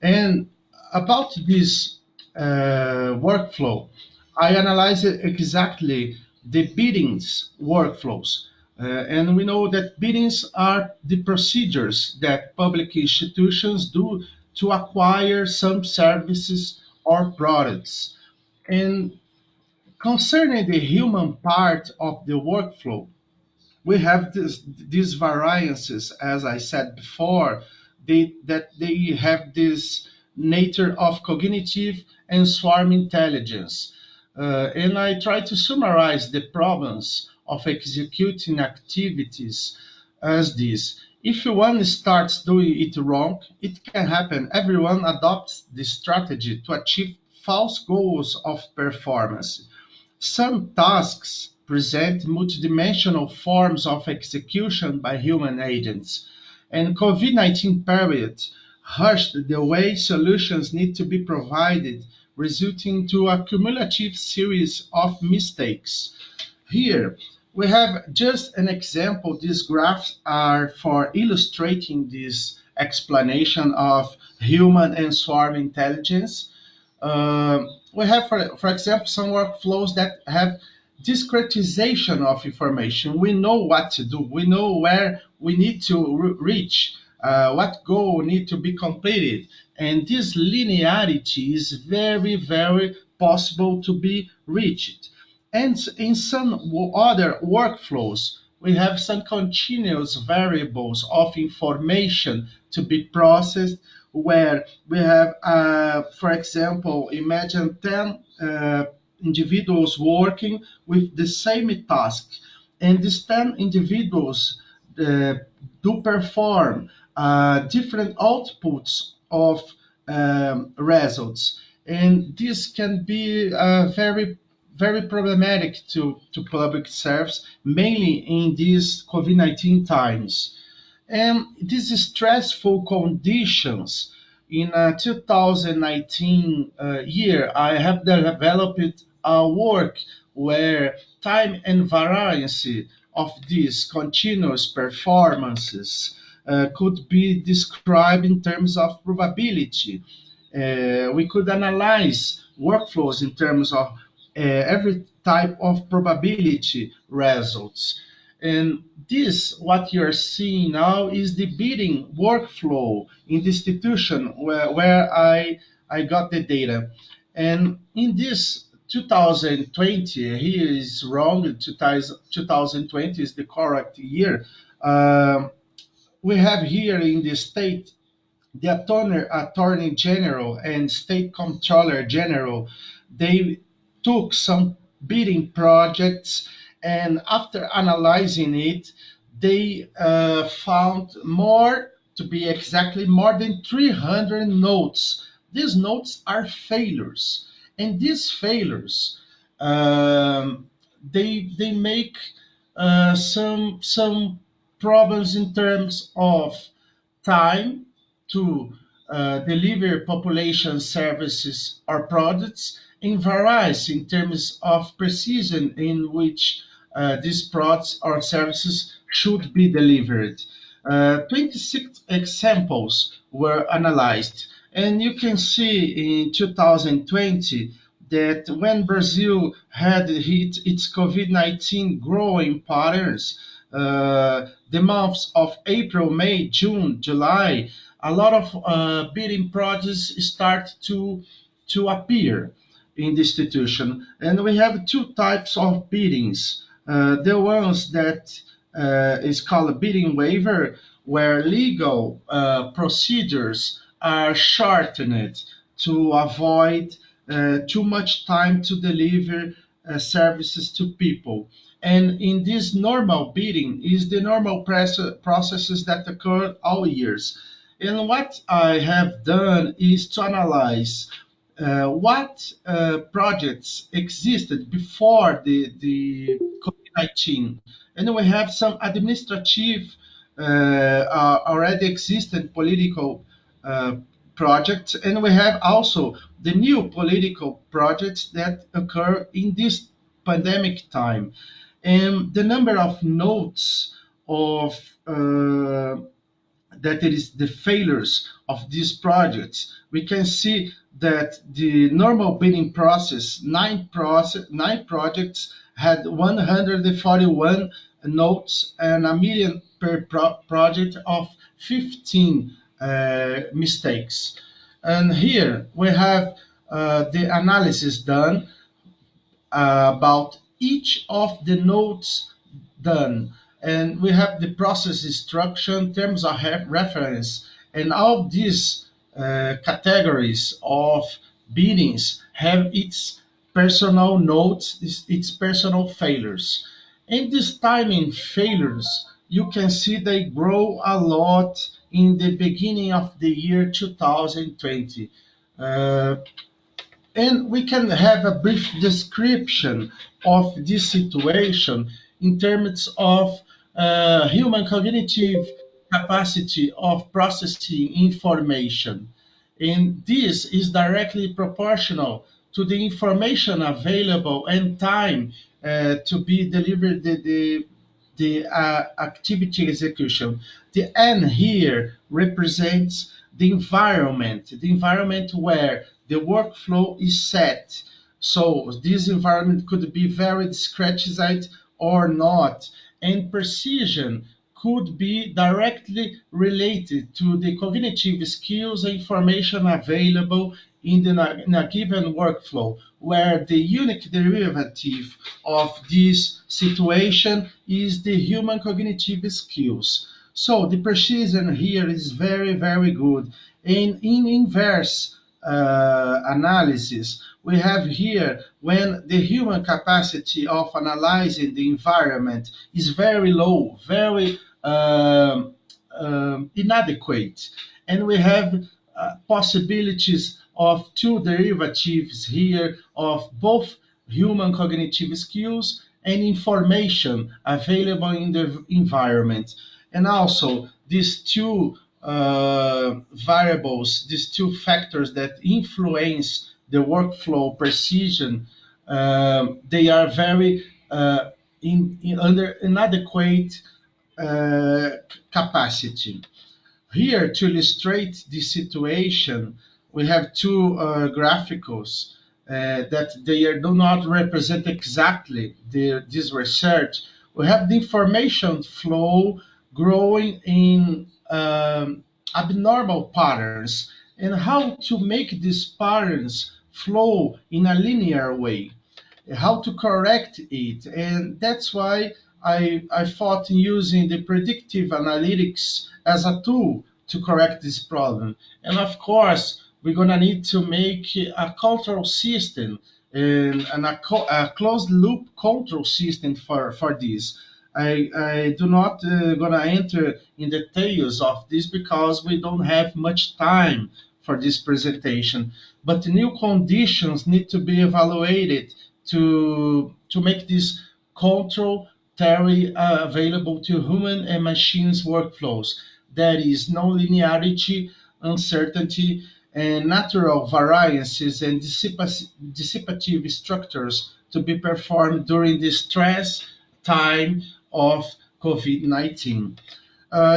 And about this workflow, I analyzed exactly the biddings workflows. And we know that biddings are the procedures that public institutions do to acquire some services or products. And concerning the human part of the workflow, we have these variances, as I said before, that they have this nature of cognitive and swarm intelligence. And I try to summarize the problems of executing activities as this. If one starts doing it wrong, it can happen. Everyone adopts this strategy to achieve false goals of performance. Some tasks present multidimensional forms of execution by human agents, and COVID-19 period hushed the way solutions need to be provided, resulting to a cumulative series of mistakes. Here, we have just an example. These graphs are for illustrating this explanation of human and swarm intelligence. We have, for example, some workflows that have discretization of information. We know what to do. We know where we need to reach, what goal need to be completed. And this linearity is very, very possible to be reached. And in some other workflows, we have some continuous variables of information to be processed, where we have, for example, imagine 10 individuals working with the same task, and these 10 individuals uh, do perform different outputs of results. And this can be very problematic to public service, mainly in these COVID-19 times. And these stressful conditions in 2019 year, I have developed a work where time and variance of these continuous performances could be described in terms of probability. We could analyze workflows in terms of every type of probability results. And this, what you're seeing now, is the bidding workflow in the institution where I got the data. And in this 2020, here is wrong, 2020 is the correct year. We have here in the state the attorney general and state comptroller general, they took some bidding projects, and after analyzing it, they found more, to be exactly, more than 300 notes. These notes are failures, and these failures, they make some problems in terms of time to deliver population services or products, and varies in terms of precision in which these products or services should be delivered. 26 examples were analyzed, and you can see in 2020 that when Brazil had hit its COVID-19 growing patterns, the months of April, May, June, July, a lot of bidding projects start to appear in the institution. And we have two types of biddings. The ones that is called a bidding waiver, where legal procedures are shortened to avoid too much time to deliver services to people. And in this normal bidding is the normal processes that occur all years. And what I have done is to analyze what projects existed before the COVID-19. And we have some administrative, already existent political uh, projects, and we have also the new political projects that occur in this pandemic time. And the number of notes of that it is the failures of these projects, we can see that the normal bidding process, nine projects had 141 notes, and a million per project of 15 mistakes. And here we have the analysis done about each of the notes done. And we have the process instruction, terms of reference, and all these categories of biddings have its personal notes, its personal failures. In this timing failures, you can see they grow a lot in the beginning of the year 2020. And we can have a brief description of this situation in terms of human cognitive capacity of processing information. And this is directly proportional to the information available and time to be delivered the activity execution. The N here represents the environment where the workflow is set. So this environment could be very discretized or not, and precision could be directly related to the cognitive skills and information available in a given workflow, where the unique derivative of this situation is the human cognitive skills. So the precision here is very good. In inverse analysis, we have here when the human capacity of analyzing the environment is very low, very inadequate, and we have possibilities of two derivatives here of both human cognitive skills and information available in the environment. And also, these two variables, these two factors that influence the workflow precision, they are very under inadequate uh, capacity. Here, to illustrate this situation, we have two graphicals that do not represent exactly this research. We have the information flow growing in abnormal patterns and how to make these patterns flow in a linear way, how to correct it. And that's why I thought in using the predictive analytics as a tool to correct this problem. And of course, we're going to need to make a control system and a closed loop control system for this. I do not going to enter in details of this because we don't have much time for this presentation. But new conditions need to be evaluated to make this control theory available to human and machines workflows. That is non-linearity, uncertainty, and natural variances and dissipative structures to be performed during the stress time of COVID-19.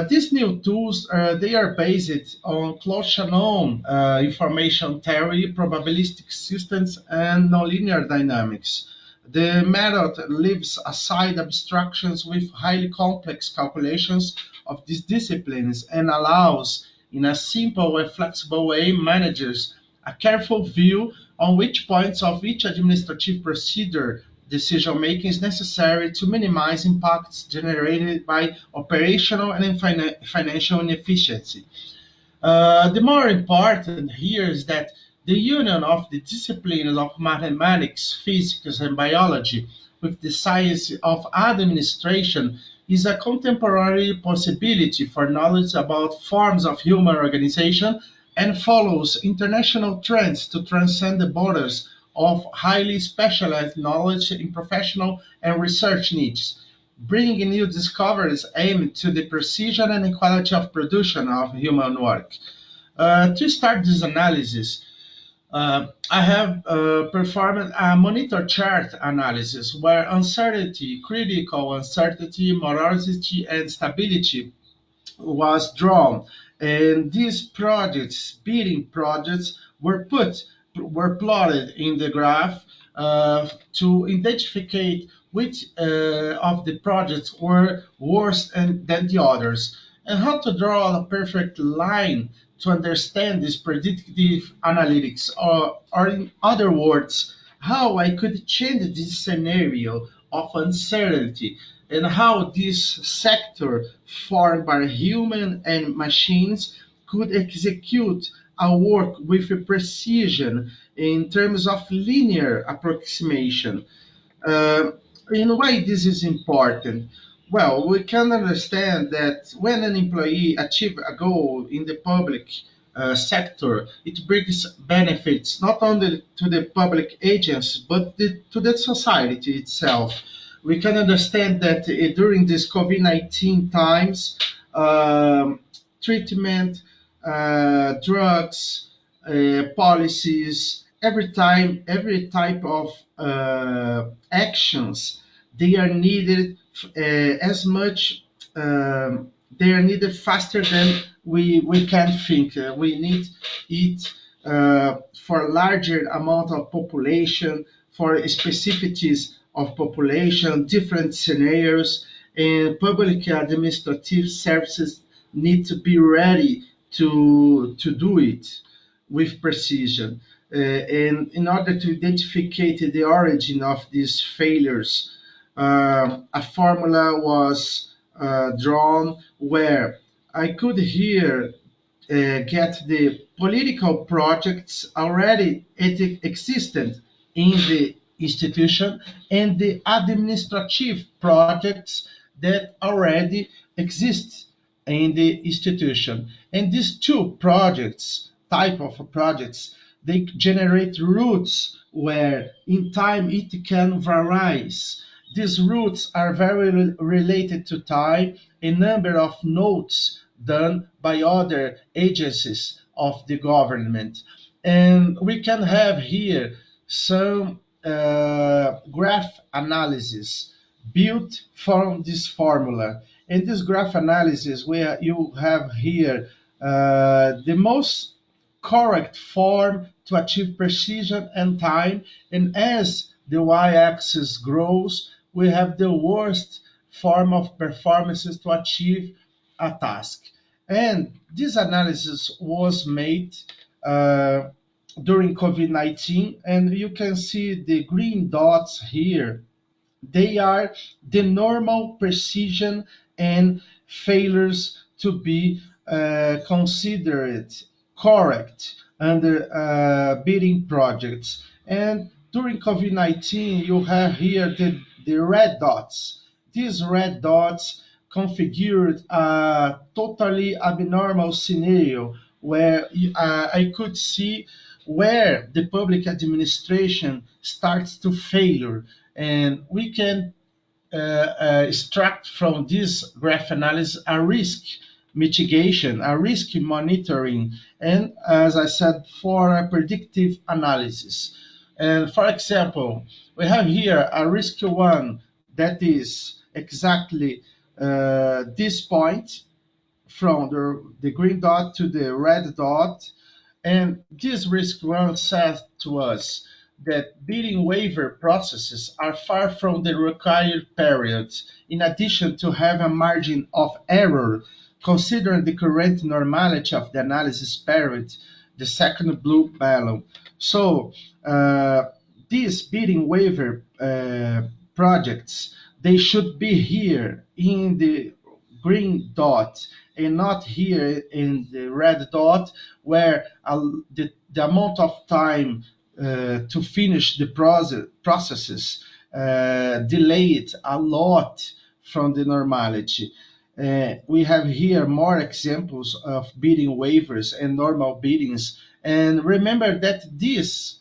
These new tools, they are based on Claude Shannon information theory, probabilistic systems, and nonlinear dynamics. The method leaves aside abstractions with highly complex calculations of these disciplines and allows, in a simple and flexible way, managers a careful view on which points of each administrative procedure decision making is necessary to minimize impacts generated by operational and financial inefficiency. The more important here is that the union of the disciplines of mathematics, physics, and biology with the science of administration is a contemporary possibility for knowledge about forms of human organization and follows international trends to transcend the borders of highly specialized knowledge in professional and research niches, bringing new discoveries aimed to the precision and quality of production of human work. To start this analysis, I have performed a monitor chart analysis where uncertainty, critical uncertainty, morosity, and stability was drawn, and these projects, bidding projects, were plotted in the graph to identify which of the projects were worse than the others, and how to draw a perfect line to understand this predictive analytics, or in other words, how I could change this scenario of uncertainty and how this sector formed by human and machines could execute a work with precision in terms of linear approximation. uh, in why this is important? Well, we can understand that when an employee achieves a goal in the public sector, it brings benefits not only to the public agents but to the society itself. We can understand that during these COVID-19 times, treatment, drugs, policies, every type of actions, they are needed as much. They are needed faster than we can think. We need it for larger amount of population, for specificities of population, different scenarios, and public administrative services need to be ready to do it with precision. And in order to identify the origin of these failures, a formula was drawn where I could here get the political projects already existent in the institution and the administrative projects that already exist in the institution. And these two projects, type of projects, they generate routes where in time it can varies. These routes are very related to time, a number of notes done by other agencies of the government. And we can have here some graph analysis built from this formula. In this graph analysis, where you have here the most correct form to achieve precision and time, and as the y-axis grows, we have the worst form of performances to achieve a task. And this analysis was made uh, during COVID-19, and you can see the green dots here. They are the normal precision and failures to be considered correct under bidding projects. And during COVID-19, you have here the red dots. These red dots configured a totally abnormal scenario where I could see where the public administration starts to failure, and we can extract from this graph analysis a risk mitigation, a risk monitoring, and as I said, for a predictive analysis. And for example, we have here a risk one that is exactly this point from the green dot to the red dot. And this risk one says to us that bidding waiver processes are far from the required periods, in addition to have a margin of error, considering the current normality of the analysis period, the second blue balloon. So these bidding waiver projects, they should be here in the green dot and not here in the red dot, where the amount of time to finish the processes delayed a lot from the normality. We have here more examples of bidding waivers and normal biddings. And remember that these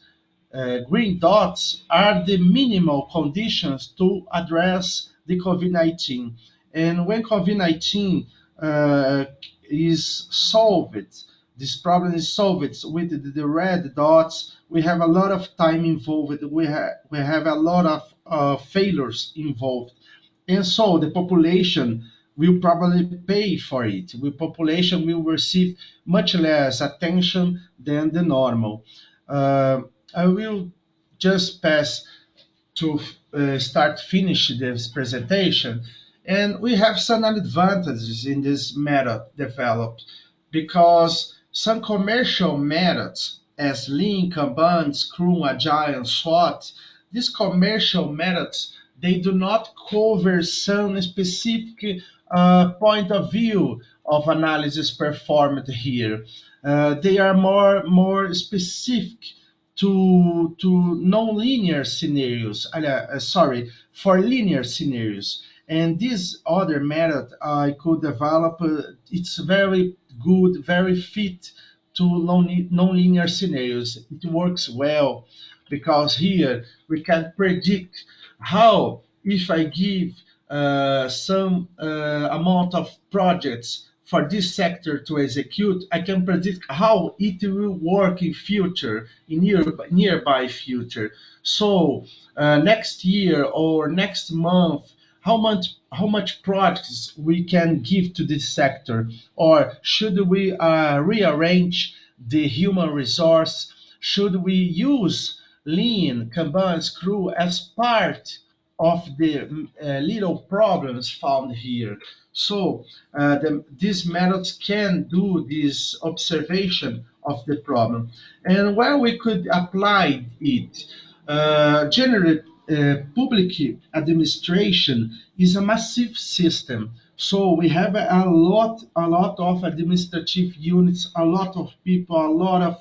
green dots are the minimal conditions to address the COVID-19. And when COVID-19 is solved, this problem is solved with the red dots, we have a lot of time involved, we have a lot of failures involved. And so the population will probably pay for it. The population will receive much less attention than the normal. I will just pass to finish this presentation. And we have some advantages in this method developed because some commercial methods as Lean, Kanban, Scrum, Agile, and SWOT, these commercial methods, they do not cover some specific point of view of analysis performed here. They are more specific to non-linear scenarios. For linear scenarios. And this other method I could develop, it's very good, very fit to non-linear scenarios. It works well because here we can predict how, if I give some amount of projects for this sector to execute, I can predict how it will work in future, in nearby future. So next year or next month, how much projects we can give to this sector, or should we rearrange the human resource? Should we use Lean, Kanban, Scrum as part of the little problems found here? So these methods can do this observation of the problem. And where we could apply it, generally public administration is a massive system So we have a lot of administrative units, a lot of people, a lot of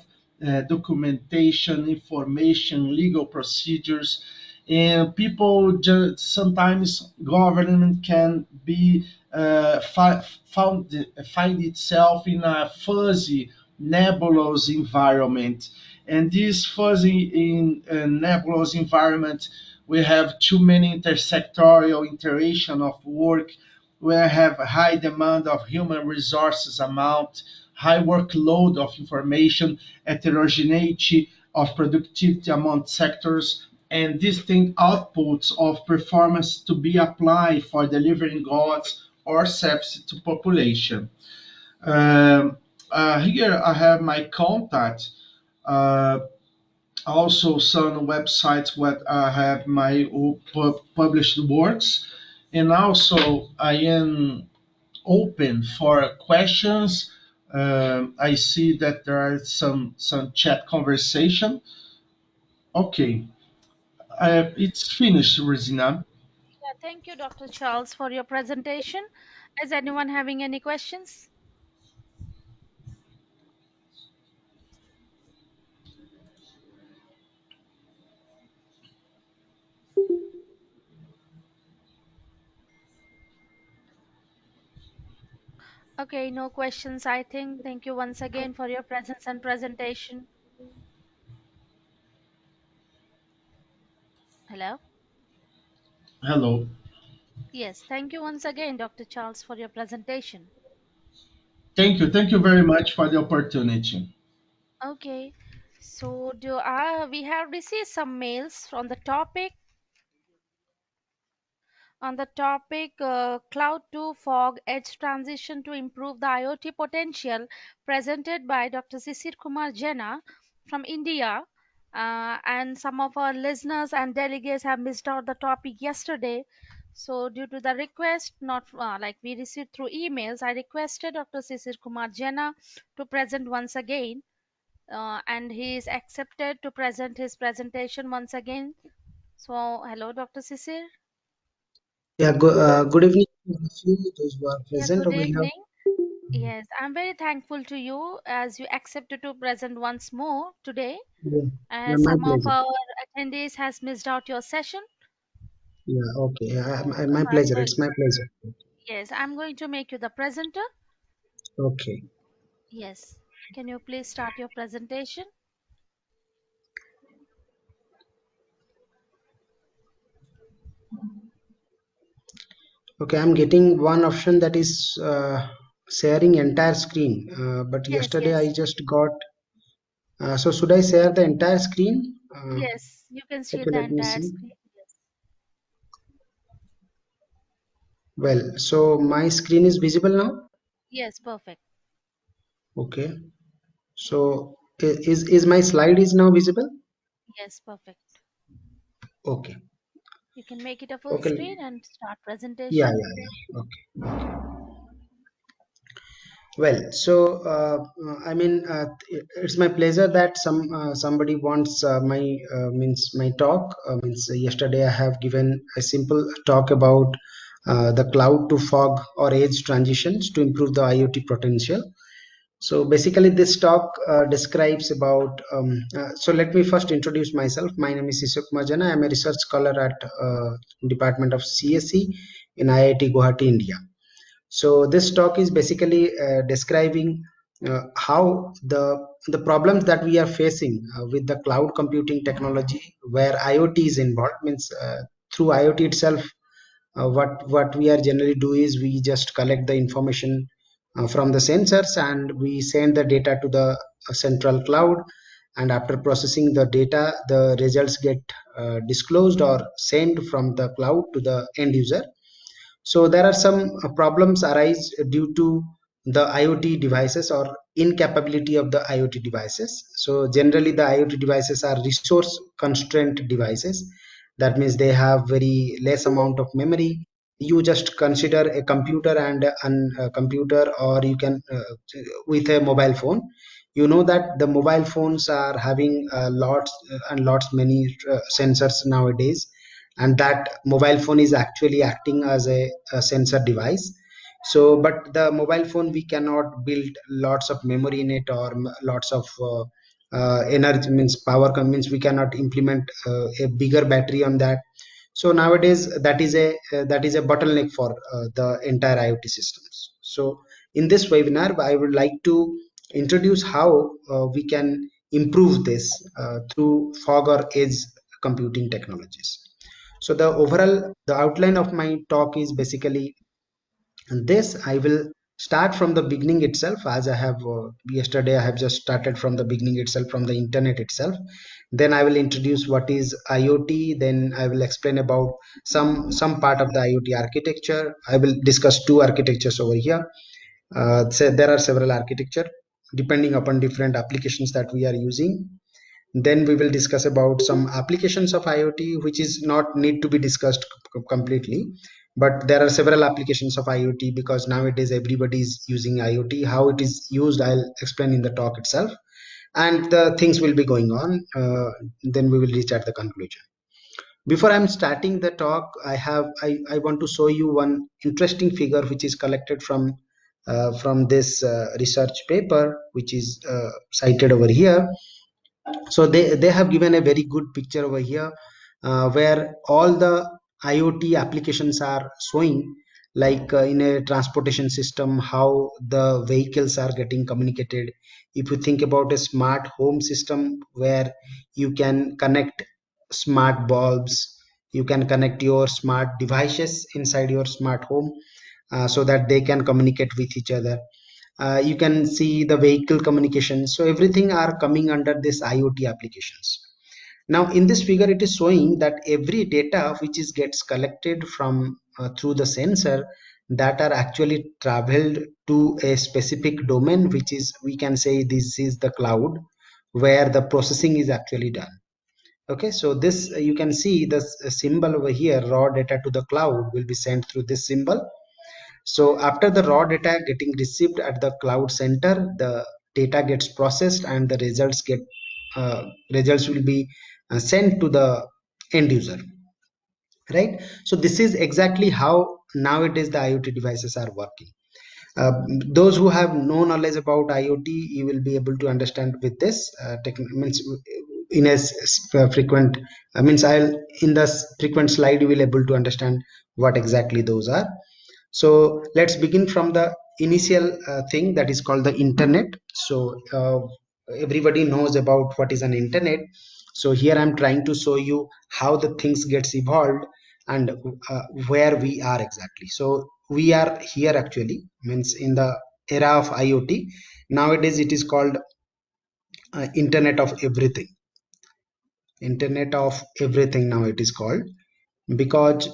documentation, information, legal procedures, and people just sometimes government can be find itself in a fuzzy, nebulous environment, and this fuzzy in nebulous environment, we have too many intersectorial interaction of work. We have high demand of human resources amount, high workload of information, heterogeneity of productivity among sectors, and distinct outputs of performance to be applied for delivering goods or services to population. Um, Here I have my contact. Uh, Also some websites where I have my published works, and also I am open for questions. I see that there are some chat conversation. Okay, it's finished, Rosina. Yeah, thank you, Dr. Charles, for your presentation. Is anyone having any questions? Okay, no questions, I think. Thank you once again for your presence and presentation. Hello? Hello. Yes, thank you once again, Dr. Charles, for your presentation. Thank you very much for the opportunity. Okay, so we have received some mails on the topic cloud to fog edge transition to improve the IoT potential, presented by Dr. Sisir Kumar Jena from India. And some of our listeners and delegates have missed out the topic yesterday. So, due to the request, not like we received through emails, I requested Dr. Sisir Kumar Jena to present once again. And he is accepted to present his presentation once again. So, hello, Dr. Sisir. Yeah, good evening to all of you, those who are Yeah, present good over here. evening. Yes, I'm very thankful to you as you accepted to present once more today. Yeah, yeah, As my some of pleasure. our attendees has missed out your session. Yeah, okay. My So I'm pleasure. going, It's my pleasure. yes, I'm going to make you the presenter. Okay. Yes. Can you please start your presentation? Okay, I'm getting one option that is sharing entire screen. But Yes, yesterday I yes. just got. So should I share the entire screen? Yes, you can see Okay, the let me entire see. screen. Yes. Well, so my screen is visible now. Yes, perfect. Okay. So is my slide is now visible? Yes, perfect. Okay. You can make it a full Okay. screen and start Yeah, presentation. yeah, yeah. Okay. Well, so it's my pleasure that somebody wants my means my talk. Means yesterday I have given a simple talk about the cloud to fog or edge transitions to improve the IoT potential. So basically, this talk describes about. So let me first introduce myself. My name is Isuk Majana. I am a research scholar at Department of CSE in IIT Guwahati, India. So this talk is basically describing how the problems that we are facing with the cloud computing technology, where IoT is involved, means through IoT itself, what we are generally do is we just collect the information from the sensors and we send the data to the central cloud, and after processing the data, the results get disclosed or sent from the cloud to the end user. So there are some problems arise due to the IoT devices or incapability of the IoT devices. So generally the IoT devices are resource constrained devices. That means they have very less amount of memory. You just consider a computer and a computer, or you can with a mobile phone. You know that the mobile phones are having lots and lots many sensors nowadays, and that mobile phone is actually acting as a sensor device. So but the mobile phone, we cannot build lots of memory in it, or lots of energy, means power means we cannot implement a bigger battery on that. So nowadays that is a bottleneck for the entire IoT systems. So in this webinar I would like to introduce how we can improve this through fog or edge computing technologies. So the outline of my talk is basically this. I will start from the beginning itself, as I have yesterday I have just started from the beginning itself, from the internet itself. Then I will introduce what is IoT. Then I will explain about some part of the IoT architecture. I will discuss two architectures over here. So there are several architecture depending upon different applications that we are using. Then we will discuss about some applications of IoT, which is not need to be discussed completely, but there are several applications of IoT because nowadays everybody is using IoT. How it is used, I'll explain in the talk itself, and the things will be going on. Then we will reach at the conclusion. Before I'm starting the talk, I want to show you one interesting figure which is collected from this research paper, which is cited over here. So they have given a very good picture over here, where all the IoT applications are showing, like in a transportation system, how the vehicles are getting communicated. If you think about a smart home system where you can connect smart bulbs, you can connect your smart devices inside your smart home, so that they can communicate with each other. You can see the vehicle communication. So everything are coming under this IoT applications. Now in this figure it is showing that every data which is gets collected from through the sensor, that are actually traveled to a specific domain, which is, we can say, this is the cloud, where the processing is actually done. Okay, so this you can see the symbol over here, raw data to the cloud will be sent through this symbol. So after the raw data getting received at the cloud center, the data gets processed and the results will be sent to the end user, right? So this is exactly how nowadays the IoT devices are working. Those who have no knowledge about IoT, you will be able to understand with this means in a frequent means I'll in the frequent slide you will able to understand what exactly those are. So let's begin from the initial thing, that is called the internet. So everybody knows about what is an internet. So here I'm trying to show you how the things gets evolved and where we are exactly. So we are here actually, means in the era of IoT. Nowadays it is called internet of everything. Internet of everything now it is called, because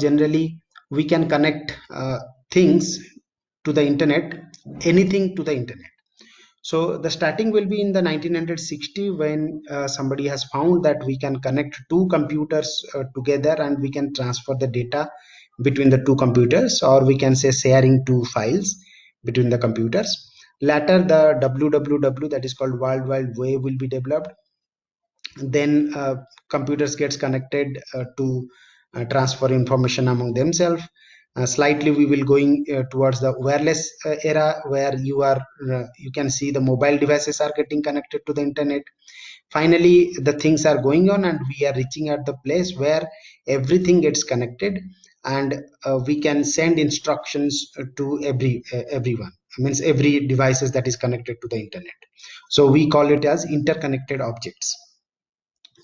generally we can connect things to the internet, anything to the internet. So the starting will be in the 1960, when somebody has found that we can connect two computers together and we can transfer the data between the two computers, or we can say sharing two files between the computers. Later the www, that is called World Wide Web, will be developed. Then computers gets connected to transfer information among themselves. Slightly we will going towards the wireless era, where you can see the mobile devices are getting connected to the internet. Finally the things are going on and we are reaching at the place where everything gets connected, and we can send instructions to everyone, means every devices that is connected to the internet. So we call it as interconnected objects.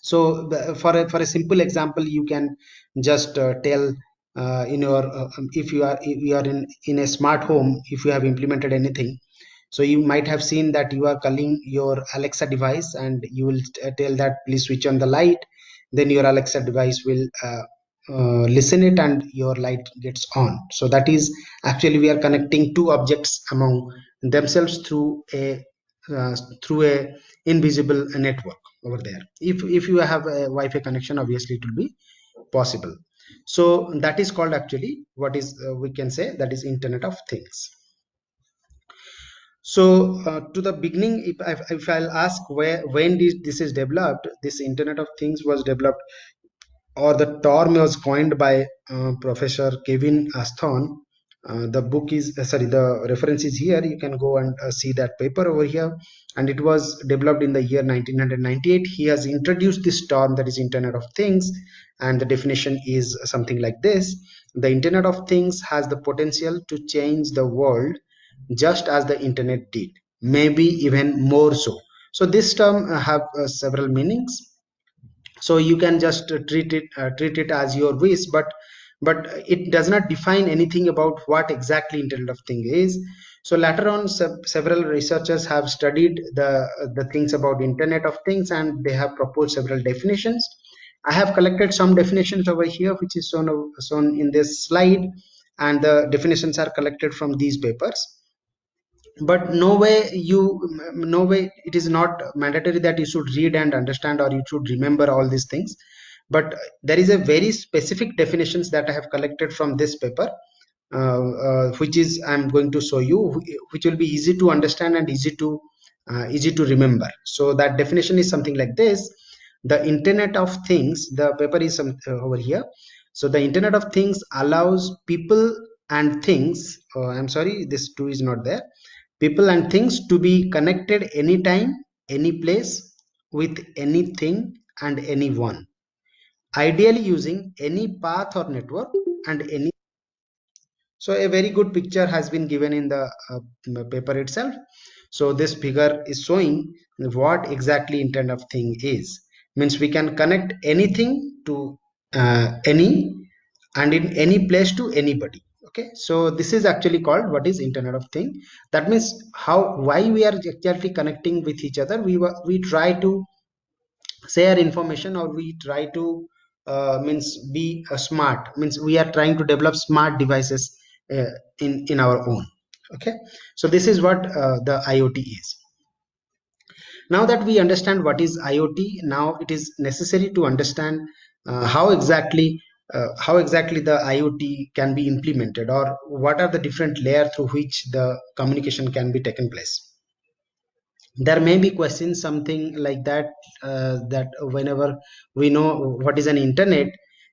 So for a simple example, you can just tell in your if you are in a smart home, if you have implemented anything. So you might have seen that you are calling your Alexa device and you will tell that please switch on the light. Then your Alexa device will listen it and your light gets on. So that is actually we are connecting two objects among themselves through a invisible network over there. If you have a Wi-Fi connection, obviously it will be possible. So that is called actually what is we can say that is Internet of Things. So to the beginning, if I'll ask when this is developed, this Internet of Things was developed, or the term was coined by Professor Kevin Aston The book is the reference is here. You can go and see that paper over here, and it was developed in the year 1998. He has introduced this term, that is Internet of Things, and the definition is something like this: the Internet of Things has the potential to change the world just as the internet did, maybe even more so. So this term have several meanings, so you can just treat it as your wish, but it does not define anything about what exactly Internet of Thing is. So later on, several researchers have studied the things about Internet of Things, and they have proposed several definitions. I have collected some definitions over here, which is shown in this slide, and the definitions are collected from these papers. But no way it is not mandatory that you should read and understand, or you should remember all these things. But there is a very specific definitions that I have collected from this paper, which is I'm going to show you, which will be easy to understand and easy to remember. So that definition is something like this: the Internet of Things, the paper is over here. So the Internet of Things allows people and things, I'm sorry, this two is not there, people and things to be connected anytime, any place, with anything and anyone, ideally using any path or network and any. So a very good picture has been given in the paper itself. So this figure is showing what exactly Internet of Thing is. Means we can connect anything to any, and in any place to anybody. Okay, so this is actually called what is Internet of Thing. That means why we are actually connecting with each other. We try to share information, or we try to means be smart, means we are trying to develop smart devices in our own. Okay, so this is what the IoT is. Now that we understand what is IoT, now it is necessary to understand how exactly the IoT can be implemented, or what are the different layers through which the communication can be taken place. There may be questions something like that, that whenever we know what is an internet,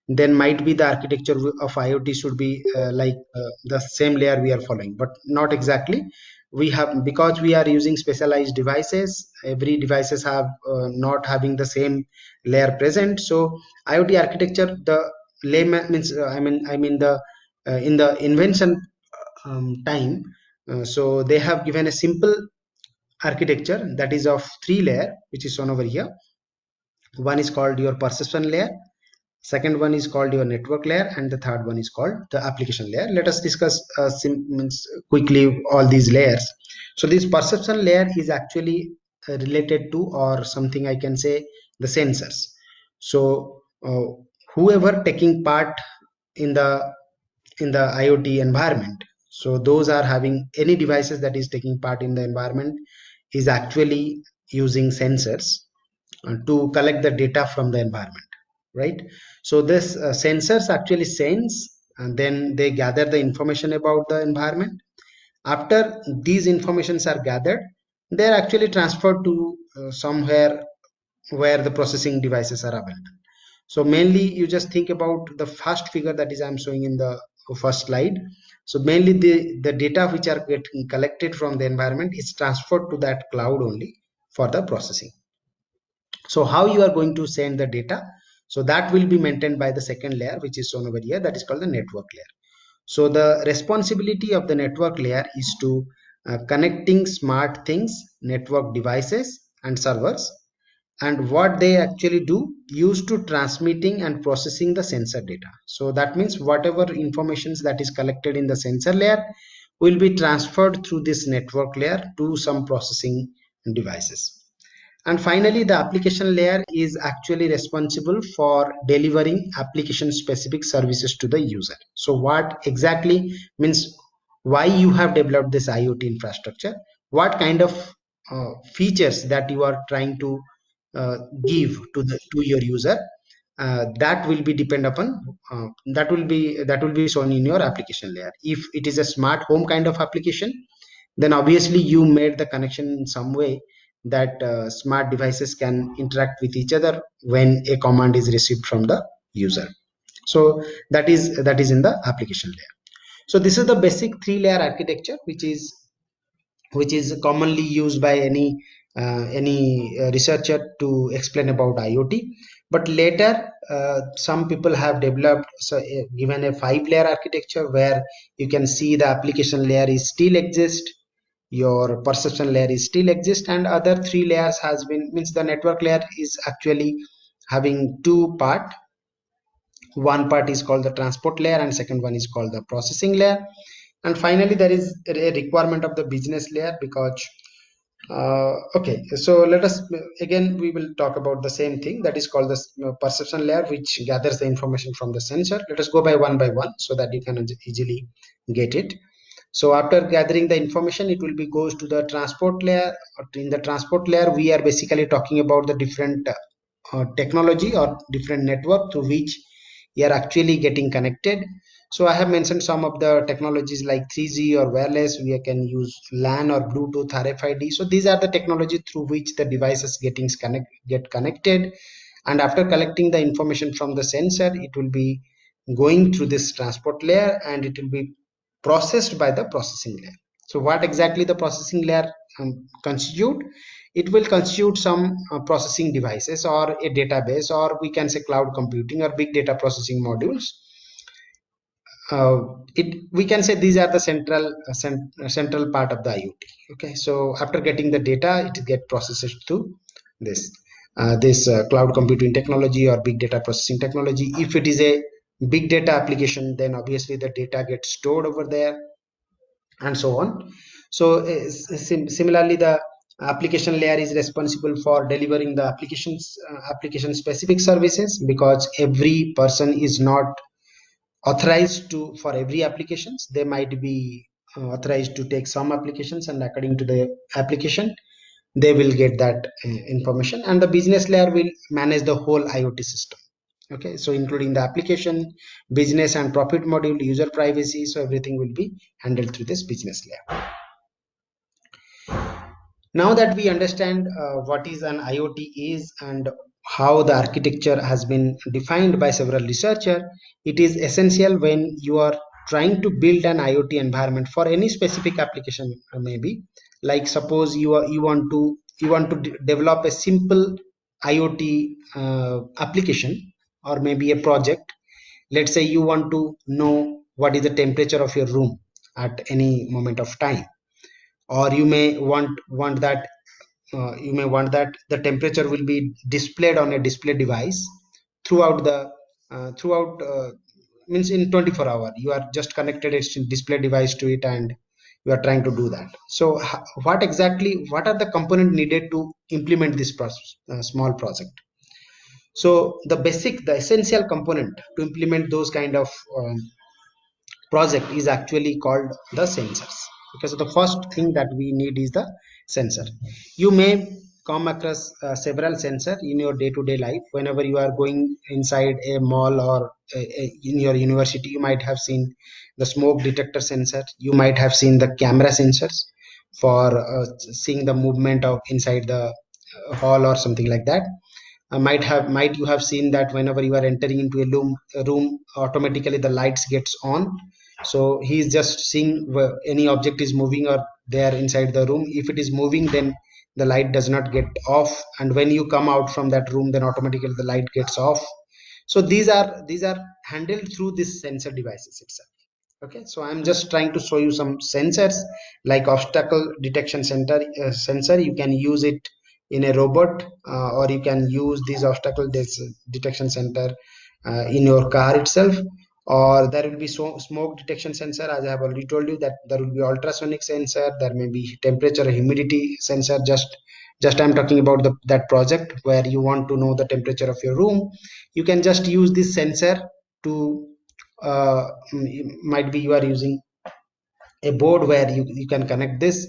then might be the architecture of IoT should be the same layer we are following, but not exactly. We have, because we are using specialized devices, every devices have not having the same layer present. So IoT architecture, the layman means I mean the in the invention time, so they have given a simple architecture that is of 3 layer, which is shown over here. One is called your perception layer, second one is called your network layer, and the third one is called the application layer. Let us discuss quickly all these layers. So this perception layer is actually related to, or something I can say, the sensors. So whoever taking part in the IoT environment, so those are having any devices that is taking part in the environment is actually using sensors to collect the data from the environment, right? So this sensors actually sense, and then they gather the information about the environment. After these informations are gathered, they are actually transferred to somewhere where the processing devices are available. So mainly you just think about the first figure that is I'm showing in the first slide. So mainly the data which are getting collected from the environment is transferred to that cloud only for the processing. So how you are going to send the data, so that will be maintained by the second layer, which is shown over here, that is called the network layer. So the responsibility of the network layer is to connecting smart things, network devices and servers, and what they actually do, used to transmitting and processing the sensor data. So that means whatever informations that is collected in the sensor layer will be transferred through this network layer to some processing devices. And finally, the application layer is actually responsible for delivering application specific services to the user. So what exactly means, why you have developed this IoT infrastructure, what kind of features that you are trying to give to your user, that will be depend upon that will be shown in your application layer. If it is a smart home kind of application, then obviously you made the connection in some way that smart devices can interact with each other when a command is received from the user. So that is in the application layer. So this is the basic 3-layer architecture, which is commonly used by any researcher to explain about IoT. But later, some people have developed, given a 5-layer architecture where you can see the application layer is still exist, your perception layer is still exist, and other 3 layers has been, means the network layer is actually having 2 part. One part is called the transport layer and second one is called the processing layer. And finally there is a requirement of the business layer, because okay, so let us again, we will talk about the same thing that is called the perception layer, which gathers the information from the sensor. Let us go by one so that you can easily get it. So after gathering the information, it will be goes to the transport layer. In the transport layer, we are basically talking about the different technology or different network through which you are actually getting connected. So I have mentioned some of the technologies like 3G or wireless. We can use LAN or Bluetooth, RFID. So these are the technology through which the devices get connected. And after collecting the information from the sensor, it will be going through this transport layer and it will be processed by the processing layer. So what exactly the processing layer constitute? It will constitute some processing devices or a database, or we can say cloud computing or big data processing modules. We can say these are the central part of the IoT. Okay, so after getting the data, it get processed through this cloud computing technology or big data processing technology. If it is a big data application, then obviously the data gets stored over there and so on. So similarly, the application layer is responsible for delivering the application specific services, because every person is not authorized to for every applications. They might be authorized to take some applications, and according to the application they will get that information, and the business layer will manage the whole IoT system. Okay, so including the application, business and profit module, user privacy, so everything will be handled through this business layer. Now that we understand what is an IoT is and how the architecture has been defined by several researchers, it is essential when you are trying to build an IoT environment for any specific application. Maybe like suppose you want to develop a simple IoT application, or maybe a project. Let's say you want to know what is the temperature of your room at any moment of time, or you may want that the temperature will be displayed on a display device throughout the throughout means in 24 hour you are just connected a display device to it and you are trying to do that. So what are the components needed to implement this small project? So the essential component to implement those kind of project is actually called the sensors. Okay, so the first thing that we need is the sensor. You may come across several sensors in your day-to-day life. Whenever you are going inside a mall or in your university, you might have seen the smoke detector sensor, you might have seen the camera sensors for seeing the movement of inside the hall or something like that. Might you have seen that whenever you are entering into a room, automatically the lights gets on. So he is just seeing where any object is moving or there inside the room. If it is moving, then the light does not get off, and when you come out from that room, then automatically the light gets off. So these are handled through this sensor devices itself. Okay, so I'm just trying to show you some sensors like obstacle detection sensor. You can use it in a robot, or you can use this detection center in your car itself, or there will be smoke detection sensor. As I have already told you, that there will be ultrasonic sensor, there may be temperature humidity sensor. Just I'm talking about that project where you want to know the temperature of your room. You can just use this sensor to might be you are using a board where you can connect this,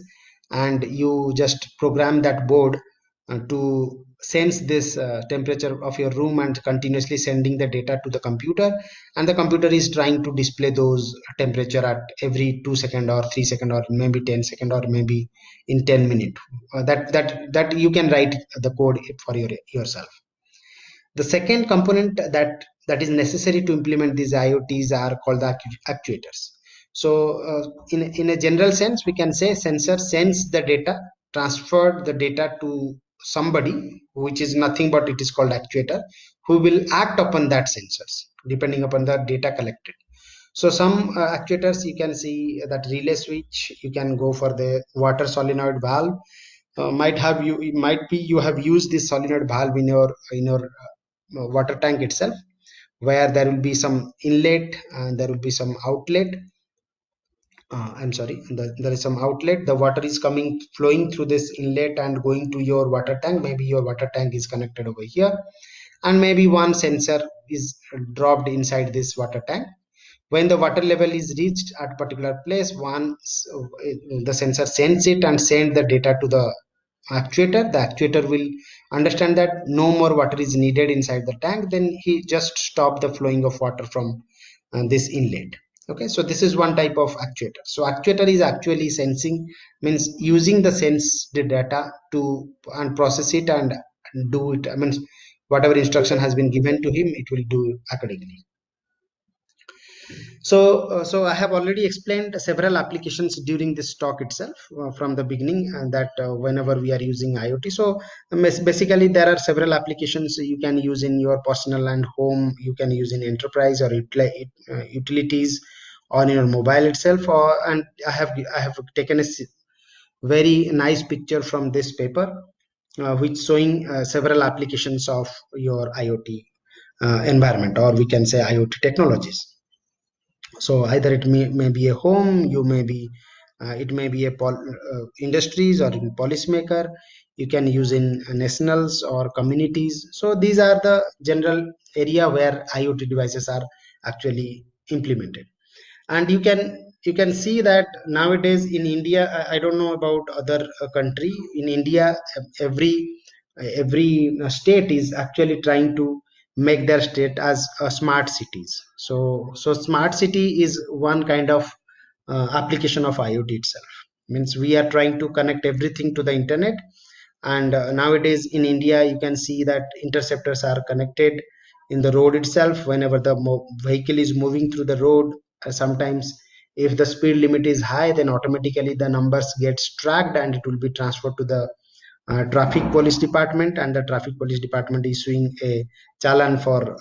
and you just program that board to sense this temperature of your room and continuously sending the data to the computer, and the computer is trying to display those temperature at every 2 seconds or 3 seconds or maybe 10 seconds or maybe in 10 minutes. That you can write the code for yourself. The second component that is necessary to implement these IoTs are called the actuators. So in a general sense, we can say sensor sends the data, transferred the data to somebody, which is nothing but it is called actuator, who will act upon that sensors depending upon the data collected. So some actuators, you can see that relay switch, you can go for the water solenoid valve. Might be you have used this solenoid valve in your water tank itself, where there will be some inlet and there will be some outlet. I'm sorry, there is some outlet. The water is coming, flowing through this inlet and going to your water tank. Maybe your water tank is connected over here, and maybe one sensor is dropped inside this water tank. When the water level is reached at particular place, the sensor sends it and send the data to the actuator. The actuator will understand that no more water is needed inside the tank, then he just stop the flowing of water from this inlet. Okay, so this is one type of actuator. So actuator is actually sensing, means using the sense the data to and process it and do it. I mean, whatever instruction has been given to him, it will do accordingly. So I have already explained several applications during this talk itself from the beginning, and that whenever we are using IoT. So basically there are several applications you can use in your personal and home, you can use in enterprise or utilities on your mobile itself. And I have taken a very nice picture from this paper, which showing several applications of your IoT environment, or we can say IoT technologies. So either may be a home, you may be it may be a industries or in policymaker, you can use in nationals or communities. So these are the general area where IoT devices are actually implemented. And you can see that nowadays in India, I don't know about other country. In India, every state is actually trying to make their state as smart cities. So smart city is one kind of application of IoT itself. Means we are trying to connect everything to the internet. And nowadays in India, you can see that interceptors are connected in the road itself. Whenever the vehicle is moving through the road, sometimes if the speed limit is high, then automatically the numbers gets tracked and it will be transferred to the traffic police department, and the traffic police department is issuing a challan for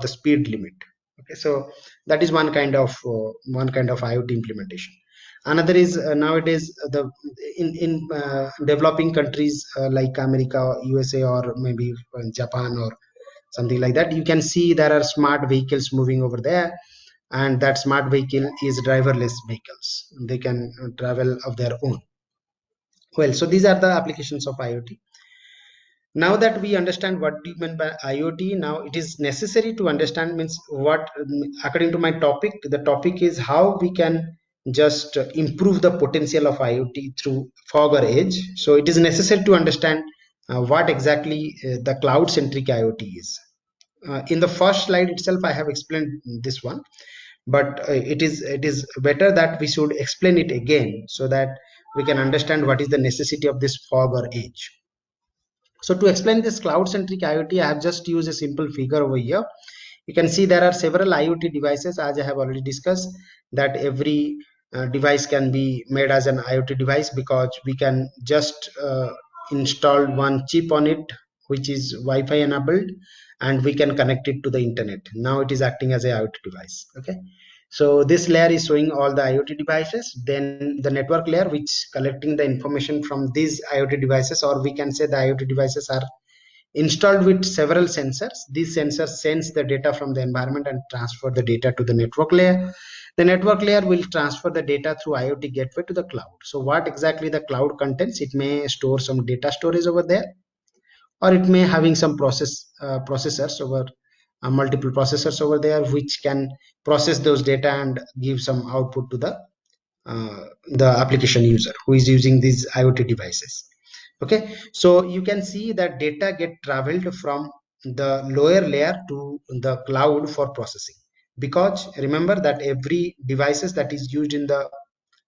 the speed limit. Okay, so that is one kind of IoT implementation. Another is nowadays the in developing countries like America, USA, or maybe Japan or something like that, you can see there are smart vehicles moving over there, and that smart vehicle is driverless vehicles. They can travel of their own. Well, so these are the applications of IoT. Now that we understand what do you mean by IoT, now it is necessary to understand, means what, according to my topic, the topic is how we can just improve the potential of IoT through fog or edge. So it is necessary to understand what exactly the cloud centric IoT is. In the first slide itself, I have explained this one, but it is better that we should explain it again so that we can understand what is the necessity of this fog or edge. So to explain this cloud-centric IoT, I have just used a simple figure over here. You can see there are several IoT devices, as I have already discussed, that every device can be made as an IoT device, because we can just install one chip on it, which is Wi-Fi enabled, and we can connect it to the internet. Now it is acting as a IoT device. Okay. So this layer is showing all the IoT devices. Then the network layer, which collecting the information from these IoT devices, or we can say the IoT devices are installed with several sensors. These sensors sense the data from the environment and transfer the data to the network layer. The network layer will transfer the data through IoT gateway to the cloud. So what exactly the cloud contains? It may store some data storage over there, or it may having some processors over multiple processors over there, which can process those data and give some output to the application user who is using these IoT devices. Okay, so you can see that data get traveled from the lower layer to the cloud for processing, because remember that every devices that is used in the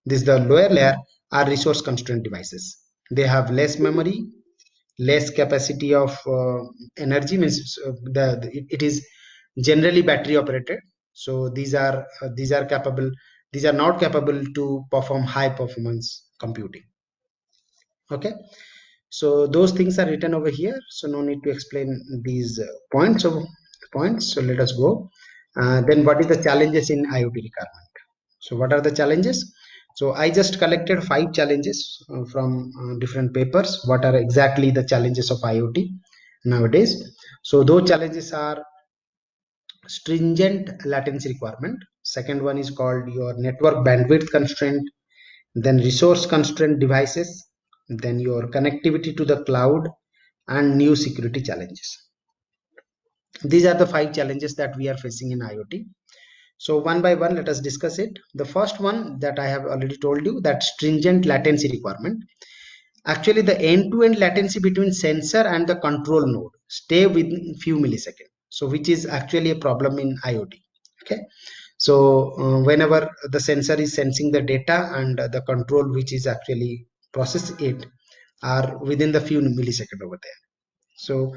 lower layer are resource constrained devices. They have less memory, less capacity of energy, means it is generally battery operated. So these are capable, These are not capable to perform high performance computing. Okay, so those things are written over here, so no need to explain these points. So let us go. Then what is the challenges in IoT requirement? So what are the challenges? So I just collected 5 challenges from different papers. What are exactly the challenges of IoT nowadays? So those challenges are stringent latency requirement. Second one is called your network bandwidth constraint, then resource constraint devices, then your connectivity to the cloud, and new security challenges. These are the 5 challenges that we are facing in IoT. So one by one, let us discuss it. The first one that I have already told you, that stringent latency requirement. Actually, the end-to-end latency between sensor and the control node stay within few milliseconds. So which is actually a problem in IoT. Okay. So whenever the sensor is sensing the data and the control which is actually process it are within the few milliseconds over there. So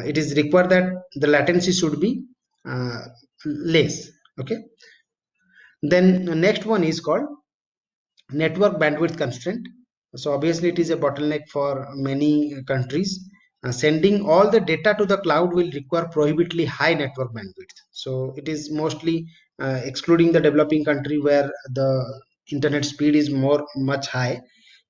it is required that the latency should be less. Okay. Then the next one is called network bandwidth constraint. So obviously it is a bottleneck for many countries. Sending all the data to the cloud will require prohibitively high network bandwidth. So it is mostly excluding the developing country where the internet speed is much high.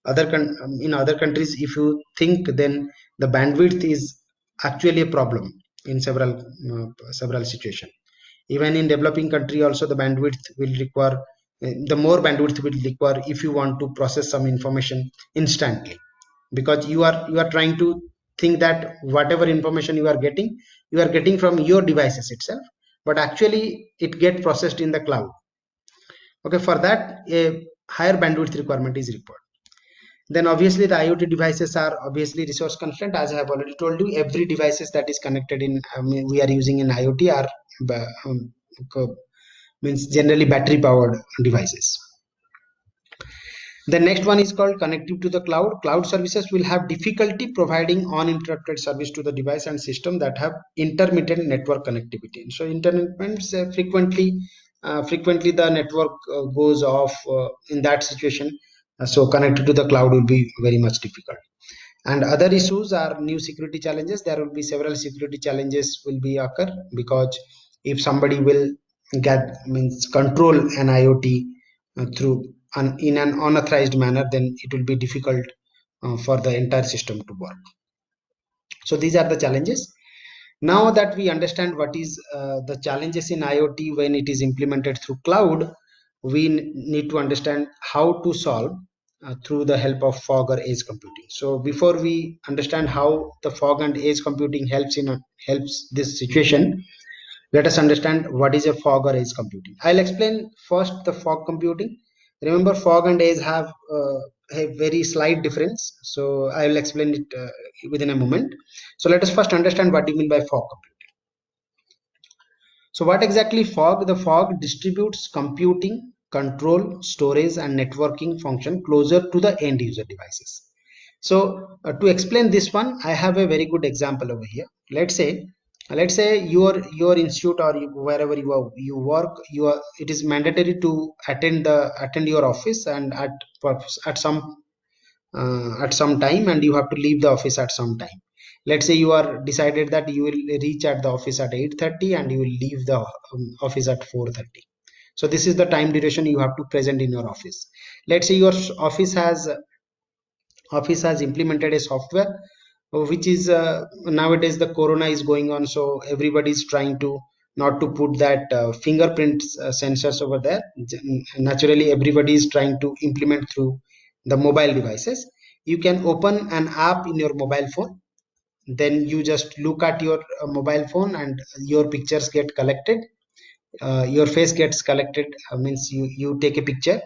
In other countries, if you think, then the bandwidth is actually a problem in several situations. Even in developing country also, the bandwidth will require the more bandwidth will require if you want to process some information instantly, because you are trying to think that whatever information you are getting from your devices itself, but actually it get processed in the cloud. Okay, for that a higher bandwidth requirement is required. Then obviously the IoT devices are obviously resource constraint. As I have already told you, every devices that is connected in we are using in IoT are means generally battery powered devices. The next one is called connective to the cloud. Cloud services will have difficulty providing uninterrupted service to the device and system that have intermittent network connectivity. So internet means frequently the network goes off in that situation. So connected to the cloud will be very much difficult. And other issues are new security challenges. There will be several security challenges will be occur, because if somebody will means control an IoT through in an unauthorized manner, then it will be difficult for the entire system to work. So these are the challenges. Now that we understand what is the challenges in IoT when it is implemented through cloud, we need to understand how to solve through the help of fog or edge computing. So before we understand how the fog and edge computing helps this situation, let us understand what is a fog or edge computing. I'll explain first the fog computing. Remember, fog and edge have a very slight difference. So I will explain it within a moment. So let us first understand what you mean by fog computing. So what exactly fog? The fog distributes computing, control, storage, and networking function closer to the end user devices. So to explain this one, I have a very good example over here. Let's say your institute or wherever you work, it is mandatory to attend your office, and at some time, and you have to leave the office at some time. Let's say you are decided that you will reach at the office at 8:30 and you will leave the office at 4:30. So this is the time duration you have to present in your office. Let's say your office has implemented a software which is nowadays the corona is going on, so everybody is trying to not to put that fingerprint sensors over there. Naturally everybody is trying to implement through the mobile devices. You can open an app in your mobile phone, then you just look at your mobile phone and your pictures get collected, your face gets collected, means you take a picture.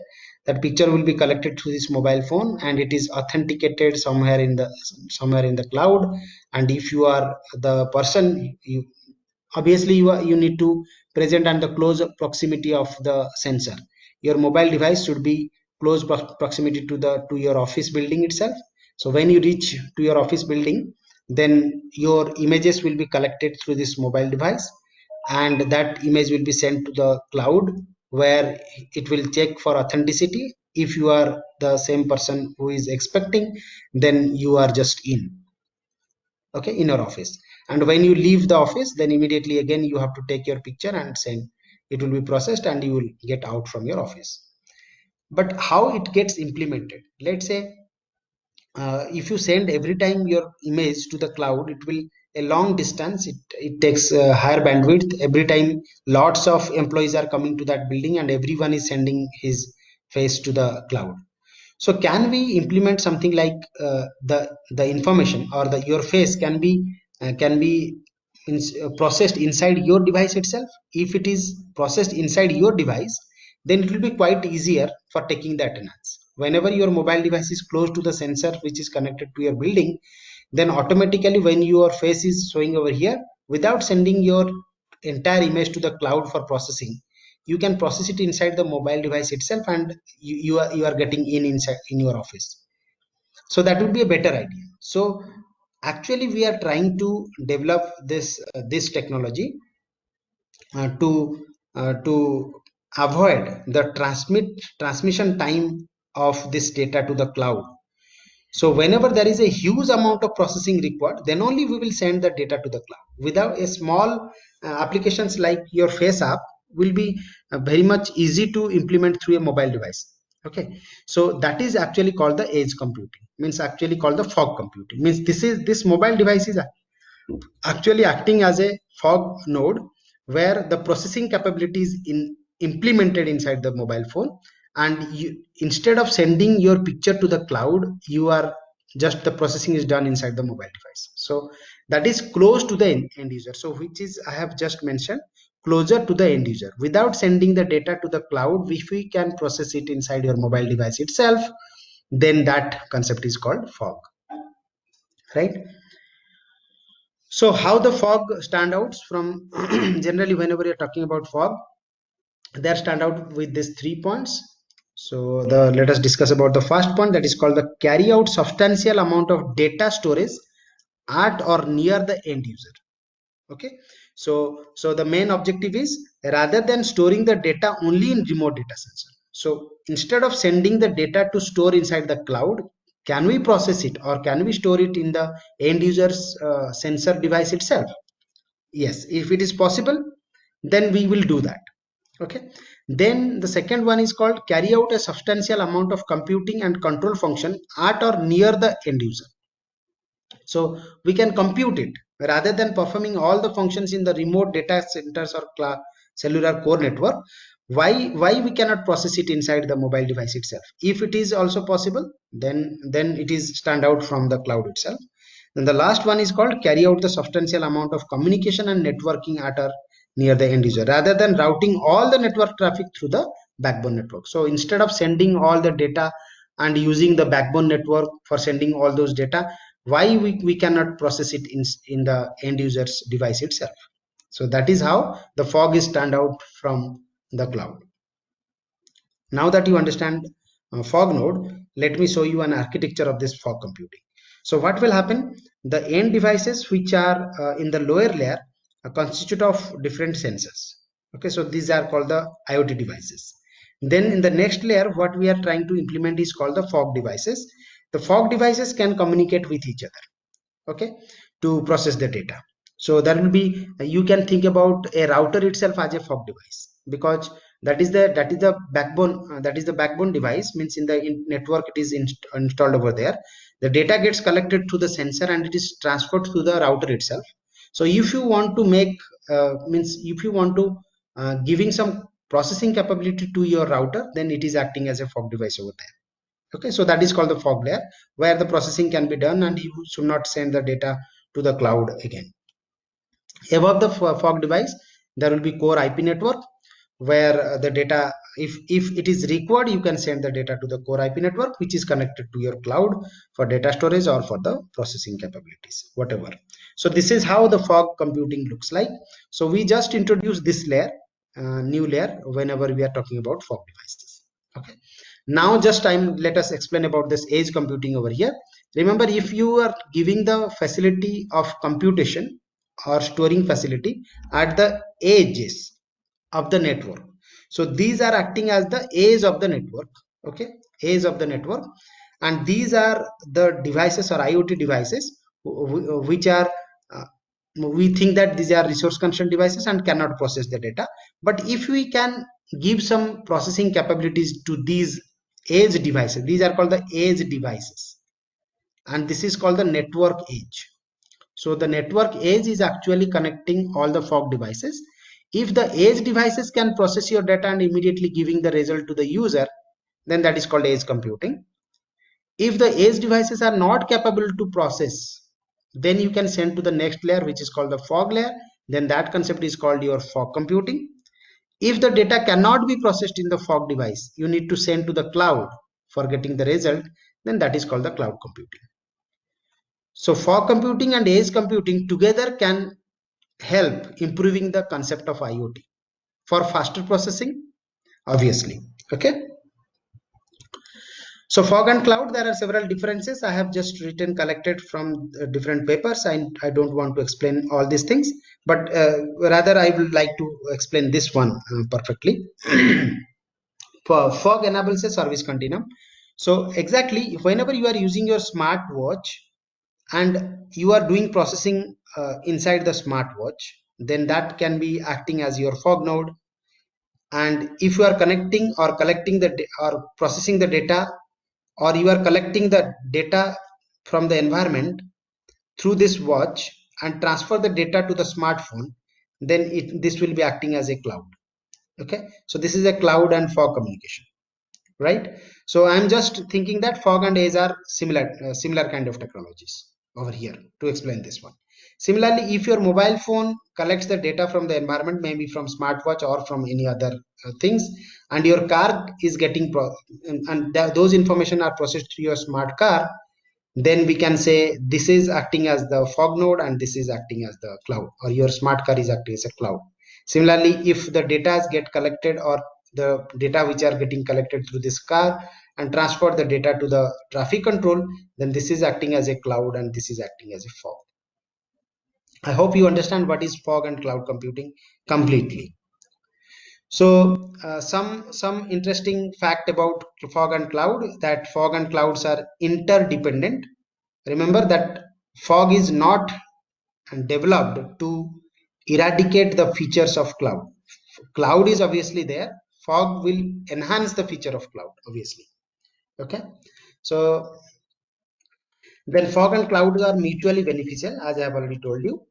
That picture will be collected through this mobile phone and it is authenticated somewhere in the cloud. And if you are the person, obviously you need to present at the close proximity of the sensor. Your mobile device should be close proximity to your office building itself. So when you reach to your office building, then your images will be collected through this mobile device, and that image will be sent to the cloud, where it will check for authenticity. If you are the same person who is expecting, then you are just in, okay, in your office. And when you leave the office, then immediately again you have to take your picture and send. It will be processed and you will get out from your office. But how it gets implemented? Let's say if you send every time your image to the cloud, it will a long distance, it takes higher bandwidth. Every time lots of employees are coming to that building and everyone is sending his face to the cloud. So can we implement something like the information or the your face can be processed inside your device itself? If it is processed inside your device, then it will be quite easier for taking the attendance. Whenever your mobile device is close to the sensor which is connected to your building, then automatically when your face is showing over here, without sending your entire image to the cloud for processing, you can process it inside the mobile device itself, and you are getting in inside in your office. So that would be a better idea. So actually we are trying to develop this technology to avoid the transmission time of this data to the cloud. So whenever there is a huge amount of processing required, then only we will send the data to the cloud. Without a small applications like your face app will be very much easy to implement through a mobile device. Okay, so that is actually called the edge computing, means actually called the fog computing. Means this mobile device is actually acting as a fog node where the processing capability is implemented inside the mobile phone, and instead of sending your picture to the cloud, you are just the processing is done inside the mobile device. So that is close to the end user, so which is I have just mentioned, closer to the end user. Without sending the data to the cloud, if we can process it inside your mobile device itself, then that concept is called fog, right? So how the fog stand out from generally whenever you're talking about fog, they stand out with these 3 points. So let us discuss about the first point, that is called the carry out substantial amount of data storage at or near the end user. Okay, so the main objective is, rather than storing the data only in remote data sensor, so instead of sending the data to store inside the cloud, can we process it or can we store it in the end user's sensor device itself? Yes, if it is possible, then we will do that. Okay, then the second one is called carry out a substantial amount of computing and control function at or near the end user. So we can compute it rather than performing all the functions in the remote data centers or cellular core network. Why we cannot process it inside the mobile device itself? If it is also possible, then it is stand out from the cloud itself. Then the last one is called carry out the substantial amount of communication and networking at or near the end user, rather than routing all the network traffic through the backbone network. So instead of sending all the data and using the backbone network for sending all those data, why we cannot process it in the end user's device itself? So that is how the fog is stand out from the cloud. Now that you understand fog node, let me show you an architecture of this fog computing. So what will happen? The end devices which are in the lower layer constitute of different sensors. Okay, so these are called the IoT devices. Then in the next layer, what we are trying to implement is called the fog devices. The fog devices can communicate with each other, okay, to process the data. So there will be, you can think about a router itself as a fog device, because that is the backbone, that is the backbone device, means in the network it is installed over there. The data gets collected through the sensor and it is transferred through the router itself. So if you want to make means if you want to giving some processing capability to your router, then it is acting as a fog device over there. Okay, so that is called the fog layer, where the processing can be done and you should not send the data to the cloud again. Above the fog device, there will be core IP network, where the data, if it is required, you can send the data to the core IP network, which is connected to your cloud for data storage or for the processing capabilities, whatever. So this is how the fog computing looks like. So we just introduced this layer, new layer, whenever we are talking about fog devices. Okay, now just let us explain about this edge computing over here. Remember, if you are giving the facility of computation or storing facility at the edges of the network, So these are acting as the edge of the network. Okay, edge of the network, and these are the devices or IoT devices which are we think that these are resource constrained devices and cannot process the data. But if we can give some processing capabilities to these edge devices, these are called the edge devices, and this is called the network edge. So the network edge is actually connecting all the fog devices. If the edge devices can process your data and immediately giving the result to the user, then that is called edge computing. If the edge devices are not capable to process, then you can send to the next layer, which is called the fog layer. Then that concept is called your fog computing. If the data cannot be processed in the fog device, you need to send to the cloud for getting the result. Then that is called the cloud computing. So fog computing and edge computing together can help improving the concept of IoT for faster processing, obviously. Okay. So fog and cloud, there are several differences. I have just collected from different papers. I don't want to explain all these things, but rather I would like to explain this one perfectly. For fog enables a service continuum. So exactly, whenever you are using your smartwatch and you are doing processing inside the smartwatch, then that can be acting as your fog node. And if you are connecting or collecting or processing the data, or you are collecting the data from the environment through this watch and transfer the data to the smartphone, then this will be acting as a cloud. Okay, so this is a cloud and fog communication, right? So I'm just thinking that fog and edge are similar kind of technologies over here to explain this one. Similarly, if your mobile phone collects the data from the environment, maybe from smartwatch or from any other things, and your car is getting those information are processed through your smart car, then we can say this is acting as the fog node and this is acting as the cloud, or your smart car is acting as a cloud. Similarly, if the data get collected, or the data which are getting collected through this car and transfer the data to the traffic control, then this is acting as a cloud and this is acting as a fog. I hope you understand what is fog and cloud computing completely. So some interesting fact about fog and cloud, that fog and clouds are interdependent. Remember that fog is not developed to eradicate the features of cloud. Cloud is obviously there. Fog will enhance the feature of cloud, obviously. Okay. So then fog and cloud are mutually beneficial, as I have already told you.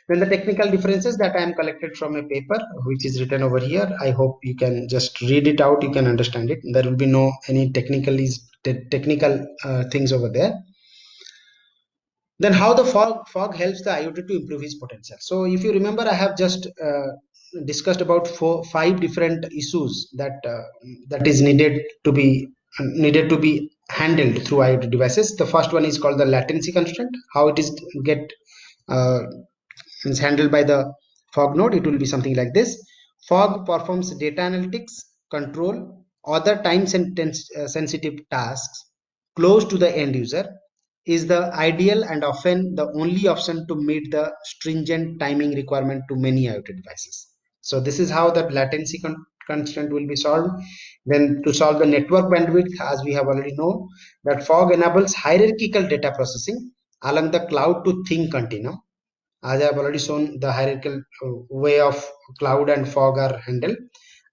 Then the technical differences that I am collected from a paper which is written over here. I hope you can just read it out. You can understand it. There will be no any technical things over there. Then how the fog helps the IoT to improve its potential. So if you remember, I have just discussed about 5 different issues that is needed to be handled through IoT devices. The first one is called the latency constraint. How it is uh, is handled by the fog node. It will be something like this. Fog performs data analytics, control other time sensitive tasks close to the end user, is the ideal and often the only option to meet the stringent timing requirement to many IoT devices. So this is how the latency constraint will be solved. Then to solve the network bandwidth, as we have already known, that fog enables hierarchical data processing along the cloud to thin continuum. As I have already shown, the hierarchical way of cloud and fog are handled,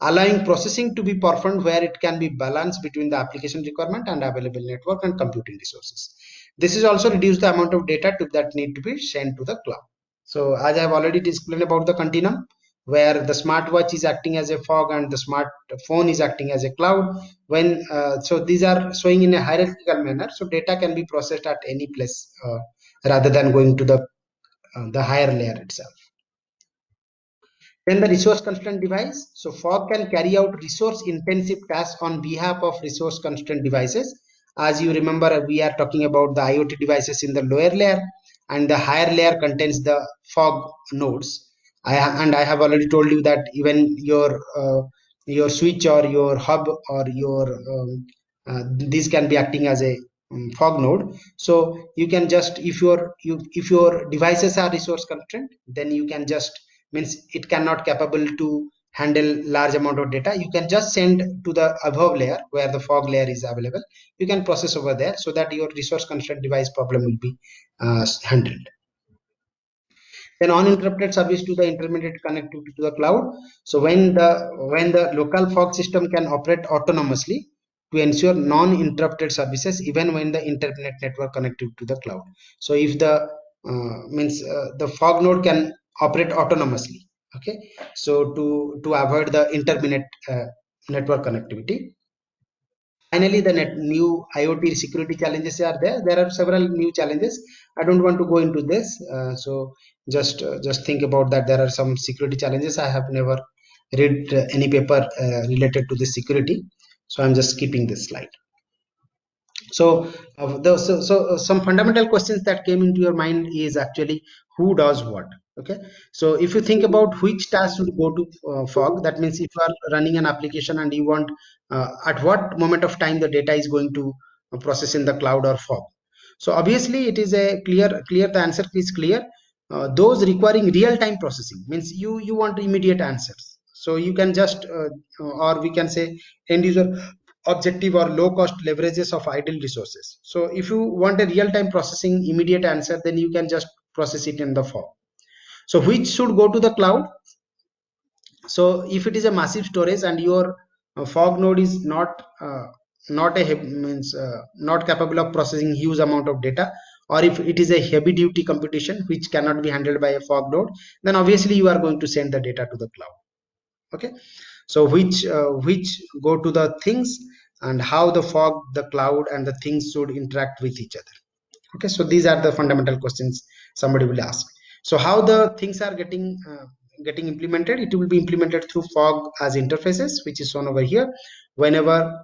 allowing processing to be performed where it can be balanced between the application requirement and available network and computing resources. This is also reduce the amount of data that need to be sent to the cloud. So as I have already explained about the continuum, where the smartwatch is acting as a fog and the smartphone is acting as a cloud, when so these are showing in a hierarchical manner, so data can be processed at any place rather than going to the higher layer itself. Then the resource constraint device. So fog can carry out resource intensive tasks on behalf of resource constraint devices. As you remember, we are talking about the IoT devices in the lower layer, and the higher layer contains the fog nodes. I have already told you that even your switch or your hub or your these can be acting as a fog node. So you can just, if your devices are resource constraint, then you can just, means it cannot capable to handle large amount of data, you can just send to the above layer where the fog layer is available. You can process over there so that your resource constraint device problem will be handled. Then uninterrupted service to the intermediate connectivity to the cloud. So when the local fog system can operate autonomously to ensure non-interrupted services even when the internet network connected to the cloud. So if the the fog node can operate autonomously, okay, so to avoid the internet network connectivity. Finally, the new IoT security challenges are there. There are several new challenges. I don't want to go into this. So just think about that. There are some security challenges. I have never read any paper related to this security. So I'm just skipping this slide. So, some fundamental questions that came into your mind is actually who does what. Okay, so if you think about which task should go to fog, that means if you are running an application and you want at what moment of time the data is going to process in the cloud or fog. So obviously it is a clear. The answer is clear. Those requiring real-time processing means you want immediate answers. So you can just or we can say end user objective or low cost leverages of idle resources. So if you want a real-time processing immediate answer, then you can just process it in the fog. So which should go to the cloud? So if it is a massive storage and your fog node is not capable of processing huge amount of data, or if it is a heavy duty computation which cannot be handled by a fog node, then obviously you are going to send the data to the cloud. Okay, so which go to the things, and how the fog, the cloud and the things should interact with each other. Okay, so these are the fundamental questions somebody will ask. So how the things are getting implemented? It will be implemented through fog as interfaces, which is shown over here. Whenever,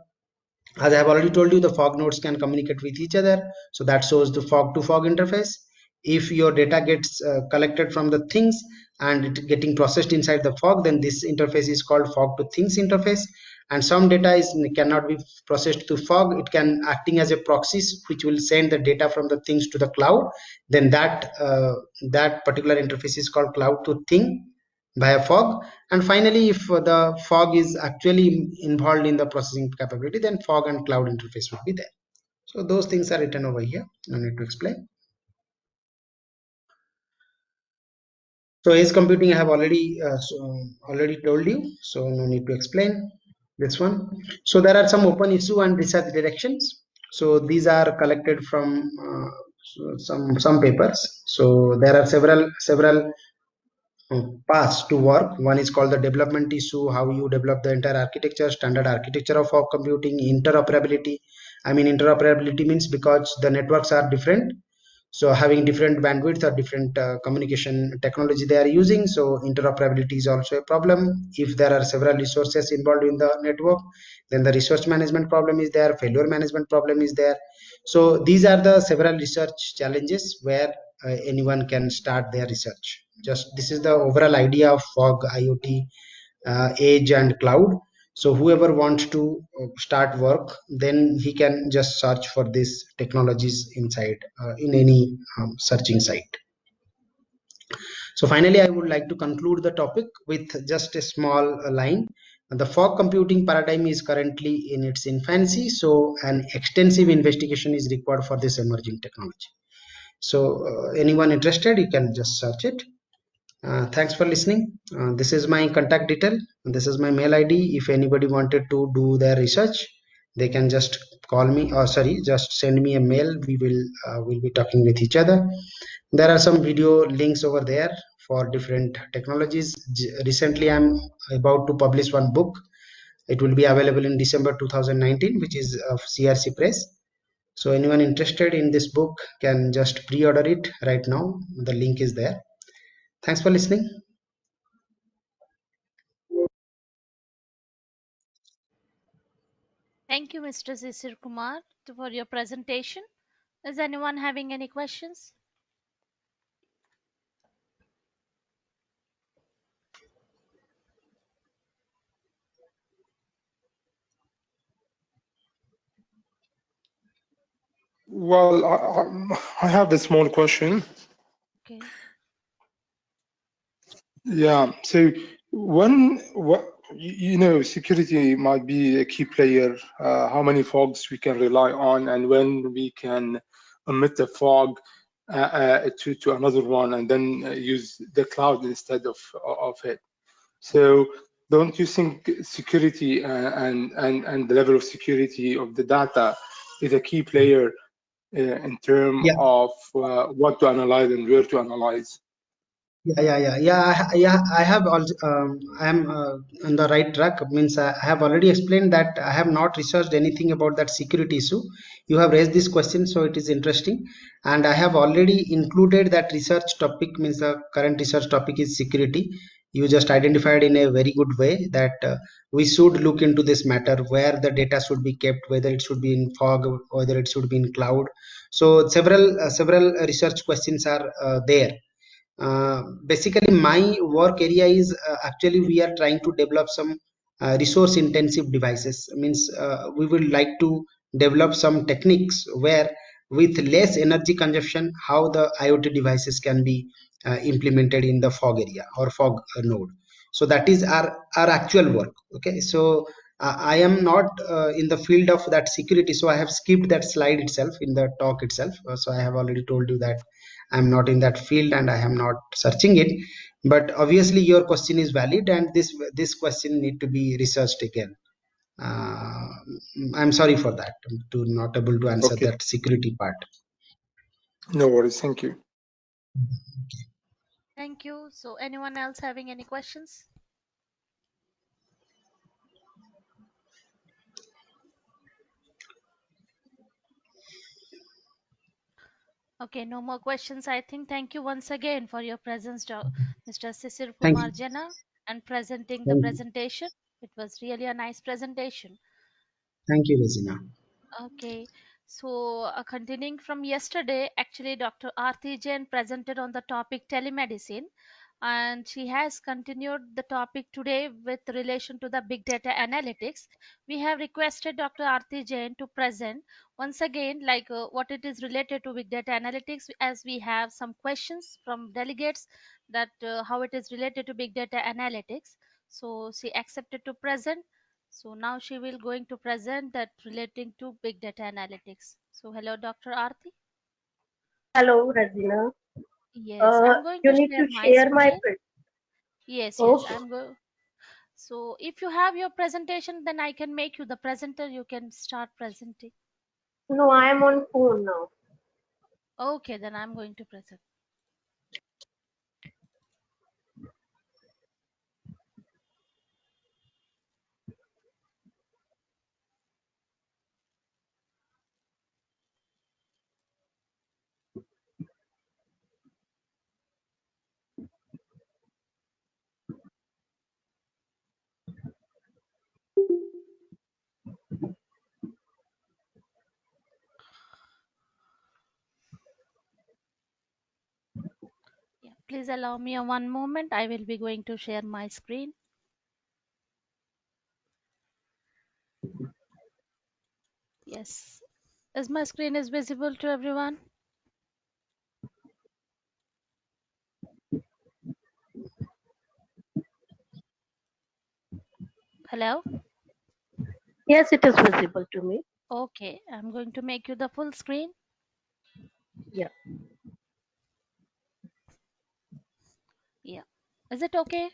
as I have already told you, the fog nodes can communicate with each other, so that shows the fog to fog interface. If your data gets collected from the things and it getting processed inside the fog, then this interface is called fog to things interface. And some data cannot be processed to fog, it can acting as a proxies which will send the data from the things to the cloud. Then that particular interface is called cloud to thing via fog. And finally, if the fog is actually involved in the processing capability, then fog and cloud interface will be there. So those things are written over here, no need to explain. So edge computing I have already told you, so no need to explain this one. So there are some open issue and research directions. So these are collected from some papers. So there are several paths to work. One is called the development issue, how you develop the entire architecture, standard architecture of fog computing, interoperability. I mean, interoperability means because the networks are different, so having different bandwidth or different communication technology they are using, so interoperability is also a problem. If there are several resources involved in the network, then the resource management problem is there, failure management problem is there. So these are the several research challenges where anyone can start their research. Just this is the overall idea of fog, IoT, edge and cloud. So whoever wants to start work, then he can just search for these technologies inside in any searching site. So finally, I would like to conclude the topic with just a small line. The fog computing paradigm is currently in its infancy, so an extensive investigation is required for this emerging technology. So anyone interested, you can just search it. Thanks for listening. This is my contact detail. This is my mail ID. If anybody wanted to do their research, they can just call me, or sorry, just send me a mail. We will be talking with each other. There are some video links over there for different technologies. Recently, I'm about to publish one book. It will be available in December 2019, which is of CRC Press. So anyone interested in this book can just pre-order it right now. The link is there. Thanks for listening. Thank you, Mr. Sisir Kumar, for your presentation. Is anyone having any questions? Well, I have a small question. Okay. Yeah, so security might be a key player. How many fogs we can rely on, and when we can omit the fog to another one, and then use the cloud instead of it. So, don't you think security and the level of security of the data is a key player in terms Yeah. of what to analyze and where to analyze? Yeah. I have also, I am on the right track. Means I have already explained that I have not researched anything about that security issue. You have raised this question, so it is interesting, and I have already included that research topic. Means the current research topic is security. You just identified in a very good way that we should look into this matter, where the data should be kept, whether it should be in fog, whether it should be in cloud. So several research questions are there. Basically my work area is actually we are trying to develop some resource intensive devices. Means we would like to develop some techniques where with less energy consumption how the IoT devices can be implemented in the fog area or fog node. So that is our actual work. Okay, so I am not in the field of that security, so I have skipped that slide itself in the talk itself. So I have already told you that I'm not in that field and I am not searching it. But obviously your question is valid, and this question need to be researched again. uh, I'm sorry for that, to not able to answer Okay, that security part. no worries. Thank you. Thank you. So anyone else having any questions? Okay, no more questions, I think. Thank you once again for your presence, Mr. Sisir Thank Kumar you. Jena, and presenting the Thank you. presentation. It was really a nice presentation. Thank you, Regina. Okay, so continuing from yesterday, actually, Dr. Aarti Jain presented on the topic telemedicine, and she has continued the topic today with relation to the big data analytics. We have requested Dr. Aarti Jain to present once again, like what it is related to big data analytics, as we have some questions from delegates that how it is related to big data analytics. So she accepted to present. So now she will going to present that relating to big data analytics. So hello, Dr. Aarti. Hello, Razina. Yes, I'm going You to need share to my share my screen. Yes, okay. I'm going. So if you have your presentation, then I can make you the presenter. You can start presenting. No, I am on phone now. Okay, then I'm going to present. Yeah, please allow me a one moment. I will be going to share my screen. Yes, is my screen is visible to everyone? Hello. Yes, it is visible to me. Okay, I'm going to make you the full screen. Yeah, Yeah, is it okay?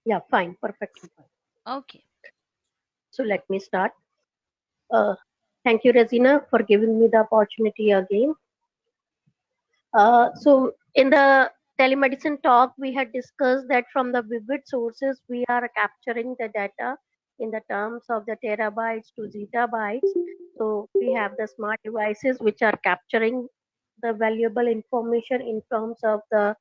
yeah, fine, perfectly fine. Okay. So let me start. Uh, Thank you, Razina, for giving me the opportunity again. So in the telemedicine talk, we had discussed that from the vivid sources, we are capturing the data in the terms of the terabytes to zettabytes. So we have the smart devices which are capturing the valuable information in terms of the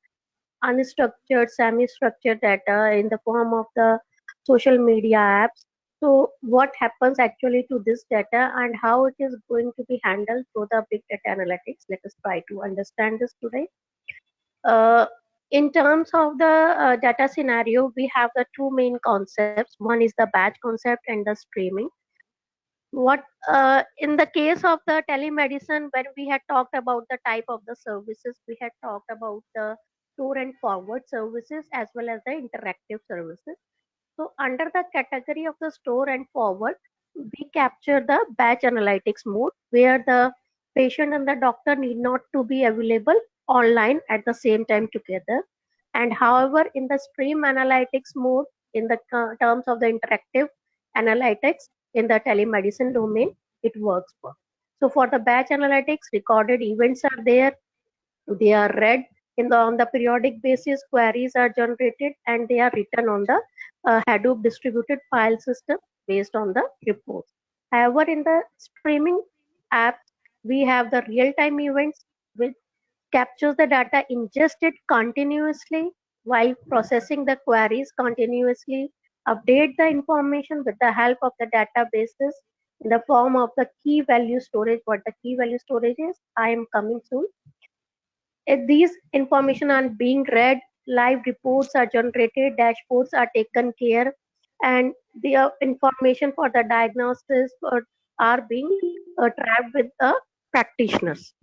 unstructured, semi-structured data in the form of the social media apps. So what happens actually to this data and how it is going to be handled through the big data analytics? Let us try to understand this today. In terms of the data scenario, we have the two main concepts. One is the batch concept and the streaming. What in the case of the telemedicine, when we had talked about the type of the services, we had talked about the store and forward services as well as the interactive services. So under the category of the store and forward, we capture the batch analytics mode where the patient and the doctor need not to be available online at the same time together. And however, in the stream analytics mode, in the terms of the interactive analytics in the telemedicine domain, it works for. So for the batch analytics, recorded events are there, they are read on the periodic basis, queries are generated and they are written on the Hadoop distributed file system based on the reports. However, in the streaming app, we have the real-time events which captures the data ingested continuously while processing the queries continuously, update the information with the help of the databases in the form of the key value storage. What the key value storage is, I am coming soon. If these information are being read, live reports are generated, dashboards are taken care, and the information for the diagnosis are being tracked with the practitioners.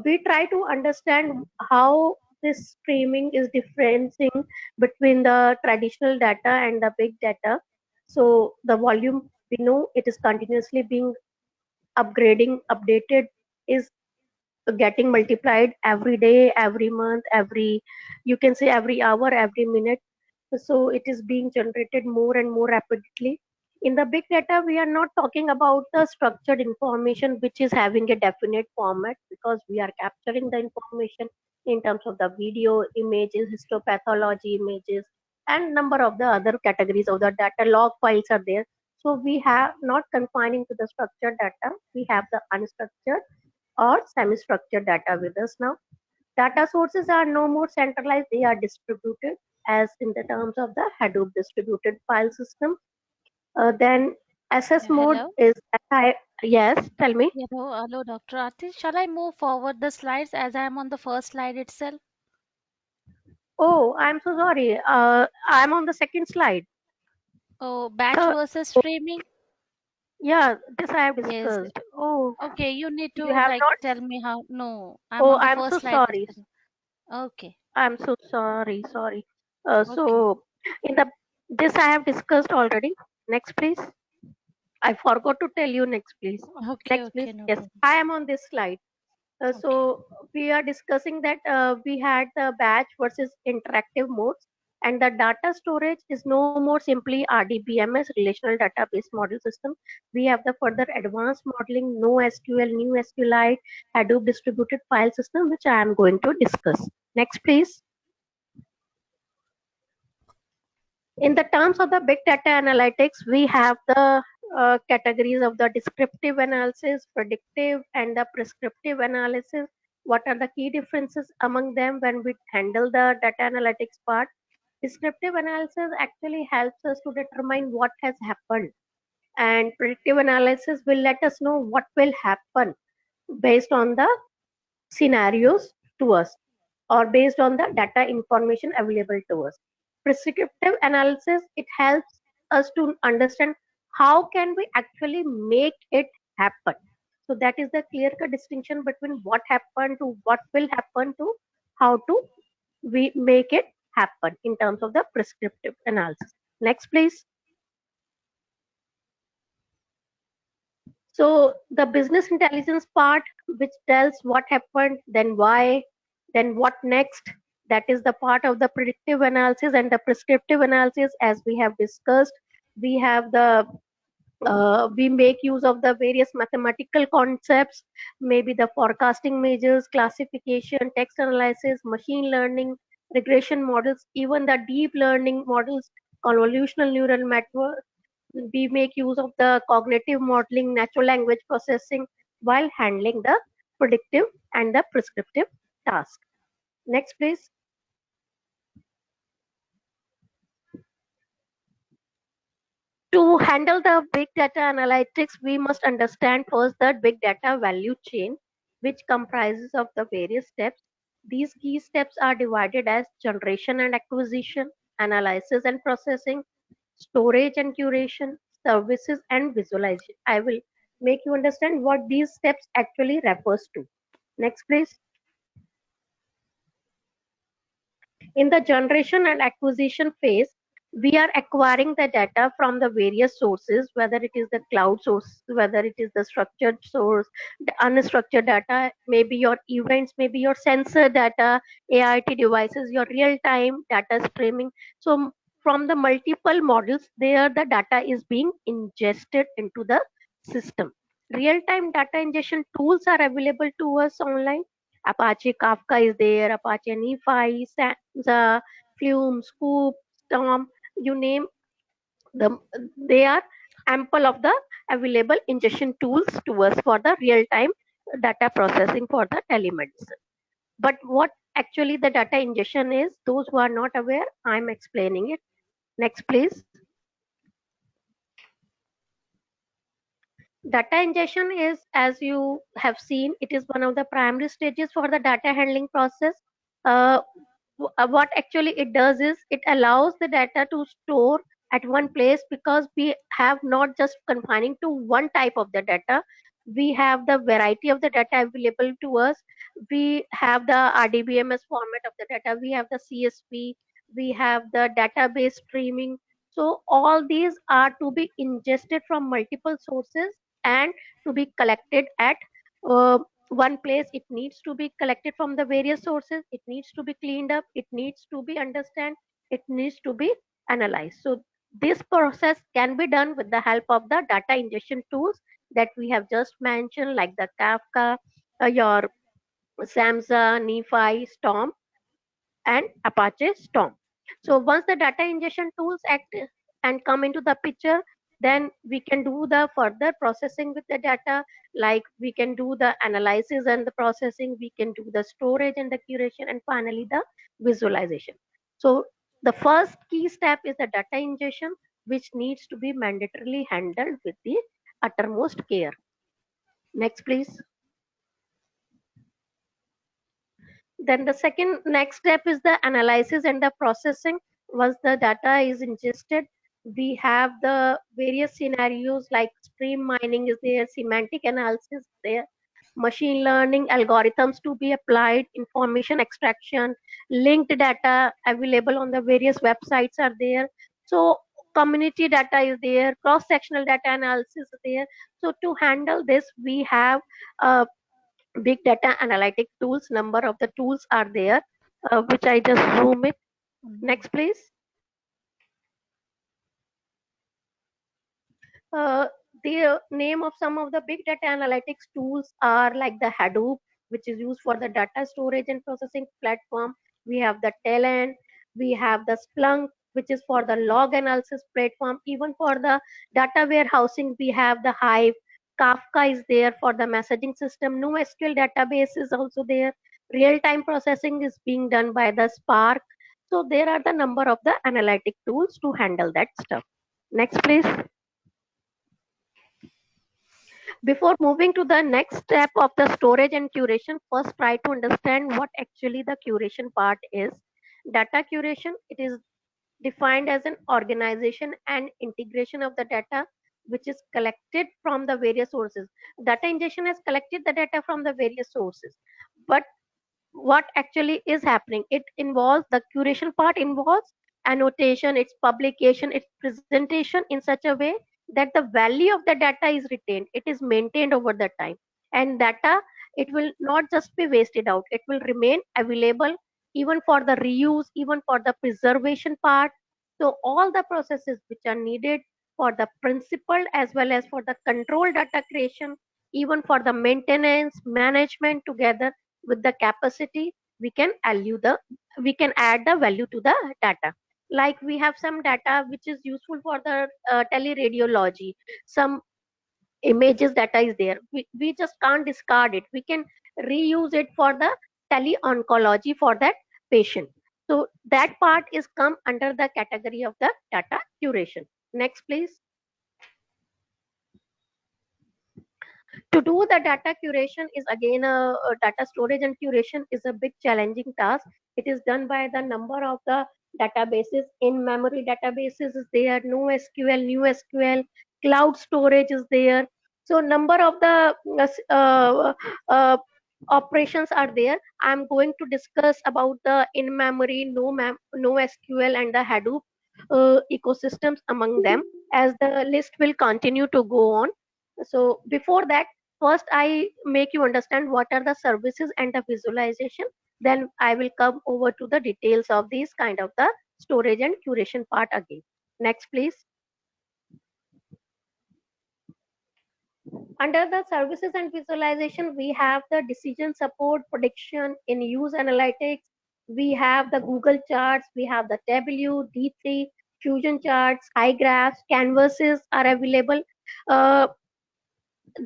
We try to understand how this streaming is differencing between the traditional data and the big data. So the volume, we know it is continuously being updated, is getting multiplied every day, every month, every, you can say every hour, every minute. So it is being generated more and more rapidly. In the big data, we are not talking about the structured information which is having a definite format, because we are capturing the information in terms of the video, images, histopathology images, and number of the other categories of the data. Log files are there. So we have not confining to the structured data, we have the unstructured or semi-structured data with us now. Data sources are no more centralized, they are distributed as in the terms of the Hadoop distributed file system. Then SS mode Hello. is, yes, tell me. Hello, Dr. Aarti. Shall I move forward the slides as I am on the first slide itself? Oh, I'm so sorry. I'm on the second slide. Oh, batch So, versus streaming? yeah, this I have Yes. discussed. Oh, Okay, you need to you have like not? tell me how. No, I'm Oh, on the I'm first so slide sorry. itself. Okay, I'm so sorry. Sorry. okay, So, in the this I have discussed already. Next, please. I forgot to tell you next, please. Next, please. okay, no Yes, problem. I am on this slide. Okay. So we are discussing that we had the batch versus interactive modes, and the data storage is no more simply RDBMS, relational database model system. We have the further advanced modeling, no SQL, new SQLite, Hadoop distributed file system, which I am going to discuss. Next, please. In the terms of the big data analytics, we have the categories of the descriptive analysis, predictive, and the prescriptive analysis. What are the key differences among them when we handle the data analytics part? Descriptive analysis actually helps us to determine what has happened, and predictive analysis will let us know what will happen based on the scenarios to us, or based on the data information available to us. Prescriptive analysis, it helps us to understand how can we actually make it happen. So that is the clear cut distinction between what happened to what will happen to how to we make it happen in terms of the prescriptive analysis. Next, please. So the business intelligence part, which tells what happened, then why, then what next, that is the part of the predictive analysis. And the prescriptive analysis, as we have discussed, we have the we make use of the various mathematical concepts, maybe the forecasting measures, classification, text analysis, machine learning, regression models, even the deep learning models, convolutional neural network. We make use of the cognitive modeling, natural language processing while handling the predictive and the prescriptive task. Next, please. To handle the big data analytics, we must understand first the big data value chain, which comprises of the various steps. These key steps are divided as generation and acquisition, analysis and processing, storage and curation, services and visualization. I will make you understand what these steps actually refers to. Next, please. In the generation and acquisition phase, we are acquiring the data from the various sources, whether it is the cloud source, whether it is the structured source, the unstructured data, maybe your events, maybe your sensor data, AIT devices, your real-time data streaming. So from the multiple models, there the data is being ingested into the system. Real-time data ingestion tools are available to us online. Apache Kafka is there, Apache NiFi, the Flume, Scoop, Storm, you name them, they are ample of the available ingestion tools to us for the real-time data processing for the telemedicine. But what actually the data ingestion is, those who are not aware, I'm explaining it. Next, please. Data ingestion is, as you have seen, it is one of the primary stages for the data handling process. Uh, what actually it does is it allows the data to store at one place, because we have not just confining to one type of the data. We have the variety of the data available to us. We have the RDBMS format of the data. We have the CSV. We have the database streaming. So all these are to be ingested from multiple sources and to be collected at one place. It needs to be collected from the various sources. It needs to be cleaned up. It needs to be understand. It needs to be analyzed. So this process can be done with the help of the data ingestion tools that we have just mentioned, like the Kafka, your Samza, NiFi, Storm, and Apache Storm. So once the data ingestion tools act and come into the picture, then we can do the further processing with the data, like we can do the analysis and the processing, we can do the storage and the curation, and finally the visualization. So the first key step is the data ingestion, which needs to be mandatorily handled with the uttermost care. Next, please. Then the second next step is the analysis and the processing. Once the data is ingested, we have the various scenarios like stream mining is there, semantic analysis is there, machine learning algorithms to be applied, information extraction, linked data available on the various websites are there. So community data is there, cross-sectional data analysis is there. So to handle this, we have big data analytic tools. Number of the tools are there, which I just zoom it. Next, please. Uh, the name of some of the big data analytics tools are like the Hadoop, which is used for the data storage and processing platform. We have the Talent, we have the Splunk, which is for the log analysis platform. Even for the data warehousing, we have the Hive. Kafka is there for the messaging system. NoSQL database is also there. Real-time processing is being done by the Spark. So there are the number of the analytic tools to handle that stuff. Next, please. Before moving to the next step of the storage and curation, first try to understand what actually the curation part is. Data curation, it is defined as an organization and integration of the data which is collected from the various sources. Data ingestion has collected the data from the various sources, but what actually is happening, it involves the curation part, involves annotation, its publication, its presentation in such a way that the value of the data is retained, it is maintained over the time, and data, it will not just be wasted out, it will remain available even for the reuse, even for the preservation part. So all the processes which are needed for the principal as well as for the control data creation, even for the maintenance management together with the capacity, we can we can add the value to the data. Like we have some data which is useful for the teleradiology, some images data is there, we just can't discard it, we can reuse it for the tele-oncology for that patient. So that part is come under the category of the data curation. Next, please. To do the data curation is again a data storage and curation is a big challenging task. It is done by the number of the databases. In memory databases is there, NoSQL, new SQL, cloud storage is there. So number of the operations are there. I'm going to discuss about the in-memory, no SQL, and the Hadoop ecosystems among them, as the list will continue to go on. So before that, first I make you understand what are the services and the visualization. Then I will come over to the details of these kind of the storage and curation part again. Next, please. Under the services and visualization, we have the decision support, prediction, in use analytics. We have the Google charts, we have the Tableau, D3, Fusion charts, high graphs, canvases are available. Uh,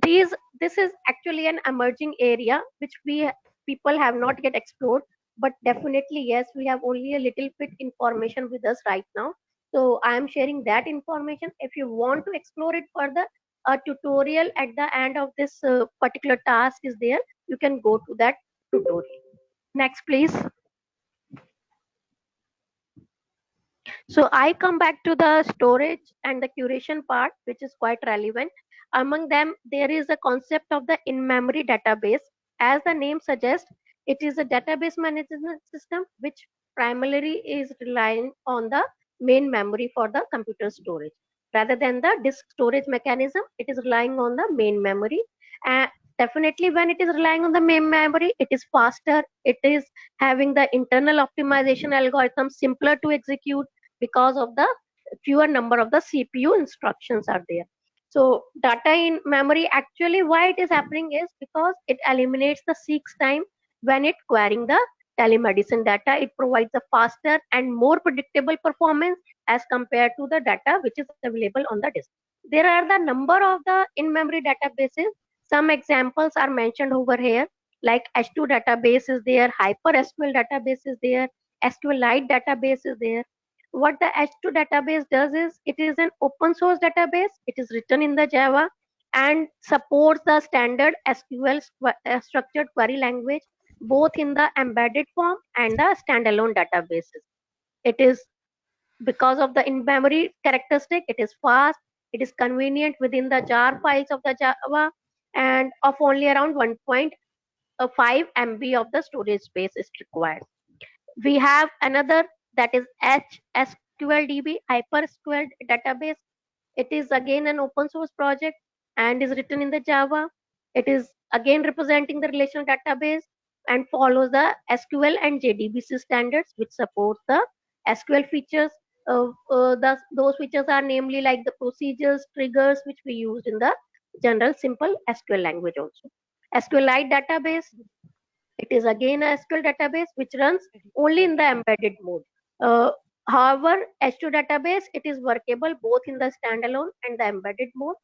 these this is actually an emerging area which people have not yet explored, but definitely yes, we have only a little bit information with us right now. So I am sharing that information. If you want to explore it further, a tutorial at the end of this particular task is there. You can go to that tutorial. Next, please. So I come back to the storage and the curation part, which is quite relevant. Among them, there is a concept of the in-memory database. As the name suggests, it is a database management system which primarily is relying on the main memory for the computer storage. Rather than the disk storage mechanism, it is relying on the main memory. And definitely when it is relying on the main memory, it is faster. It is having the internal optimization algorithm simpler to execute because of the fewer number of the CPU instructions are there. So data in memory, actually why it is happening is because it eliminates the seeks time when it querying the telemedicine data. It provides a faster and more predictable performance as compared to the data which is available on the disk. There are the number of the in-memory databases. Some examples are mentioned over here, like H2 database is there, HyperSQL database is there, SQLite database is there. What the H2 database does is it is an open source database. It is written in the Java and supports the standard SQL structured query language both in the embedded form and the standalone databases. It is because of the in-memory characteristic. It is fast. It is convenient within the jar files of the Java and of only around 1.5 MB of the storage space is required. We have another, that is HSQLDB, HyperSQL database. It is again an open source project and is written in the Java. It is again representing the relational database and follows the SQL and JDBC standards, which supports the SQL features. Those features are namely like the procedures, triggers, which we use in the general simple SQL language also. SQLite database, it is again a SQL database which runs only in the embedded mode. Uh, However, H2 database, it is workable both in the standalone and the embedded mode,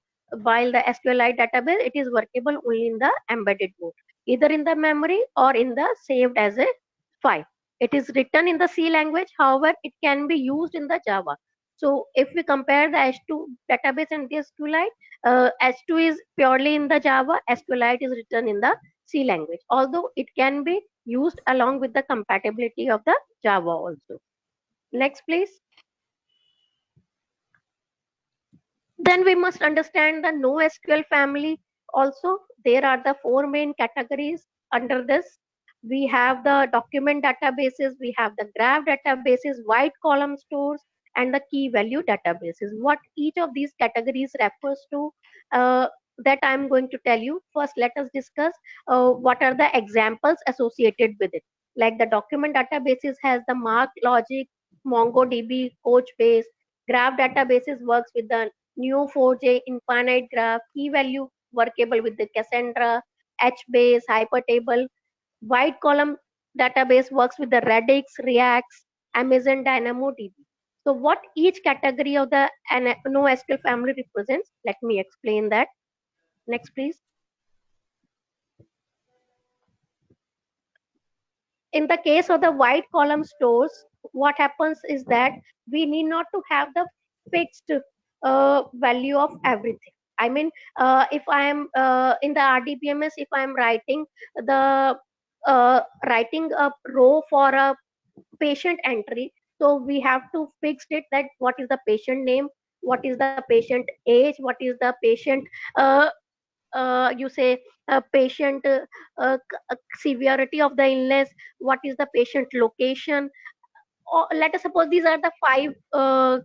while the SQLite database, it is workable only in the embedded mode, either in the memory or in the saved as a file. It is written in the C language, however, it can be used in the Java. So if we compare the H2 database and the SQLite, H2 is purely in the Java, SQLite is written in the C language, although it can be used along with the compatibility of the Java also. Next, please. Then we must understand the NoSQL family also. There are the four main categories under this. We have the document databases, we have the graph databases, white column stores, and the key value databases. What each of these categories refers to, that I'm going to tell you. First, let us discuss what are the examples associated with it. Like the document databases has the Mark Logic, MongoDB, Couchbase. Graph databases works with the Neo4j, Infinite Graph, key value workable with the Cassandra, HBase, Hypertable. White column database works with the Radix, React, Amazon DynamoDB. So what each category of the NoSQL family represents, let me explain that. Next, please. In the case of the white column stores, what happens is that we need not to have the fixed value of everything. I mean, if I am in the RDBMS, if I am writing the writing a row for a patient entry, so we have to fix it that what is the patient name, what is the patient age, what is the patient uh, you say patient severity of the illness, what is the patient location, or let us suppose these are the five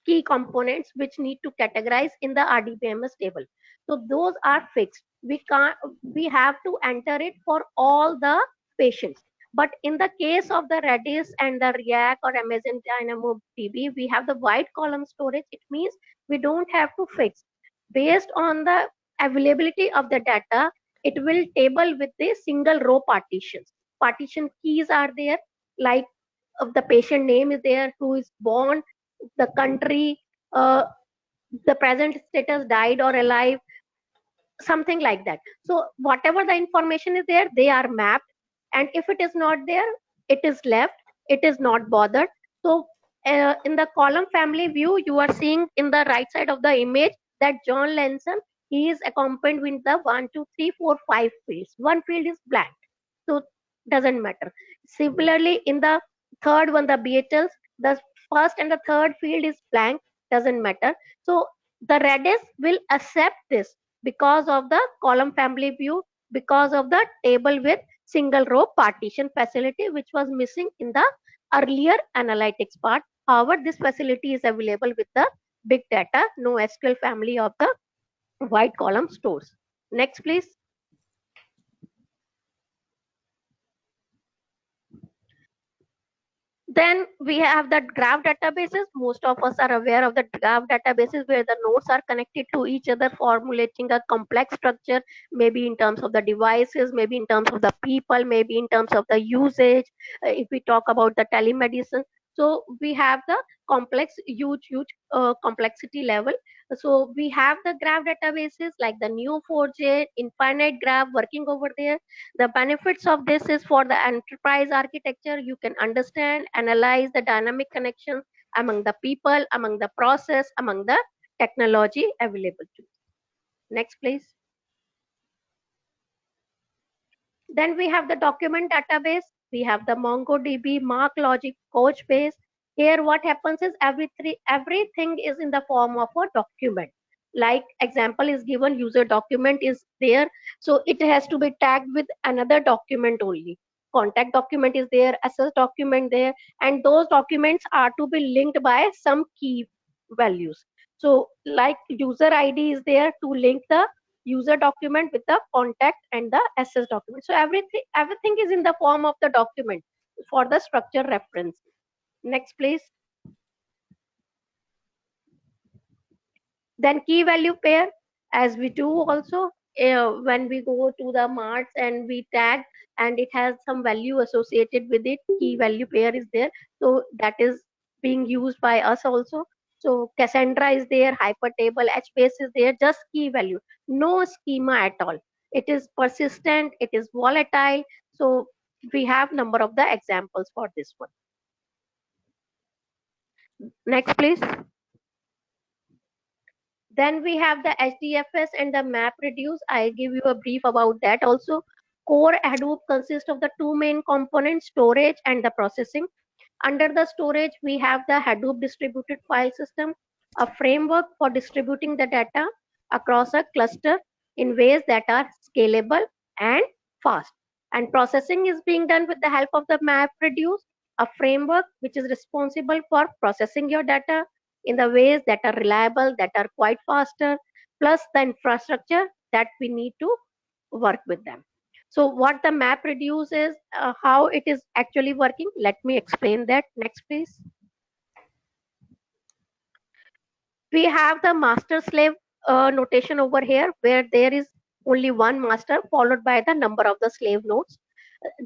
key components which need to categorize in the RDBMS table. So those are fixed. We have to enter it for all the patients. But in the case of the Redis and the React or Amazon DynamoDB, we have the wide column storage. It means we don't have to fix. Based on the availability of the data, it will table with the single row partitions. Partition keys are there, like of the patient name is there, who is born, the country, uh, the present status, died or alive, something like that. So whatever the information is there, they are mapped, and if it is not there, it is left, it is not bothered. So in the column family view, you are seeing in the right side of the image that John Lenson, he is accompanied with the 1 2 3 4 5 fields. One field is blank, so doesn't matter. Similarly, in the third one, the Beatles, the first and the third field is blank, doesn't matter. So the Redis will accept this because of the column family view, because of the table with single row partition facility, which was missing in the earlier analytics part. However, this facility is available with the big data NoSQL family of the wide column stores. Next, please. Then we have the graph databases. Most of us are aware of the graph databases where the nodes are connected to each other, formulating a complex structure, maybe in terms of the devices, maybe in terms of the people, maybe in terms of the usage. If we talk about the telemedicine, so we have the complex, huge complexity level. So we have the graph databases like the Neo4j, Infinite Graph working over there. The benefits of this is for the enterprise architecture, you can understand, analyze the dynamic connections among the people, among the process, among the technology available to you. Next, please. Then we have the document database. We have the MongoDB, MarkLogic, Couchbase. Here what happens is everything is in the form of a document. Like example is given, user document is there. So it has to be tagged with another document only. Contact document is there, access document there, and those documents are to be linked by some key values. So like user ID is there to link the user document with the contact and the access document. So everything is in the form of the document for the structure reference. Next, please. Then key value pair, as we do also when we go to the marts and we tag and it has some value associated with it, key value pair is there. So that is being used by us also. So Cassandra is there, hypertable, HBase is there, just key value, no schema at all. It is persistent, it is volatile. So we have number of the examples for this one. Next, please. Then we have the HDFS and the MapReduce. I'll give you a brief about that also. Core Hadoop consists of the two main components, storage and the processing. Under the storage, we have the Hadoop distributed file system, a framework for distributing the data across a cluster in ways that are scalable and fast. And processing is being done with the help of the MapReduce, a framework which is responsible for processing your data in the ways that are reliable, that are quite faster, plus the infrastructure that we need to work with them. So what the MapReduce is, how it is actually working, let me explain that. Next, please. We have the master slave notation over here, where there is only one master followed by the number of the slave nodes.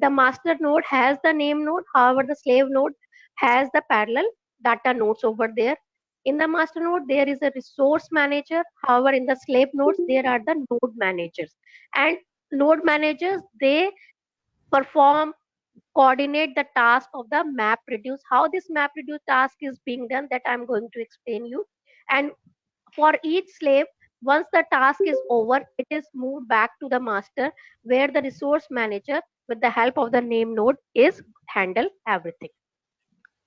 The master node has the name node, however the slave node has the parallel data nodes over there. In the master node, there is a resource manager. However, in the slave nodes, there are the node managers. And node managers, they perform, coordinate the task of the MapReduce. How this MapReduce task is being done, that I'm going to explain you. And for each slave, once the task is over, it is moved back to the master, where the resource manager, with the help of the name node, is handle everything.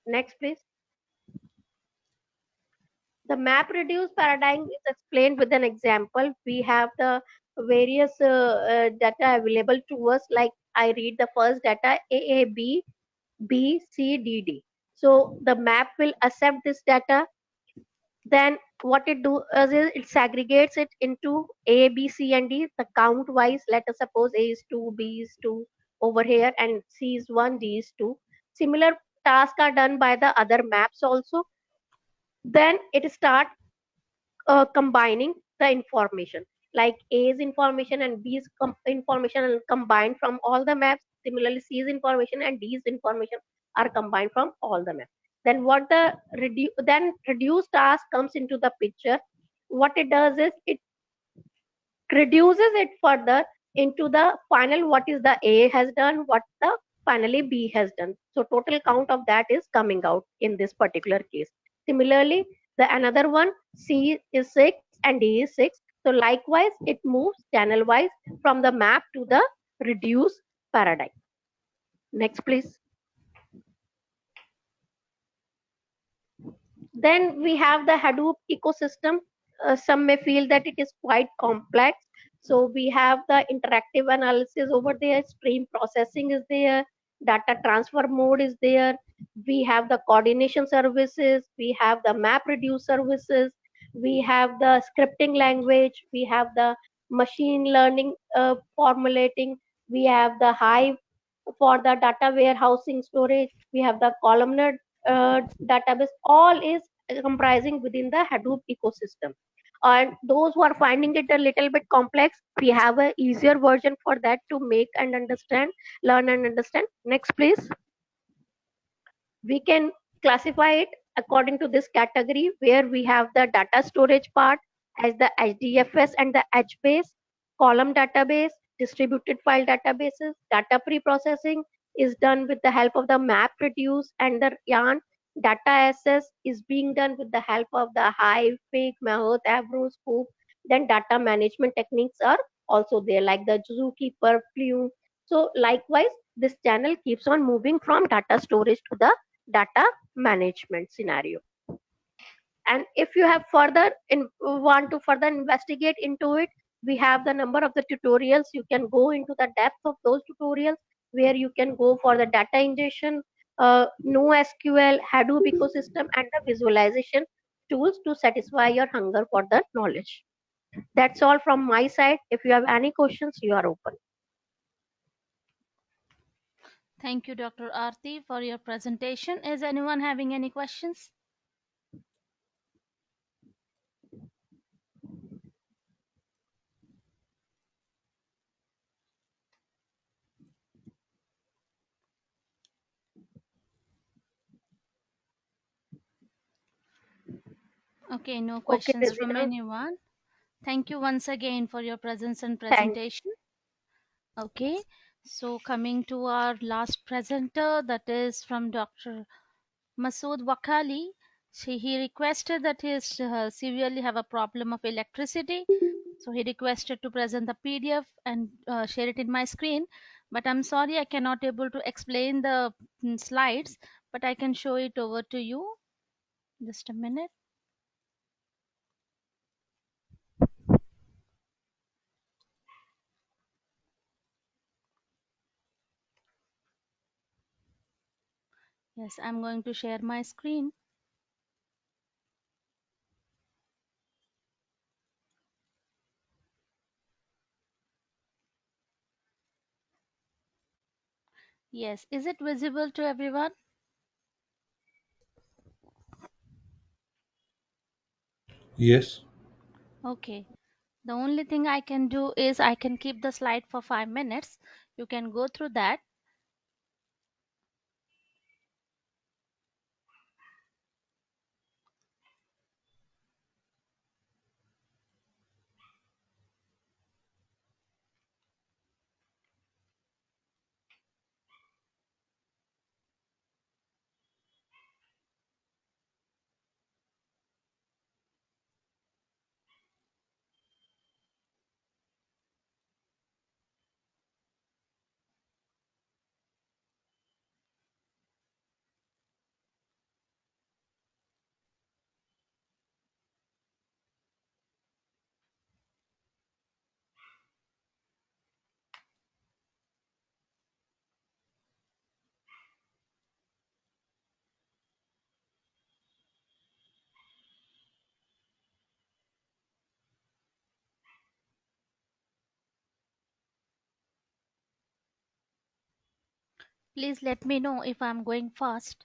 Next, please. The MapReduce paradigm is explained with an example. We have the various data available to us. Like I read the first data AAB, B, C, D, D. So the map will accept this data. Then what it do is it segregates it into A, B, C, and D. The count wise, let us suppose A is 2, B is 2 over here, and C is 1, D is 2. Similar tasks are done by the other maps also. Then it start combining the information, like A's information and B's information are combined from all the maps. Similarly, C's information and D's information are combined from all the maps. Then what the reduced task comes into the picture. What it does is it reduces it further into the final, what is the A has done, what the finally B has done. So total count of that is coming out in this particular case. Similarly, the another one, C is 6 and D is 6. So likewise, it moves channel wise from the map to the reduce paradigm. Next, please. Then we have the Hadoop ecosystem. Some may feel that it is quite complex. So we have the interactive analysis over there, stream processing is there, data transfer mode is there. We have the coordination services, we have the map reduce services, we have the scripting language, we have the machine learning formulating, we have the Hive for the data warehousing storage, we have the columnar database. All is comprising within the Hadoop ecosystem. And those who are finding it a little bit complex, we have a easier version for that to make and understand, learn and understand. Next, please. We can classify it according to this category, where we have the data storage part as the HDFS and the HBase, column database, distributed file databases. Data pre-processing is done with the help of the MapReduce and the yarn. Data access is being done with the help of the Hive, Fig, Mahout, Avro, Scoop. Then data management techniques are also there, like the Zookeeper, Flume. So likewise, this channel keeps on moving from data storage to the data management scenario. And if you have want to further investigate into it, we have the number of the tutorials. You can go into the depth of those tutorials, where you can go for the data ingestion, NoSQL, Hadoop ecosystem, and the visualization tools to satisfy your hunger for the knowledge. That's all from my side. If you have any questions, you are open. Thank you, Dr. Aarti, for your presentation. Is anyone having any questions? Okay, no Okay, questions from Rizina. anyone. Thank you once again for your presence and Thank presentation. Okay, so coming to our last presenter, that is from Dr. Masood Wakali. He requested that he severely have a problem of electricity. So he requested to present the PDF and share it in my screen. But I'm sorry, I cannot able to explain the slides, but I can show it over to you. Just a minute. Yes, I'm going to share my screen. Yes, is it visible to everyone? Yes. Okay. The only thing I can do is I can keep the slide for 5 minutes. You can go through that. Please let me know if I'm going fast.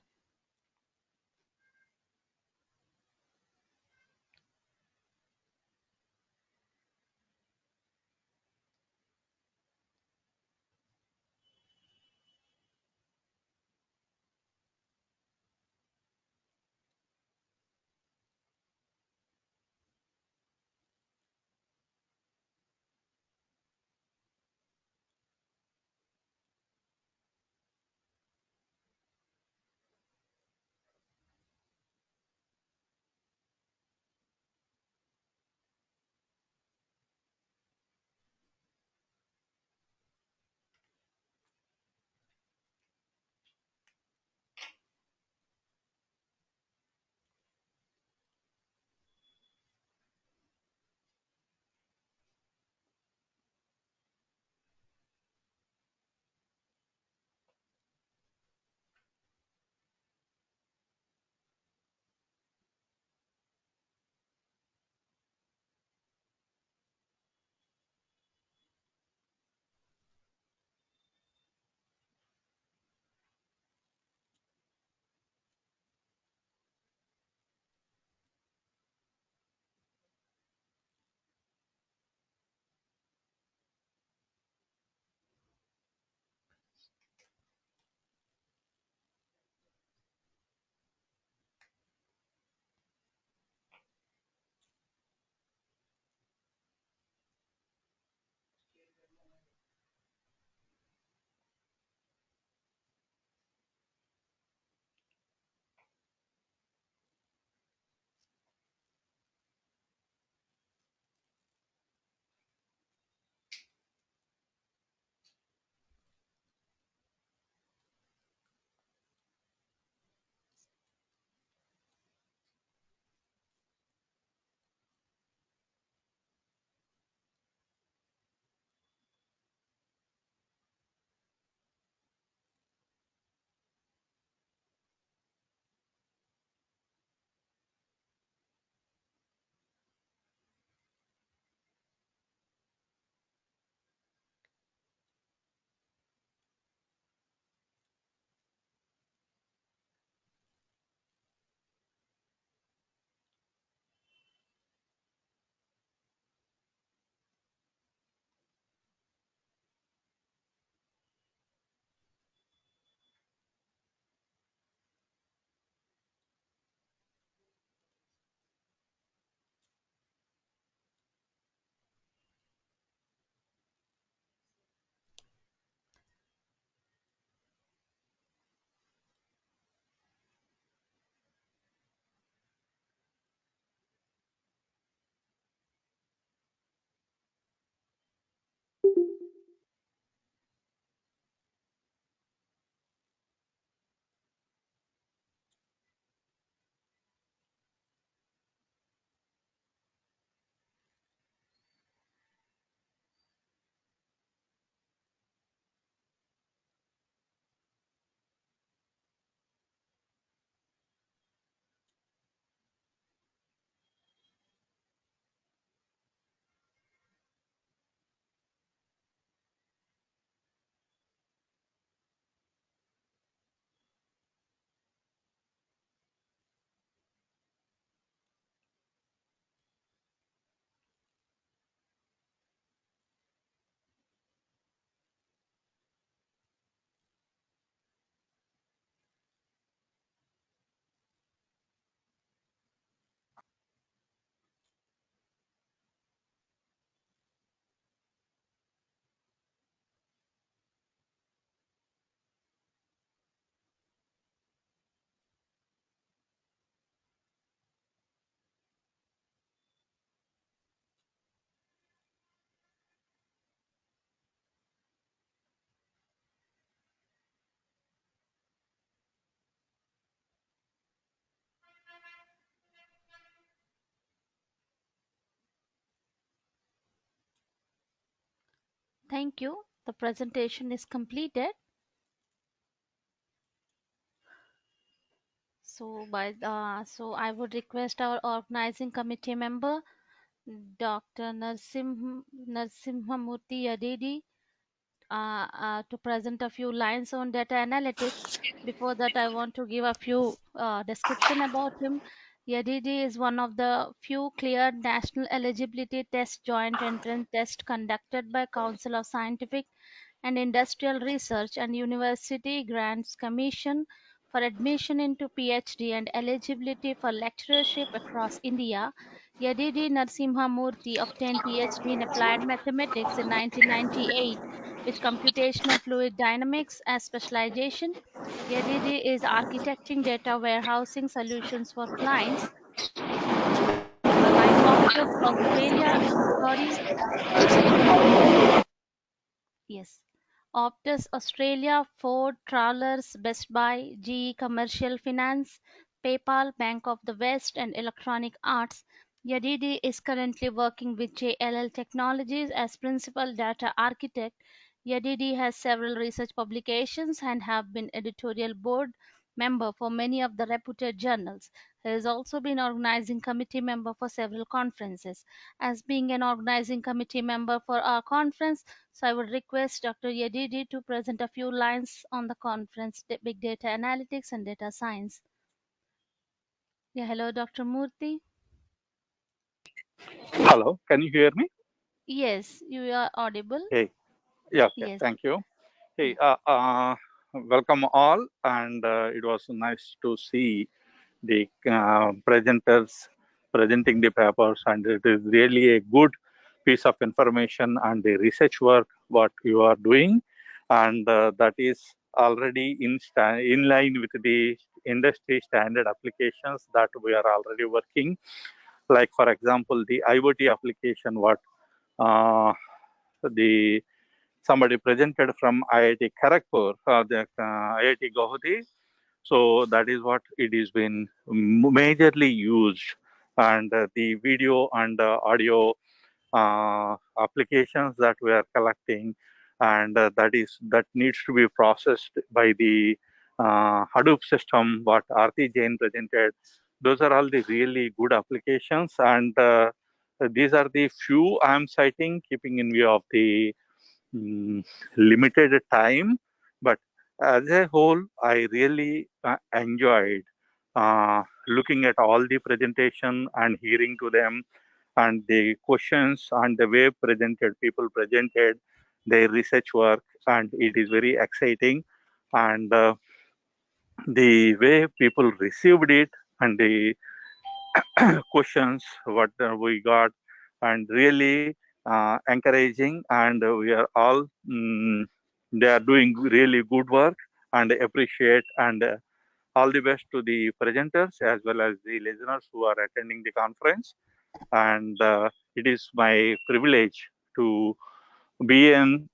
Thank you. The presentation is completed. So I would request our organizing committee member, Dr. Narsimhamurthy Yadedi, to present a few lines on data analytics. Before that, I want to give a few description about him. Yadidi is one of the few cleared national eligibility test joint entrance test conducted by Council of Scientific and Industrial Research and University Grants Commission for admission into PhD and eligibility for lecturership across India. Yadidi Narasimha Murthy obtained PhD in Applied Mathematics in 1998 with computational fluid dynamics as specialization. Yadidi is architecting data warehousing solutions for clients like Optus Australia. Sorry, yes. Optus Australia, Ford, Travelers, Best Buy, GE Commercial Finance, PayPal, Bank of the West, and Electronic Arts. Yadidi is currently working with JLL Technologies as principal data architect. Yadidi has several research publications and have been editorial board member for many of the reputed journals. He has also been organizing committee member for several conferences. As being an organizing committee member for our conference, so I would request Dr. Yedidi to present a few lines on the conference, Big Data Analytics and Data Science. Yeah, hello, Dr. Murthy. Hello, can you hear me? Yes, you are audible. Hey, yeah, okay, Yes. thank you. Hey, Yeah. welcome all, and it was nice to see the presenters presenting the papers, and it is really a good piece of information and the research work what you are doing, and that is already in line with the industry standard applications that we are already working. Like for example, the IoT application, what uh, the somebody presented from IIT Kharagpur, the IIT Guwahati. So that is what it is been majorly used, and the video and audio applications that we are collecting, and that needs to be processed by the Hadoop system. What Aarti Jain presented, those are all the really good applications, and these are the few I am citing, keeping in view of the limited time, but as a whole, I really enjoyed looking at all the presentation and hearing to them, and the questions and the way people presented their research work, and it is very exciting, and the way people received it, and the questions what we got, and really encouraging, and we are all they are doing really good work, and appreciate, and all the best to the presenters as well as the listeners who are attending the conference, and it is my privilege to be an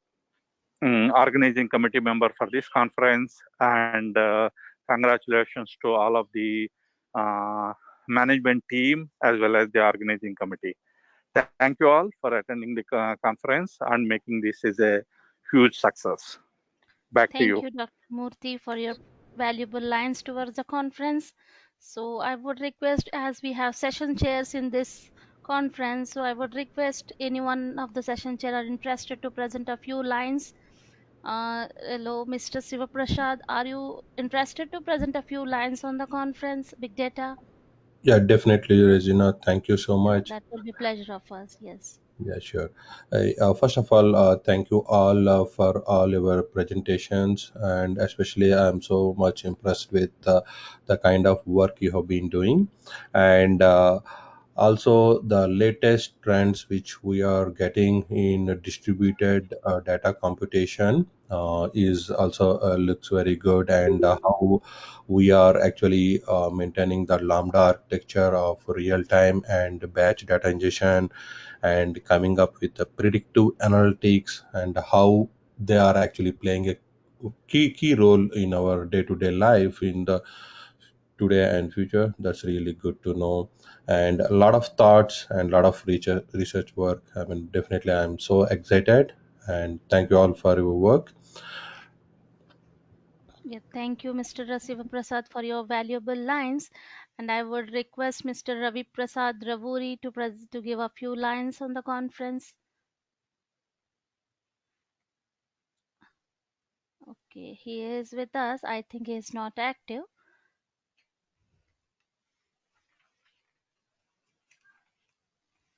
organizing committee member for this conference, and congratulations to all of the uh, management team as well as the organizing committee. Thank you all for attending the conference and making this is a huge success. Back to Thank you. you, Dr. Murthy, for your valuable lines towards the conference. So I would request, as we have session chairs in this conference, so I would request any one of the session chair are interested to present a few lines. Hello, Mr. Sivaprasad. Are you interested to present a few lines on the conference, Big Data? Yeah, definitely, Regina. Thank you so Yeah, much. that will be pleasure of us. Yes. Yeah, sure. First of all, thank you all for all your presentations, and especially I'm so much impressed with the kind of work you have been doing, and also the latest trends which we are getting in distributed data computation is also looks very good, and how we are actually maintaining the lambda architecture of real time and batch data ingestion, and coming up with the predictive analytics, and how they are actually playing a key role in our day-to-day life in the today and future. That's really good to know, and a lot of thoughts and a lot of research work. I mean, definitely I'm so excited, and thank you all for your work. Yeah, thank you, Mr. Rasiva Prasad, for your valuable lines. And I would request Mr. Ravi Prasad Ravuri to give a few lines on the conference. Okay, he is with us. I think he is not active.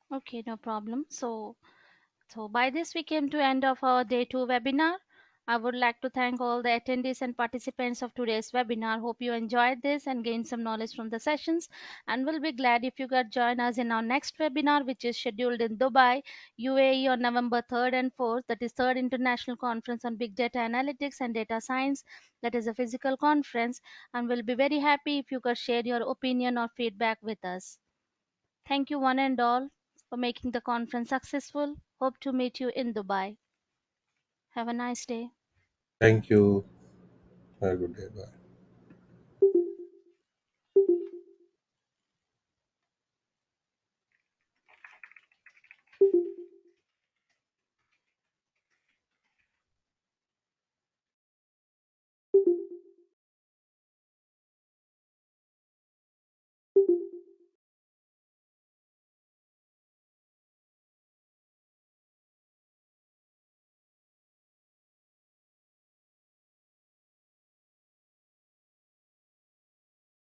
Okay, no problem. So by this we came to end of our day 2 webinar. I would like to thank all the attendees and participants of today's webinar. Hope you enjoyed this and gained some knowledge from the sessions, and will be glad if you could join us in our next webinar, which is scheduled in Dubai, UAE on November 3rd and 4th. That is third International Conference on Big Data Analytics and Data Science. That is a physical conference, and we'll be very happy if you could share your opinion or feedback with us. Thank you one and all for making the conference successful. Hope to meet you in Dubai. Have a nice day. Thank you. Have a good day. Bye.